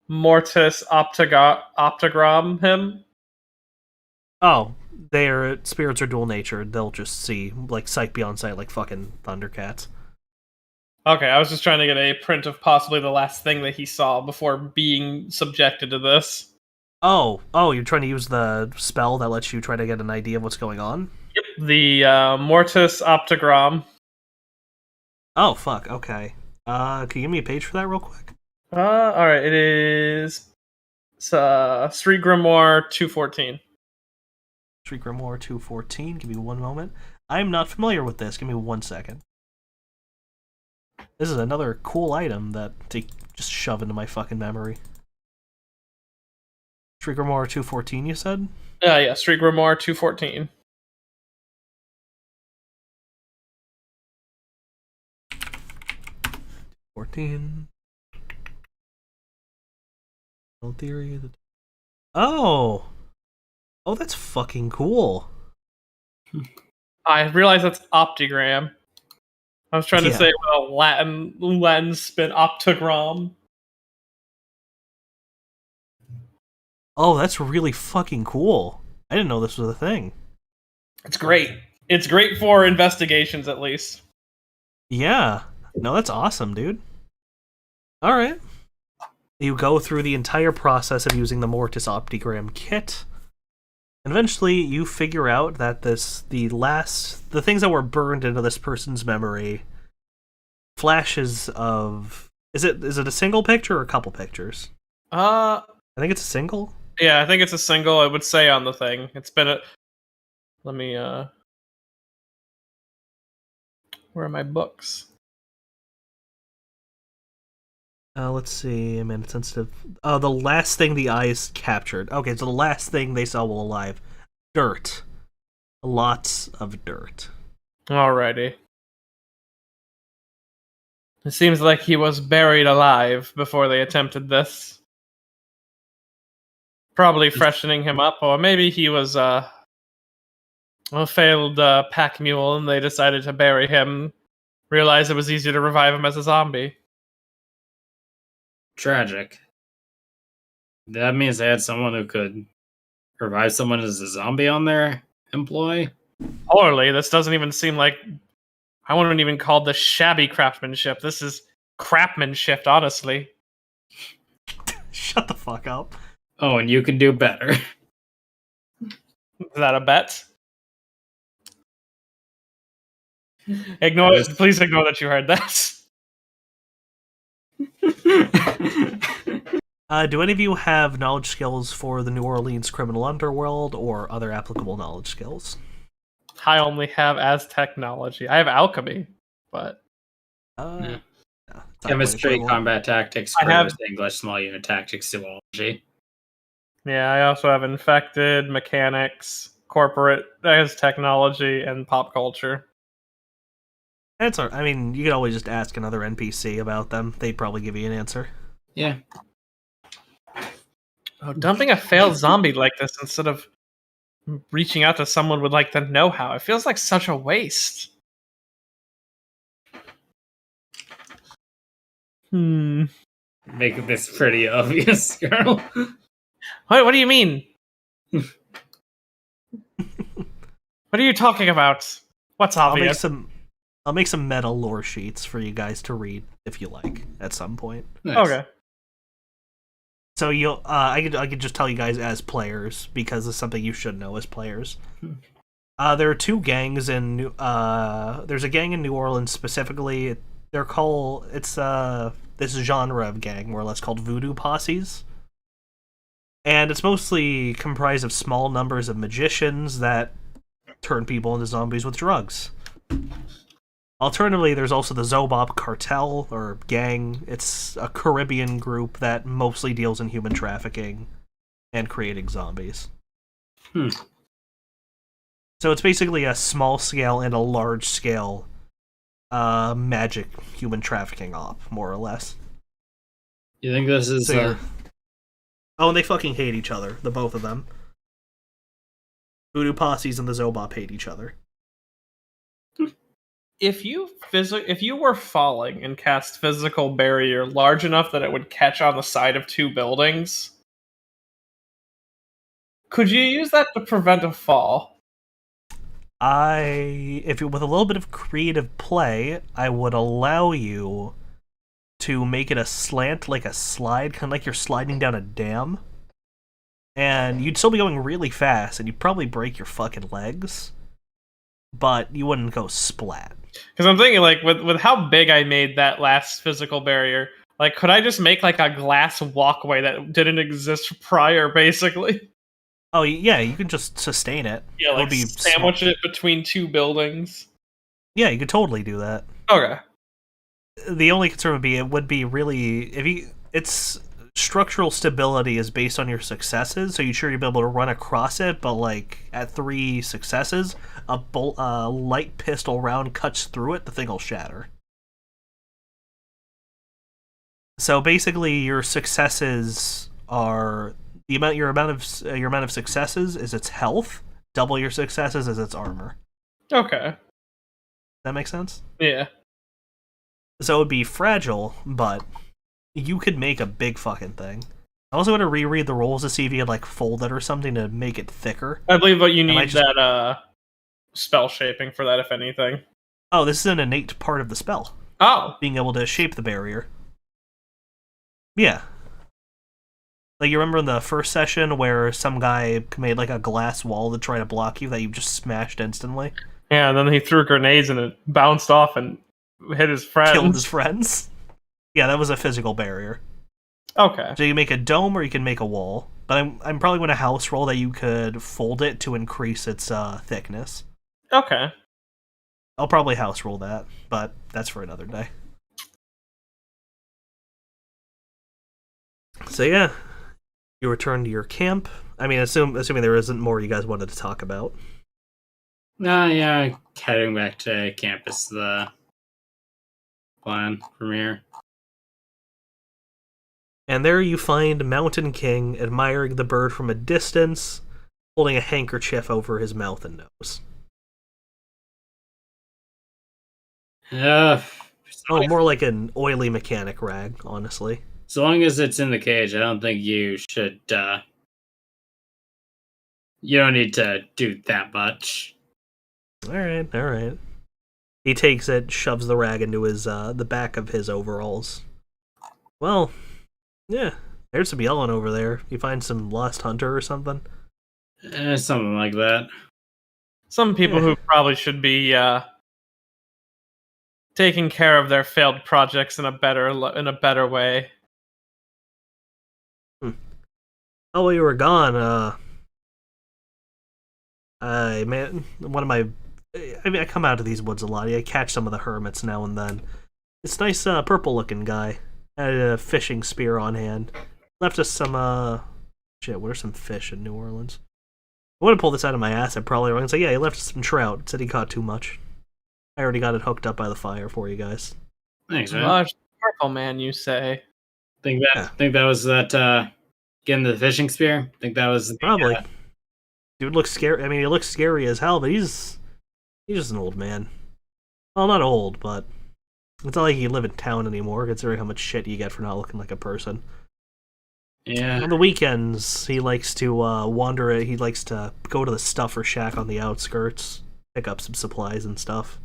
Mortis optogram him? Oh, their spirits are dual natured. They'll just see, like, sight beyond sight, like fucking Thundercats. Okay, I was just trying to get a print of possibly the last thing that he saw before being subjected to this. Oh, you're trying to use the spell that lets you try to get an idea of what's going on? Yep, the Mortis optogram. Oh, fuck, okay. Can you give me a page for that real quick? Alright, it is Street Grimoire 214. Street Grimoire 214, give me one moment. I'm not familiar with this, give me 1 second. This is another cool item that to just shove into my fucking memory. Street Grimoire 214, you said? Yeah, Street Grimoire 214. Theory. Oh, that's fucking cool. I realize that's optigram. I was trying to Yeah. say well, Latin spin optogram. Oh, that's really fucking cool. I didn't know this was a thing. It's great. It's great for investigations, at least. Yeah. No, that's awesome, dude. Alright. You go through the entire process of using the Mortis Optigram kit. And eventually you figure out that the things that were burned into this person's memory, flashes of... Is it a single picture or a couple pictures? I think it's a single. Yeah, I think it's a single. It would say on the thing. It's been a. Let me. Where are my books? Let's see. I'm insensitive. The last thing the eyes captured. Okay, so the last thing they saw while alive. Dirt. Lots of dirt. Alrighty. It seems like he was buried alive before they attempted this. Probably freshening him up, or maybe he was a failed pack mule and they decided to bury him. Realized it was easier to revive him as a zombie. Tragic. That means they had someone who could revive someone as a zombie on their employ. Poorly, this doesn't even seem like. I wouldn't even call this shabby craftsmanship. This is crapmanship, honestly. Shut the fuck up. Oh, and you can do better. Is that a bet? Please ignore that you heard that. Do any of you have knowledge skills for the New Orleans criminal underworld or other applicable knowledge skills? I only have Aztec knowledge. I have alchemy, but Yeah. Yeah. It's not quite Chemistry, equivalent. combat tactics, I have- creative English, small unit tactics, zoology. yeah, I also have infected, mechanics, corporate, technology, and pop culture. That's I mean, you could always just ask another NPC about them. They'd probably give you an answer. Yeah. Oh, dumping a failed zombie like this instead of reaching out to someone with like the know-how, it feels like such a waste. Make this pretty obvious, girl. What do you mean? What are you talking about? What's obvious? I'll make some meta lore sheets for you guys to read if you like at some point. Nice. Okay. So you'll I could just tell you guys as players because it's something you should know as players. There are two gangs in there's a gang in New Orleans specifically. They're called this genre of gang more or less called voodoo posses. And it's mostly comprised of small numbers of magicians that turn people into zombies with drugs. Alternatively, there's also the Zobop cartel, or gang. It's a Caribbean group that mostly deals in human trafficking and creating zombies. So it's basically a small-scale and a large-scale magic human trafficking op, more or less. You think this is... Oh, and they fucking hate each other, the both of them. Voodoo posses and the Zobop hate each other. If you were falling and cast physical barrier large enough that it would catch on the side of two buildings, could you use that to prevent a fall? With a little bit of creative play, I would allow you to make it a slant, like a slide, kind of like you're sliding down a dam. And you'd still be going really fast, and you'd probably break your fucking legs, but you wouldn't go splat. Because I'm thinking, like, with how big I made that last physical barrier, like, could I just make, like, a glass walkway that didn't exist prior, basically? Oh, yeah, you can just sustain it. Yeah, like, sandwich it between two buildings. Yeah, you could totally do that. Okay. The only concern would be really, its structural stability is based on your successes, so you're sure you'll be able to run across it, but, like, at 3 successes, a light pistol round cuts through it, the thing will shatter. So basically, your successes are your amount of successes is its health. Double your successes is its armor. Okay. That makes sense? Yeah. So it would be fragile, but you could make a big fucking thing. I also want to reread the rules to see if you had, like, fold it or something to make it thicker. I believe you need that spell shaping for that, if anything. Oh, this is an innate part of the spell. Oh. Being able to shape the barrier. Yeah. Like, you remember in the first session where some guy made, like, a glass wall to try to block you that you just smashed instantly? Yeah, and then he threw grenades and it bounced off and hit his friends. Killed his friends? Yeah, that was a physical barrier. Okay. So you can make a dome or you can make a wall. But I'm probably going to house roll that you could fold it to increase its thickness. Okay. I'll probably house roll that, but that's for another day. So yeah, you return to your camp. I mean, assuming there isn't more you guys wanted to talk about. Yeah, heading back to campus, the plan from here. And there you find Mountain King admiring the bird from a distance, holding a handkerchief over his mouth and nose. More like an oily mechanic rag, honestly. So long as it's in the cage, I don't think you should, you don't need to do that much. Alright. He takes it, shoves the rag into his, the back of his overalls. Well, yeah, there's some yelling over there. You find some lost hunter or something? Something like that. Some people who probably should be taking care of their failed projects in a better way. Oh, while you were gone, one of my, I come out of these woods a lot. I catch some of the hermits now and then. This nice, purple-looking guy had a fishing spear on hand. Left us some, shit, what are some fish in New Orleans? I want to pull this out of my ass, I probably wrong and say, yeah, he left us some trout. Said he caught too much. I already got it hooked up by the fire for you guys. Thanks, man. Large purple man, you say? Think that was that getting the fishing spear? Think that was the, Probably. Dude looks scary. I mean, he looks scary as hell, but he's just an old man. Well, not old, but it's not like you live in town anymore, considering how much shit you get for not looking like a person. Yeah. On the weekends, he likes to wander. He likes to go to the stuffer shack on the outskirts, pick up some supplies and stuff.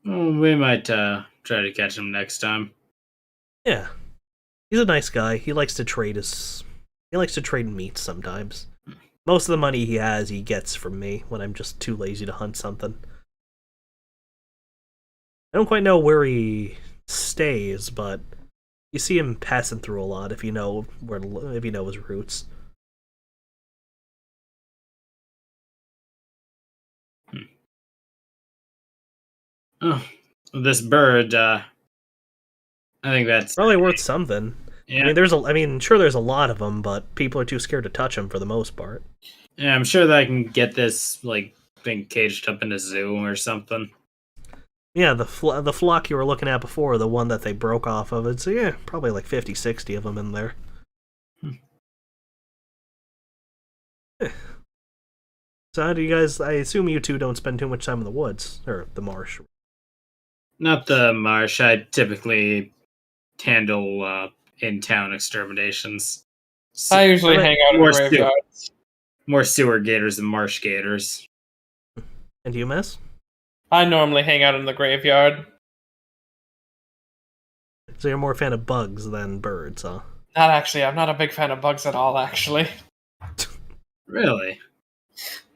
Well, we might try to catch him next time. Yeah, he's a nice guy. He likes to trade meat sometimes. Most of the money he has, he gets from me when I'm just too lazy to hunt something. I don't quite know where he stays, but you see him passing through a lot if you know his roots. Oh, this bird. I think that's Probably worth something. Yeah. I mean, sure, there's a lot of them, but people are too scared to touch them for the most part. Yeah, I'm sure that I can get this like thing caged up in a zoo or something. Yeah, the flock you were looking at before, the one that they broke off of it, so yeah, probably like 50, 60 of them in there. So how do you guys, I assume you two don't spend too much time in the woods, or the marsh. Not the marsh. I typically handle in-town exterminations. I usually hang out in more the graveyards. More sewer gators than marsh gators. And you, Miss? I normally hang out in the graveyard. So you're more a fan of bugs than birds, huh? Not actually. I'm not a big fan of bugs at all, actually. Really?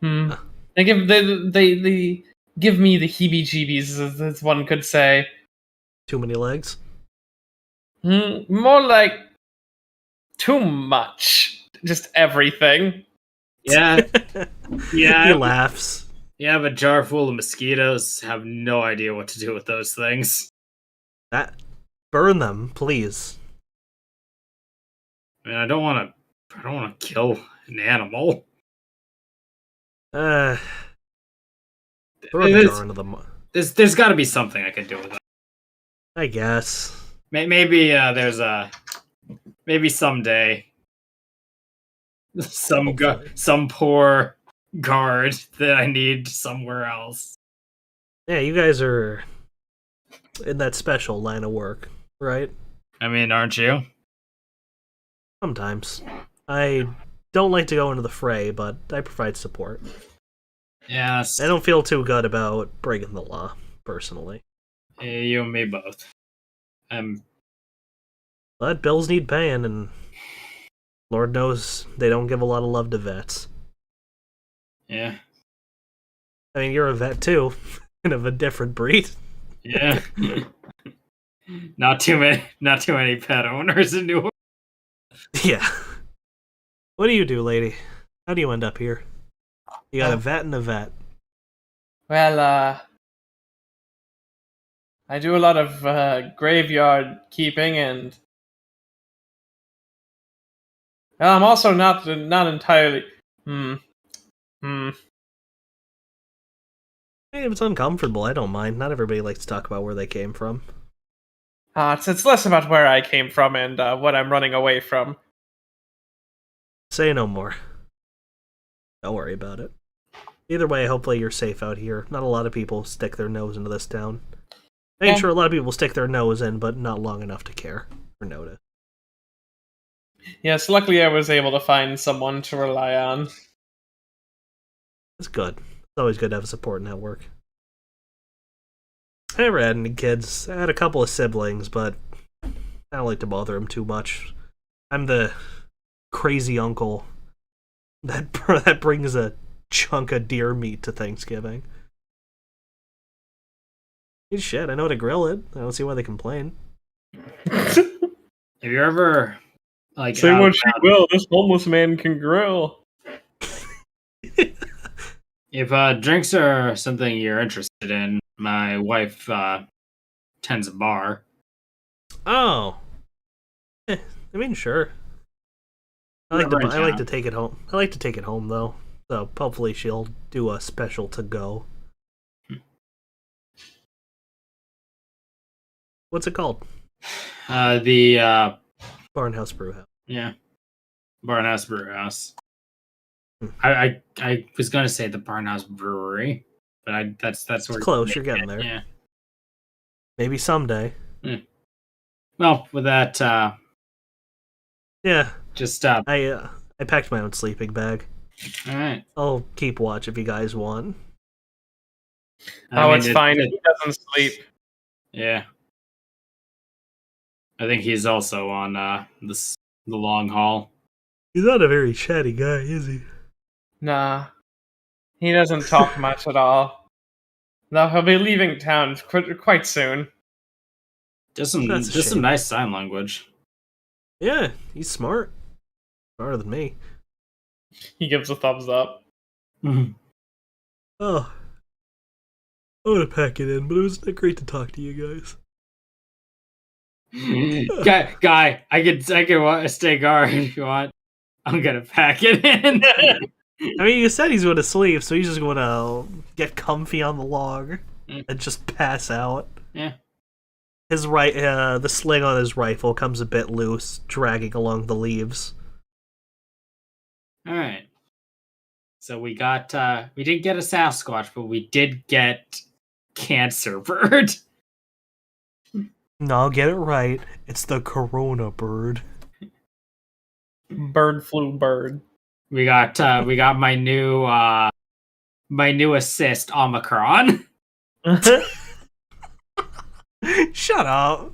They give they give me the heebie-jeebies, as one could say. Too many legs? More like too much. Just everything. Yeah. Yeah. He laughs. You have a jar full of mosquitoes. Have no idea what to do with those things. Burn them, please. I mean, I don't want to kill an animal. Throw the jar into the There's got to be something I can do with it. I guess. Maybe maybe someday some poor guard that I need somewhere else. Yeah, you guys are in that special line of work, right? I mean, aren't you? Sometimes. I don't like to go into the fray, but I provide support. Yes. I don't feel too good about breaking the law, personally. You and me both. But bills need paying, and Lord knows they don't give a lot of love to vets. Yeah. I mean, you're a vet too, and of a different breed. Yeah. Not too many pet owners in New Orleans. Yeah. What do you do, lady? How do you end up here? You got a vet and a vet. Well, I do a lot of graveyard keeping, and I'm also not entirely. Hey, if it's uncomfortable, I don't mind. Not everybody likes to talk about where they came from. It's less about where I came from and what I'm running away from. Say no more. Don't worry about it. Either way, hopefully you're safe out here. Not a lot of people stick their nose into this town. I mean, sure, a lot of people stick their nose in, but not long enough to care or notice. Yes, luckily I was able to find someone to rely on. It's good. It's always good to have a support network. I never had any kids. I had a couple of siblings, but I don't like to bother them too much. I'm the crazy uncle that brings a chunk of deer meat to Thanksgiving. Shit, I know how to grill it. I don't see why they complain. Have you ever like Say out what and you about- will, this homeless man can grill. If drinks are something you're interested in, my wife tends a bar. Oh. I mean, sure. I like Never to. in I like to town. take it home. I like to take it home though. So hopefully she'll do a special to go. What's it called? The Barnhouse Brewhouse. yeah, Barnhouse Brew House. Hmm. I was gonna say the Barnhouse Brewery, but that's It's where close. You're getting there. Yeah. Maybe someday. Well, with that, Yeah. just I packed my own sleeping bag. all right. I'll keep watch if you guys want. I Oh, mean, it's fine. He doesn't sleep. Yeah. I think he's also on the long haul. He's not a very chatty guy, is he? Nah. He doesn't talk much at all. No, he'll be leaving town quite soon. Just That's a some shame. nice sign language. Yeah, he's smart. Smarter than me. He gives a thumbs up. Oh. I want to pack it in, but it was great to talk to you guys. guy, I could stay guard if you want. I'm gonna pack it in. I mean, you said he's going to sleep, so he's just going to get comfy on the log and just pass out. Yeah. His the sling on his rifle comes a bit loose, dragging along the leaves. All right. So we got we didn't get a Sasquatch, but we did get Cancer Bird. No, get it right. It's the Corona bird. Bird flew bird. We got my new assist Omicron. Shut up.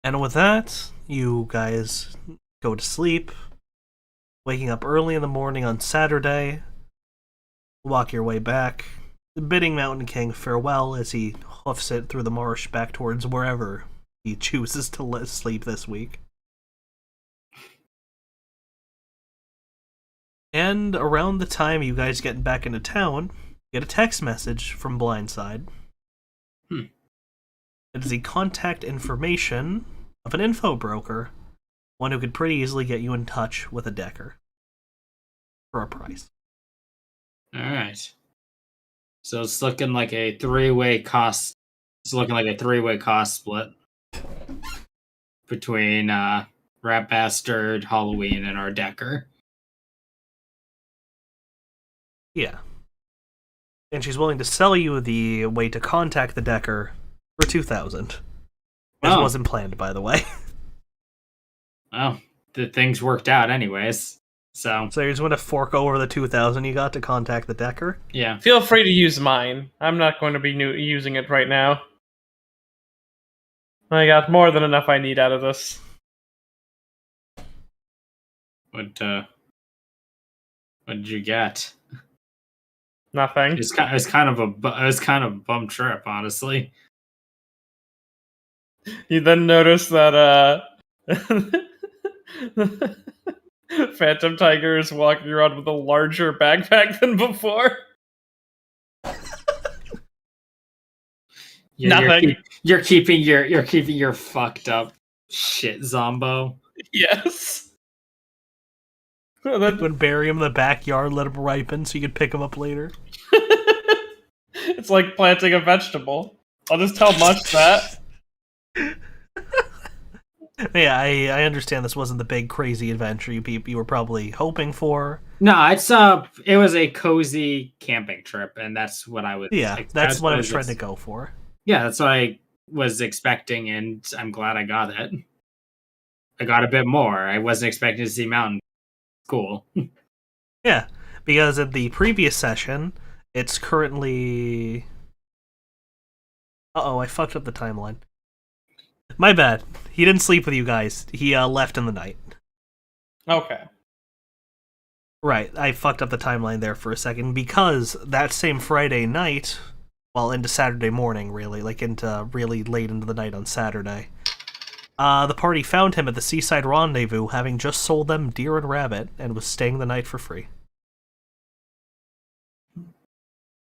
And with that, you guys go to sleep, waking up early in the morning on Saturday, walk your way back, bidding Mountain King farewell as he hoofs it through the marsh back towards wherever he chooses to sleep this week. And around the time you guys get back into town, you get a text message from Blindside. It is the contact information of an info broker, one who could pretty easily get you in touch with a decker for a price. All right. So it's looking like a three-way cost. It's looking like a three-way cost split between Rat Bastard, Halloween, and our decker. Yeah. And she's willing to sell you the way to contact the decker for 2,000. This Oh. wasn't planned, by the way. Well, the things worked out anyways. So So you just want to fork over the 2,000 you got to contact the decker? yeah. Feel free to use mine. I'm not going to be using it right now. I got more than enough I need out of this. What did you get? Nothing. It was kind of a bum trip, honestly. You then notice that Phantom Tiger is walking around with a larger backpack than before. Nothing. You're keeping your fucked up shit, Zombo. Yes. Would bury him in the backyard, let him ripen so you could pick him up later. It's like planting a vegetable. I'll just tell Much that. Yeah, I understand this wasn't the big crazy adventure you were probably hoping for. No, it was a cozy camping trip, and that's what I was. Yeah, that's what I was trying to go for. Yeah, that's what I was expecting, and I'm glad I got it. I got a bit more. I wasn't expecting to see mountain. Cool. Yeah, because in the previous session, it's currently... Uh-oh, I fucked up the timeline. My bad. He didn't sleep with you guys. He left in the night. Okay. Right, I fucked up the timeline there for a second, because that same Friday night, well, into Saturday morning, really, like into really late into the night on Saturday. The party found him at the seaside rendezvous, having just sold them deer and rabbit, and was staying the night for free.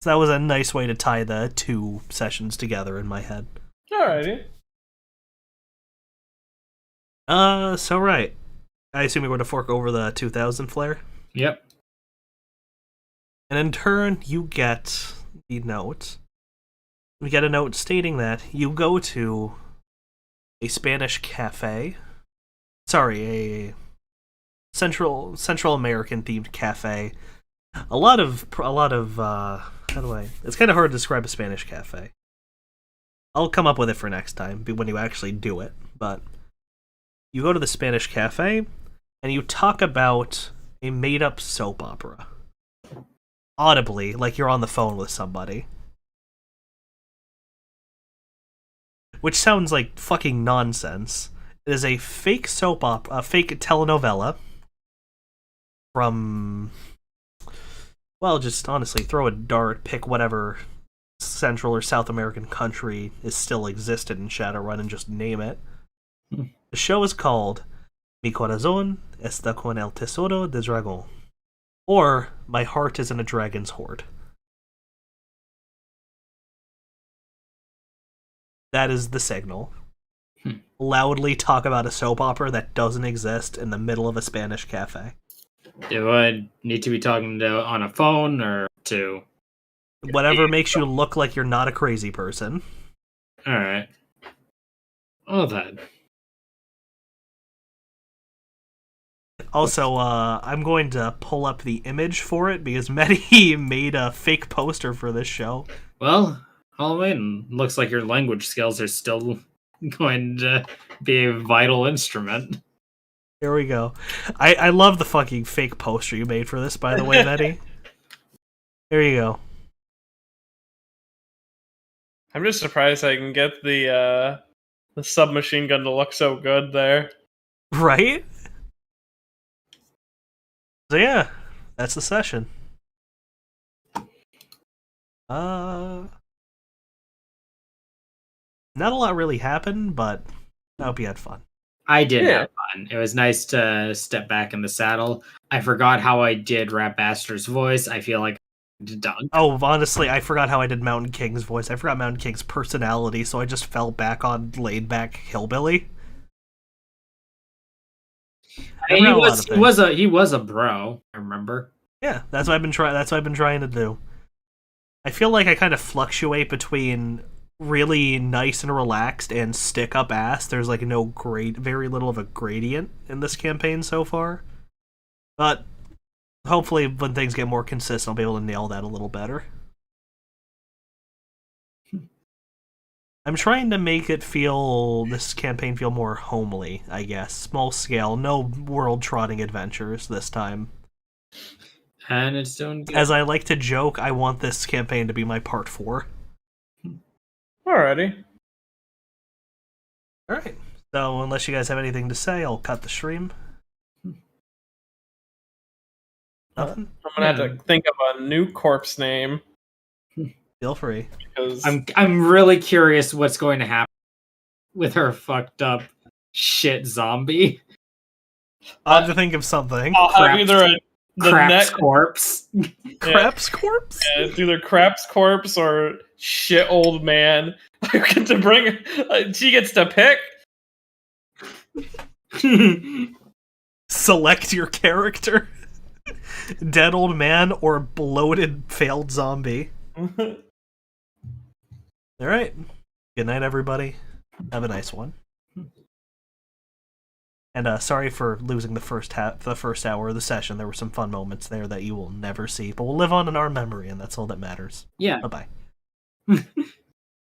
So that was a nice way to tie the two sessions together in my head. Alrighty. So right. I assume you're going to fork over the 2000 flare? Yep. And in turn, you get the note. We get a note stating that you go to a Spanish cafe. Sorry, a Central American themed cafe. A lot of how do I? It's kind of hard to describe a Spanish cafe. I'll come up with it for next time when you actually do it. But you go to the Spanish cafe and you talk about a made-up soap opera. Audibly, like you're on the phone with somebody. Which sounds like fucking nonsense. It is a fake soap opera, a fake telenovela from, well, just honestly, throw a dart, pick whatever Central or South American country is still existed in Shadowrun and just name it. The show is called Mi corazón está con el tesoro de dragón, or My Heart is in a Dragon's Hoard. That is the signal. Loudly talk about a soap opera that doesn't exist in the middle of a Spanish cafe. Do I need to be talking to on a phone or to? Whatever makes you look like you're not a crazy person. All right. Well then. Also, I'm going to pull up the image for it because Medi made a fake poster for this show. Well, Halloween, looks like your language skills are still going to be a vital instrument. Here we go. I love the fucking fake poster you made for this, by the way, Medi. Here you go. I'm just surprised I can get the submachine gun to look so good there. Right? So yeah, that's the session. Not a lot really happened, but I hope you had fun. I did have fun. It was nice to step back in the saddle. I forgot how I did Rat Bastard's voice. I feel like I did Dunk. Oh, honestly, I forgot how I did Mountain King's voice. I forgot Mountain King's personality, so I just fell back on laid-back hillbilly. I mean, he was a bro. I remember. Yeah, that's what I've been trying. That's what I've been trying to do. I feel like I kind of fluctuate between really nice and relaxed and stick up ass. There's like very little of a gradient in this campaign so far. But hopefully, when things get more consistent, I'll be able to nail that a little better. I'm trying to make this campaign feel more homely, I guess. Small scale, no world-trotting adventures this time. And it's doing good. As I like to joke, I want this campaign to be my part 4. Alrighty. Alright. So, unless you guys have anything to say, I'll cut the stream. Nothing? I'm gonna have to think of a new corpse name. Feel free. Because I'm really curious what's going to happen with her fucked up shit zombie. I'll have to think of something. I'll have either Crap's corpse. Crap's corpse? Yeah, it's either Crap's corpse or shit old man. I get to bring. She gets to pick. Select your character. Dead old man or bloated failed zombie. Alright. Good night, everybody. Have a nice one. And sorry for losing the first hour of the session. There were some fun moments there that you will never see, but will live on in our memory, and that's all that matters. Yeah. Bye-bye.